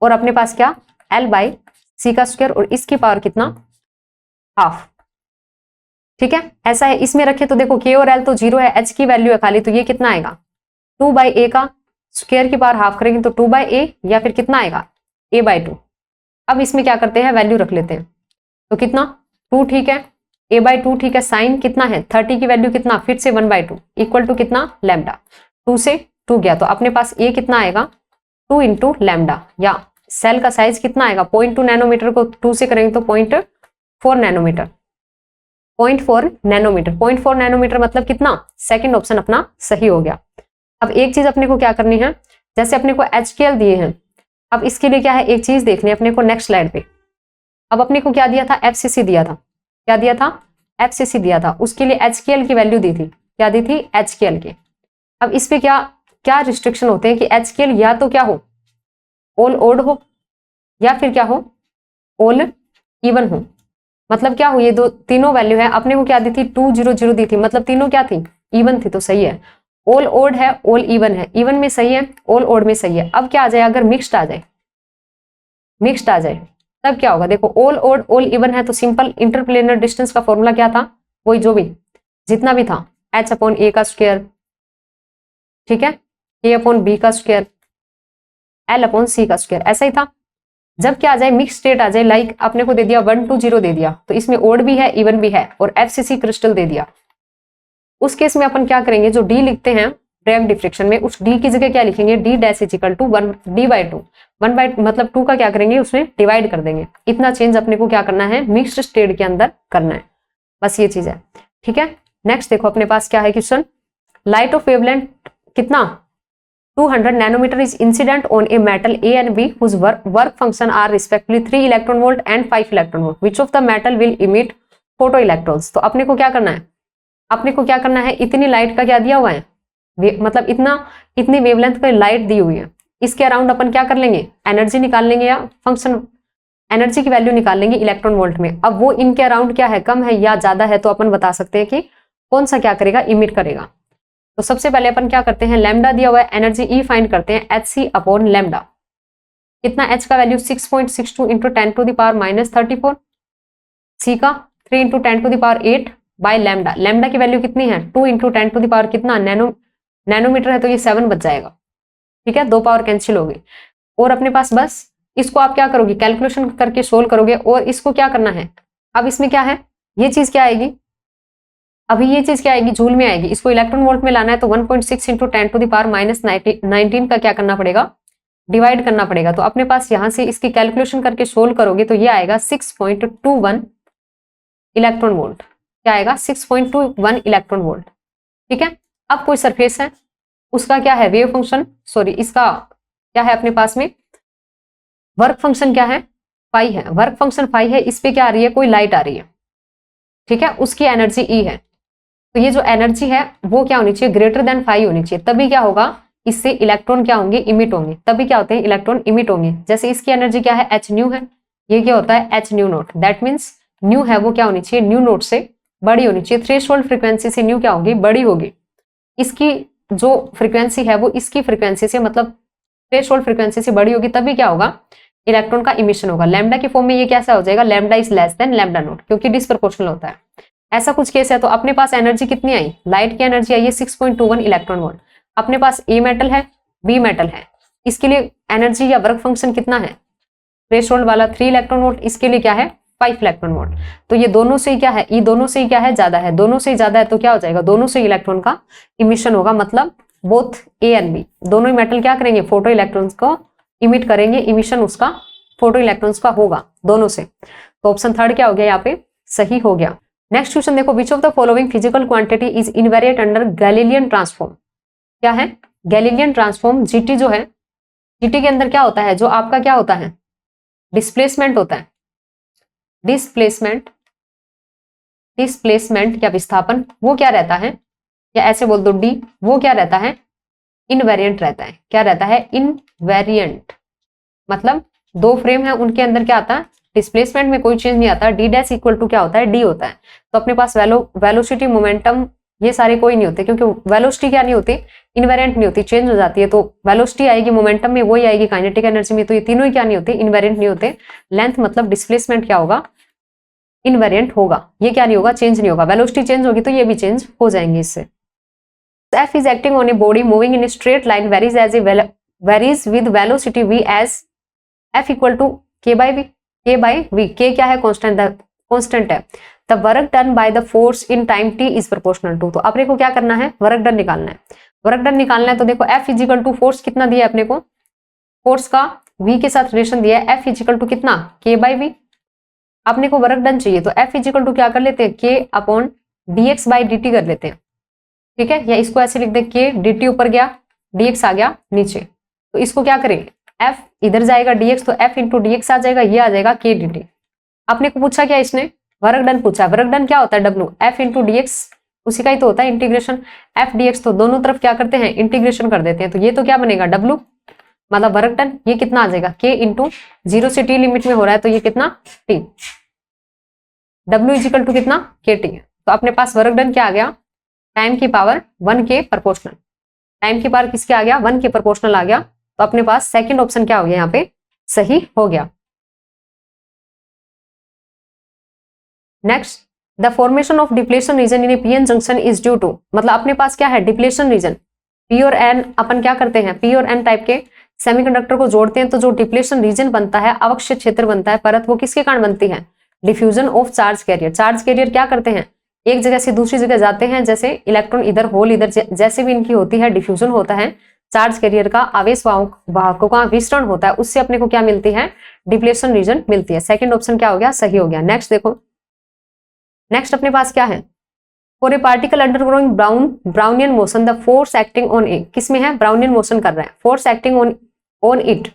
और अपने पास क्या, l/c का स्क्वायर, और इसकी पावर कितना, हाफ। ठीक है, ऐसा है, इसमें रखे तो देखो k और l तो 0 है, h की वैल्यू है खाली, तो ये कितना आएगा, 2/a का स्क्वायर की पावर हाफ करेंगे तो 2/a, या फिर कितना आएगा, a/2। अब इसमें क्या करते हैं, वैल्यू रख लेते हैं, तो कितना, 2, ठीक है, a/2, ठीक है, साइन कितना है, 30 की वैल्यू कितना, फिर से 1/2 इक्वल टू कितना, लैम्डा, 2 से 2 गया, तो अपने पास a कितना आएगा, 2 इंटू लैम्डा, या सेल का साइज कितना आएगा, 0.2 नैनोमीटर को 2 से करेंगे तो 0.4 नैनोमीटर, 0.4 नैनोमीटर मतलब कितना, सेकंड ऑप्शन अपना सही हो गया। अब एक चीज अपने को क्या करनी है, जैसे अपने को HKL दिए हैं, अब इसके लिए क्या है, एक चीज देखनी है अपने को नेक्स्ट स्लाइड पे। अब अपने को क्या दिया था, FCC दिया था, क्या दिया था, FCC दिया था, उसके लिए HKL की वैल्यू दी थी, क्या दी थी, HKL की। अब इस पे क्या क्या रिस्ट्रिक्शन होते हैं कि HKL या तो क्या हो, ऑल ओड हो, या फिर क्या हो, ऑल इवन हो। मतलब क्या हो, ये दो तीनों वैल्यू है, अपने को क्या दी थी, 200 दी थी, मतलब तीनों क्या थी, इवन थी, तो सही है। ऑल ओड है, ऑल इवन है, इवन में सही है, ऑल ओड में सही है। अब क्या आ जाए, अगर मिक्स्ड आ जाए तब क्या होगा, देखो ऑल ओड ऑल इवन है तो सिंपल इंटरप्लेनर डिस्टेंस का फॉर्मूला क्या था, वही जो भी जितना भी था, h/a का स्क्वायर, ठीक है, a/b का स्क्वायर, l/c का स्क्वायर, ऐसा ही था। जब क्या आ जाए, मिक्स स्टेट आ जाए, लाइक अपने को दे दिया 1 to 0 दे दिया, तो इसमें ओड भी है, इवन भी है, और FCC क्रिस्टल दे दिया, उस केस में अपन क्या करेंगे, जो डी लिखते हैं ब्रेग डिफ्रैक्शन में, उस डी की जगह क्या लिखेंगे, d' इक्वल टू 1d/2, 1/2 मतलब 2 का क्या करेंगे, उसमें डिवाइड कर देंगे। इतना चेंज अपने को क्या करना है, मिक्स्ड स्टेट के अंदर करना है, बस ये चीज है। ठीक है, नेक्स्ट देखो अपने पास क्या है क्वेश्चन, लाइट ऑफ वेवलेंथ कितना, 200 nanometre is incident on a metal A and B whose work function are respectively 3 electron volt and 5 electron volt, which of the metal will emit photo electrons। तो अपने को क्या करना है, इतनी लाइट का क्या दिया हुआ है, मतलब इतनी वेवलेंथ का लाइट दी हुई है, इसके अराउंड अपन क्या कर लेंगे, एनर्जी निकाल लेंगे, या फंक्शन एनर्जी की वैल्यू निकाल लेंगे इलेक्ट्रॉन वोल्ट में। अब वो इनके अराउंड क्या है, कम है या ज्यादा है, तो अपन बता सकते हैं कि कौन सा क्या करेगा, इमिट करेगा। तो सबसे पहले अपन क्या करते हैं, लैम्डा दिया हुआ है, एनर्जी E फाइंड करते हैं, hc/लैम्डा, कितना h का वैल्यू 6.62 × 10⁻³ सी का 3 इंटू 10⁸ बाय लैम्डा, लैम्डा की वैल्यू कितनी है 2 इंटू 10⁻, कितना नैनोमीटर है, तो ये 7 बच जाएगा। ठीक है, 2 पावर कैंसिल होगी। और अपने पास बस इसको आप क्या करोगे, कैलकुलेशन करके सोल्व करोगे। और इसको क्या करना है, अब इसमें क्या है, ये चीज क्या आएगी, अभी ये चीज क्या आएगी, जूल में आएगी। इसको इलेक्ट्रॉन वोल्ट में लाना है तो 1.6 इंटू 10⁻⁻19 का क्या करना पड़ेगा, डिवाइड करना पड़ेगा। तो अपने पास यहां से इसकी कैलकुलेशन करके सोल्व करोगे तो ये आएगा 6.21 इलेक्ट्रॉन वोल्ट। क्या आएगा, 6.21 इलेक्ट्रॉन वोल्ट। ठीक है, अब कोई सरफेस है, उसका क्या है वेव फंक्शन, सॉरी इसका क्या है अपने पास में वर्क फंक्शन क्या है, फाई है। वर्क फंक्शन फाई है, इस पे क्या आ रही है, कोई लाइट आ रही है। ठीक है, उसकी एनर्जी ई है। तो ये जो एनर्जी है वो क्या होनी चाहिए, ग्रेटर देन फाई होनी चाहिए। तभी क्या होगा, इससे इलेक्ट्रॉन क्या होंगे, इमिट होंगे। तभी क्या होते हैं, इलेक्ट्रॉन इमिट होंगे। जैसे इसकी एनर्जी क्या है, एच न्यू है, ये क्या होता है H new note. That means new है वो क्या होनी चाहिए, न्यू नोट से बड़ी होनी चाहिए। थ्रेशोल्ड फ्रीक्वेंसी से न्यू क्या होगी, बड़ी होगी। इसकी जो फ्रीक्वेंसी है वो इसकी फ्रीक्वेंसी से, मतलब थ्रेशोल्ड फ्रीक्वेंसी से बड़ी होगी, तभी क्या होगा, इलेक्ट्रॉन का इमिशन होगा। लैम्डा के फॉर्म में ये कैसा हो जाएगा, lambda is less than lambda note, क्योंकि डिसप्रोपोर्शनल होता है। ऐसा कुछ केस है। तो अपने पास एनर्जी कितनी आई, लाइट की एनर्जी आई है 6.21 इलेक्ट्रॉन वोल्ट। अपने पास ए मेटल है, बी मेटल है, इसके लिए एनर्जी या वर्क फंक्शन कितना है, थ्रेशोल्ड वाला 3 इलेक्ट्रॉन वोल्ट, इसके लिए क्या है 5 इलेक्ट्रॉन वोल्ट। तो ये दोनों से ही क्या है, ये दोनों से ही क्या है, ज्यादा है। दोनों से ही ज्यादा है तो क्या हो जाएगा, दोनों से इलेक्ट्रॉन का इमिशन होगा। मतलब बोथ ए एंड बी दोनों ही मेटल क्या करेंगे, फोटो इलेक्ट्रॉन्स को इमिट करेंगे। इमिशन उसका फोटो इलेक्ट्रॉन्स का होगा दोनों से। तो ऑप्शन थर्ड क्या हो गया यहाँ पे, सही हो गया। नेक्स्ट क्वेश्चन देखो, विच of the following physical quantity is invariant under Galilean transform. क्या है, गैलीलियन ट्रांसफॉर्म। जीटी जो है, जीटी के अंदर क्या होता है, जो आपका क्या होता है, डिस्प्लेसमेंट होता है। डिस्प्लेसमेंट या विस्थापन वो क्या रहता है, या ऐसे बोल दो डी, वो क्या रहता है, इनवेरिएंट रहता है। क्या रहता है, इनवेरिएंट। मतलब दो फ्रेम है, उनके अंदर क्या आता है, डिस्प्लेसमेंट में कोई चेंज नहीं आता। डी डैश इक्वल टू क्या होता है, डी होता है। तो अपने पास वेलोसिटी, मोमेंटम, ये सारे कोई नहीं होते, क्योंकि वेलोसिटी क्या नहीं होती, इनवेरिएंट नहीं होती, चेंज हो जाती है। तो वेलोसिटी आएगी, मोमेंटम में वही आएगी, काइनेटिक एनर्जी में। तो ये तीनों ही क्या नहीं होते, इनवेरिएंट नहीं होते। लेंथ मतलब डिस्प्लेसमेंट क्या होगा, इनवेरिएंट होगा। ये क्या नहीं होगा, चेंज नहीं होगा। वेलोसिटी चेंज होगी तो ये भी चेंज हो जाएंगे इससे। F is acting on a body moving in a straight line varies with velocity v as F equal to k by v. k क्या है, कांस्टेंट है। The work done by the force in time t is proportional to। तो अपने को क्या करना है, वर्क डन निकालना है। वर्क डन निकालना है तो देखो F इजिकल टू फोर्स कितना दिया है अपने को, फोर्स का v के साथ रिलेशन दिया है। F इजिकल टू कितना, k by v। अपने को वर्क डन चाहिए तो F इजिकल टू क्या कर लेते हैं, k upon dx by dt कर लेते हैं। ठीक है, या इसको ऐसे लिख दे, के dt ऊपर गया, dx आ गया नीचे। तो इसको क्या करेंगे, f इधर जाएगा dx, तो f इंटू dx आ जाएगा, ये आ जाएगा k dt। आपने को पूछा क्या, इसने वर्क डन पूछा। वर्क डन क्या होता है, w, f इंटू dx उसी का ही तो होता है इंटीग्रेशन। f dx तो दोनों तरफ क्या करते हैं, इंटीग्रेशन कर देते हैं। तो ये तो क्या बनेगा, w मतलब वर्क डन। ये कितना आ जाएगा, k इंटू 0 से t लिमिट में हो रहा है तो ये कितना t, w इजिकल टू कितना k t। तो अपने पास वर्क डन क्या आ गया, टाइम की पावर 1 के प्रोपोर्शनल। टाइम की पावर किसके आ गया, 1 के प्रोपोर्शनल आ गया। तो अपने पास सेकंड ऑप्शन क्या हो गया, यहाँ पे सही हो गया। Next, the formation of depletion region in a PN junction is due to. मतलब अपने पास क्या है, डिप्लेशन रीजन, पी और एन अपन क्या करते हैं, पी और एन टाइप के सेमीकंडक्टर को जोड़ते हैं तो जो डिप्लेशन रीजन बनता है, अवक्षय क्षेत्र बनता है परत, वो किसके कारण बनती है, diffusion of charge carrier. Charge carrier क्या करते हैं, एक जगह से दूसरी जगह जाते हैं। जैसे इलेक्ट्रॉन इधर, होल इधर, जैसे भी इनकी होती है, डिफ्यूजन होता है। चार्ज कैरियर का आवेश वाहकों का विस्तरण होता है, उससे अपने को क्या मिलती है, डिप्लेशन रीजन मिलती है। सेकंड ऑप्शन क्या हो गया, सही हो गया। नेक्स्ट देखो, नेक्स्ट अपने पास क्या है, for a particle undergoing Brownian motion the force acting on a, किसमें है, ब्राउनियन मोशन कर रहा है, force acting on it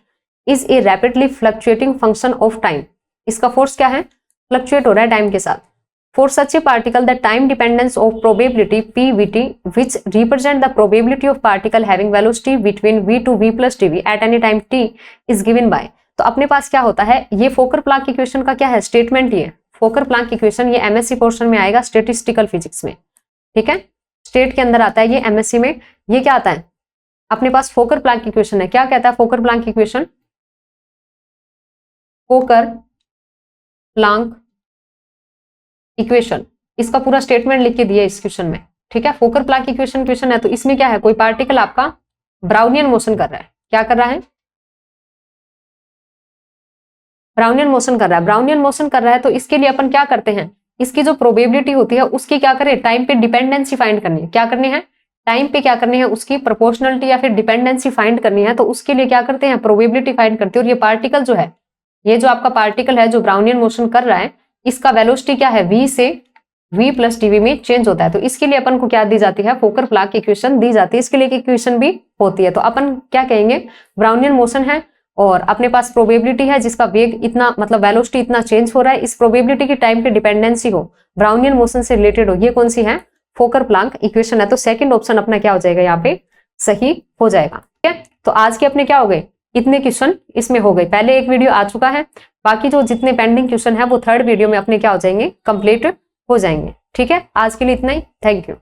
is a rapidly fluctuating function of time. इसका फोर्स क्या है, फ्लक्चुएट हो रहा है टाइम के साथ। For such a particle, the time dependence of probability PVT, which represent the probability of particle having velocity between v to v plus dv at any time t, is given by। तो अपने पास क्या होता है, ये फोकर प्लांक इक्वेशन का क्या है, स्टेटमेंट। ये फोकर प्लांक इक्वेशन ये एमएससी पोर्शन में आएगा, स्टेटिस्टिकल फिजिक्स में। ठीक है, स्टेट के अंदर आता है ये, एमएससी में ये क्या आता है, अपने पास फोकर प्लांक इक्वेशन है। क्या कहता है फोकर प्लांक इक्वेशन, फोकर प्लांक इक्वेशन, इसका पूरा स्टेटमेंट लिख के दिया इस क्वेश्चन में, ठीक है। फोकर प्लांक इक्वेशन क्वेश्चन है, तो इसमें क्या है, कोई पार्टिकल आपका ब्राउनियन मोशन कर रहा है। क्या कर रहा है, ब्राउनियन मोशन कर रहा है। ब्राउनियन मोशन कर रहा है तो इसके लिए अपन क्या करते हैं, इसकी जो प्रोबेबिलिटी होती है उसकी क्या करें, टाइम पे डिपेंडेंसी फाइंड करनी है। क्या करनी है, टाइम पे क्या करनी है, उसकी प्रोपोर्शनलिटी या फिर डिपेंडेंसी फाइंड करनी है। तो उसके लिए क्या करते हैं, प्रोबेबिलिटी फाइंड करते हैं। और ये पार्टिकल जो है, ये जो आपका पार्टिकल है जो ब्राउनियन मोशन कर रहा है, इसका वेलोसिटी क्या है, v से v प्लस dv में चेंज होता है। तो इसके लिए अपन को क्या दी जाती है, फोकर प्लांक इक्वेशन दी जाती है। इसके लिए इक्वेशन भी होती है। तो अपन क्या कहेंगे, ब्राउनियन मोशन है और अपने पास प्रोबेबिलिटी है जिसका वेग इतना, मतलब वेलोसिटी इतना चेंज हो रहा है, इस प्रोबेबिलिटी की टाइम पे डिपेंडेंसी हो, ब्राउनियन मोशन से रिलेटेड हो, ये कौन सी है, फोकर प्लांक इक्वेशन है। तो सेकंड ऑप्शन अपना क्या हो जाएगा, यहाँ पे सही हो जाएगा। ठीक है, तो आज के अपने क्या हो गए, इतने क्वेश्चन इसमें हो गए। पहले एक वीडियो आ चुका है, बाकी जो जितने पेंडिंग क्वेश्चन है वो थर्ड वीडियो में अपने क्या हो जाएंगे, कंप्लीट हो जाएंगे। ठीक है, आज के लिए इतना ही, थैंक यू।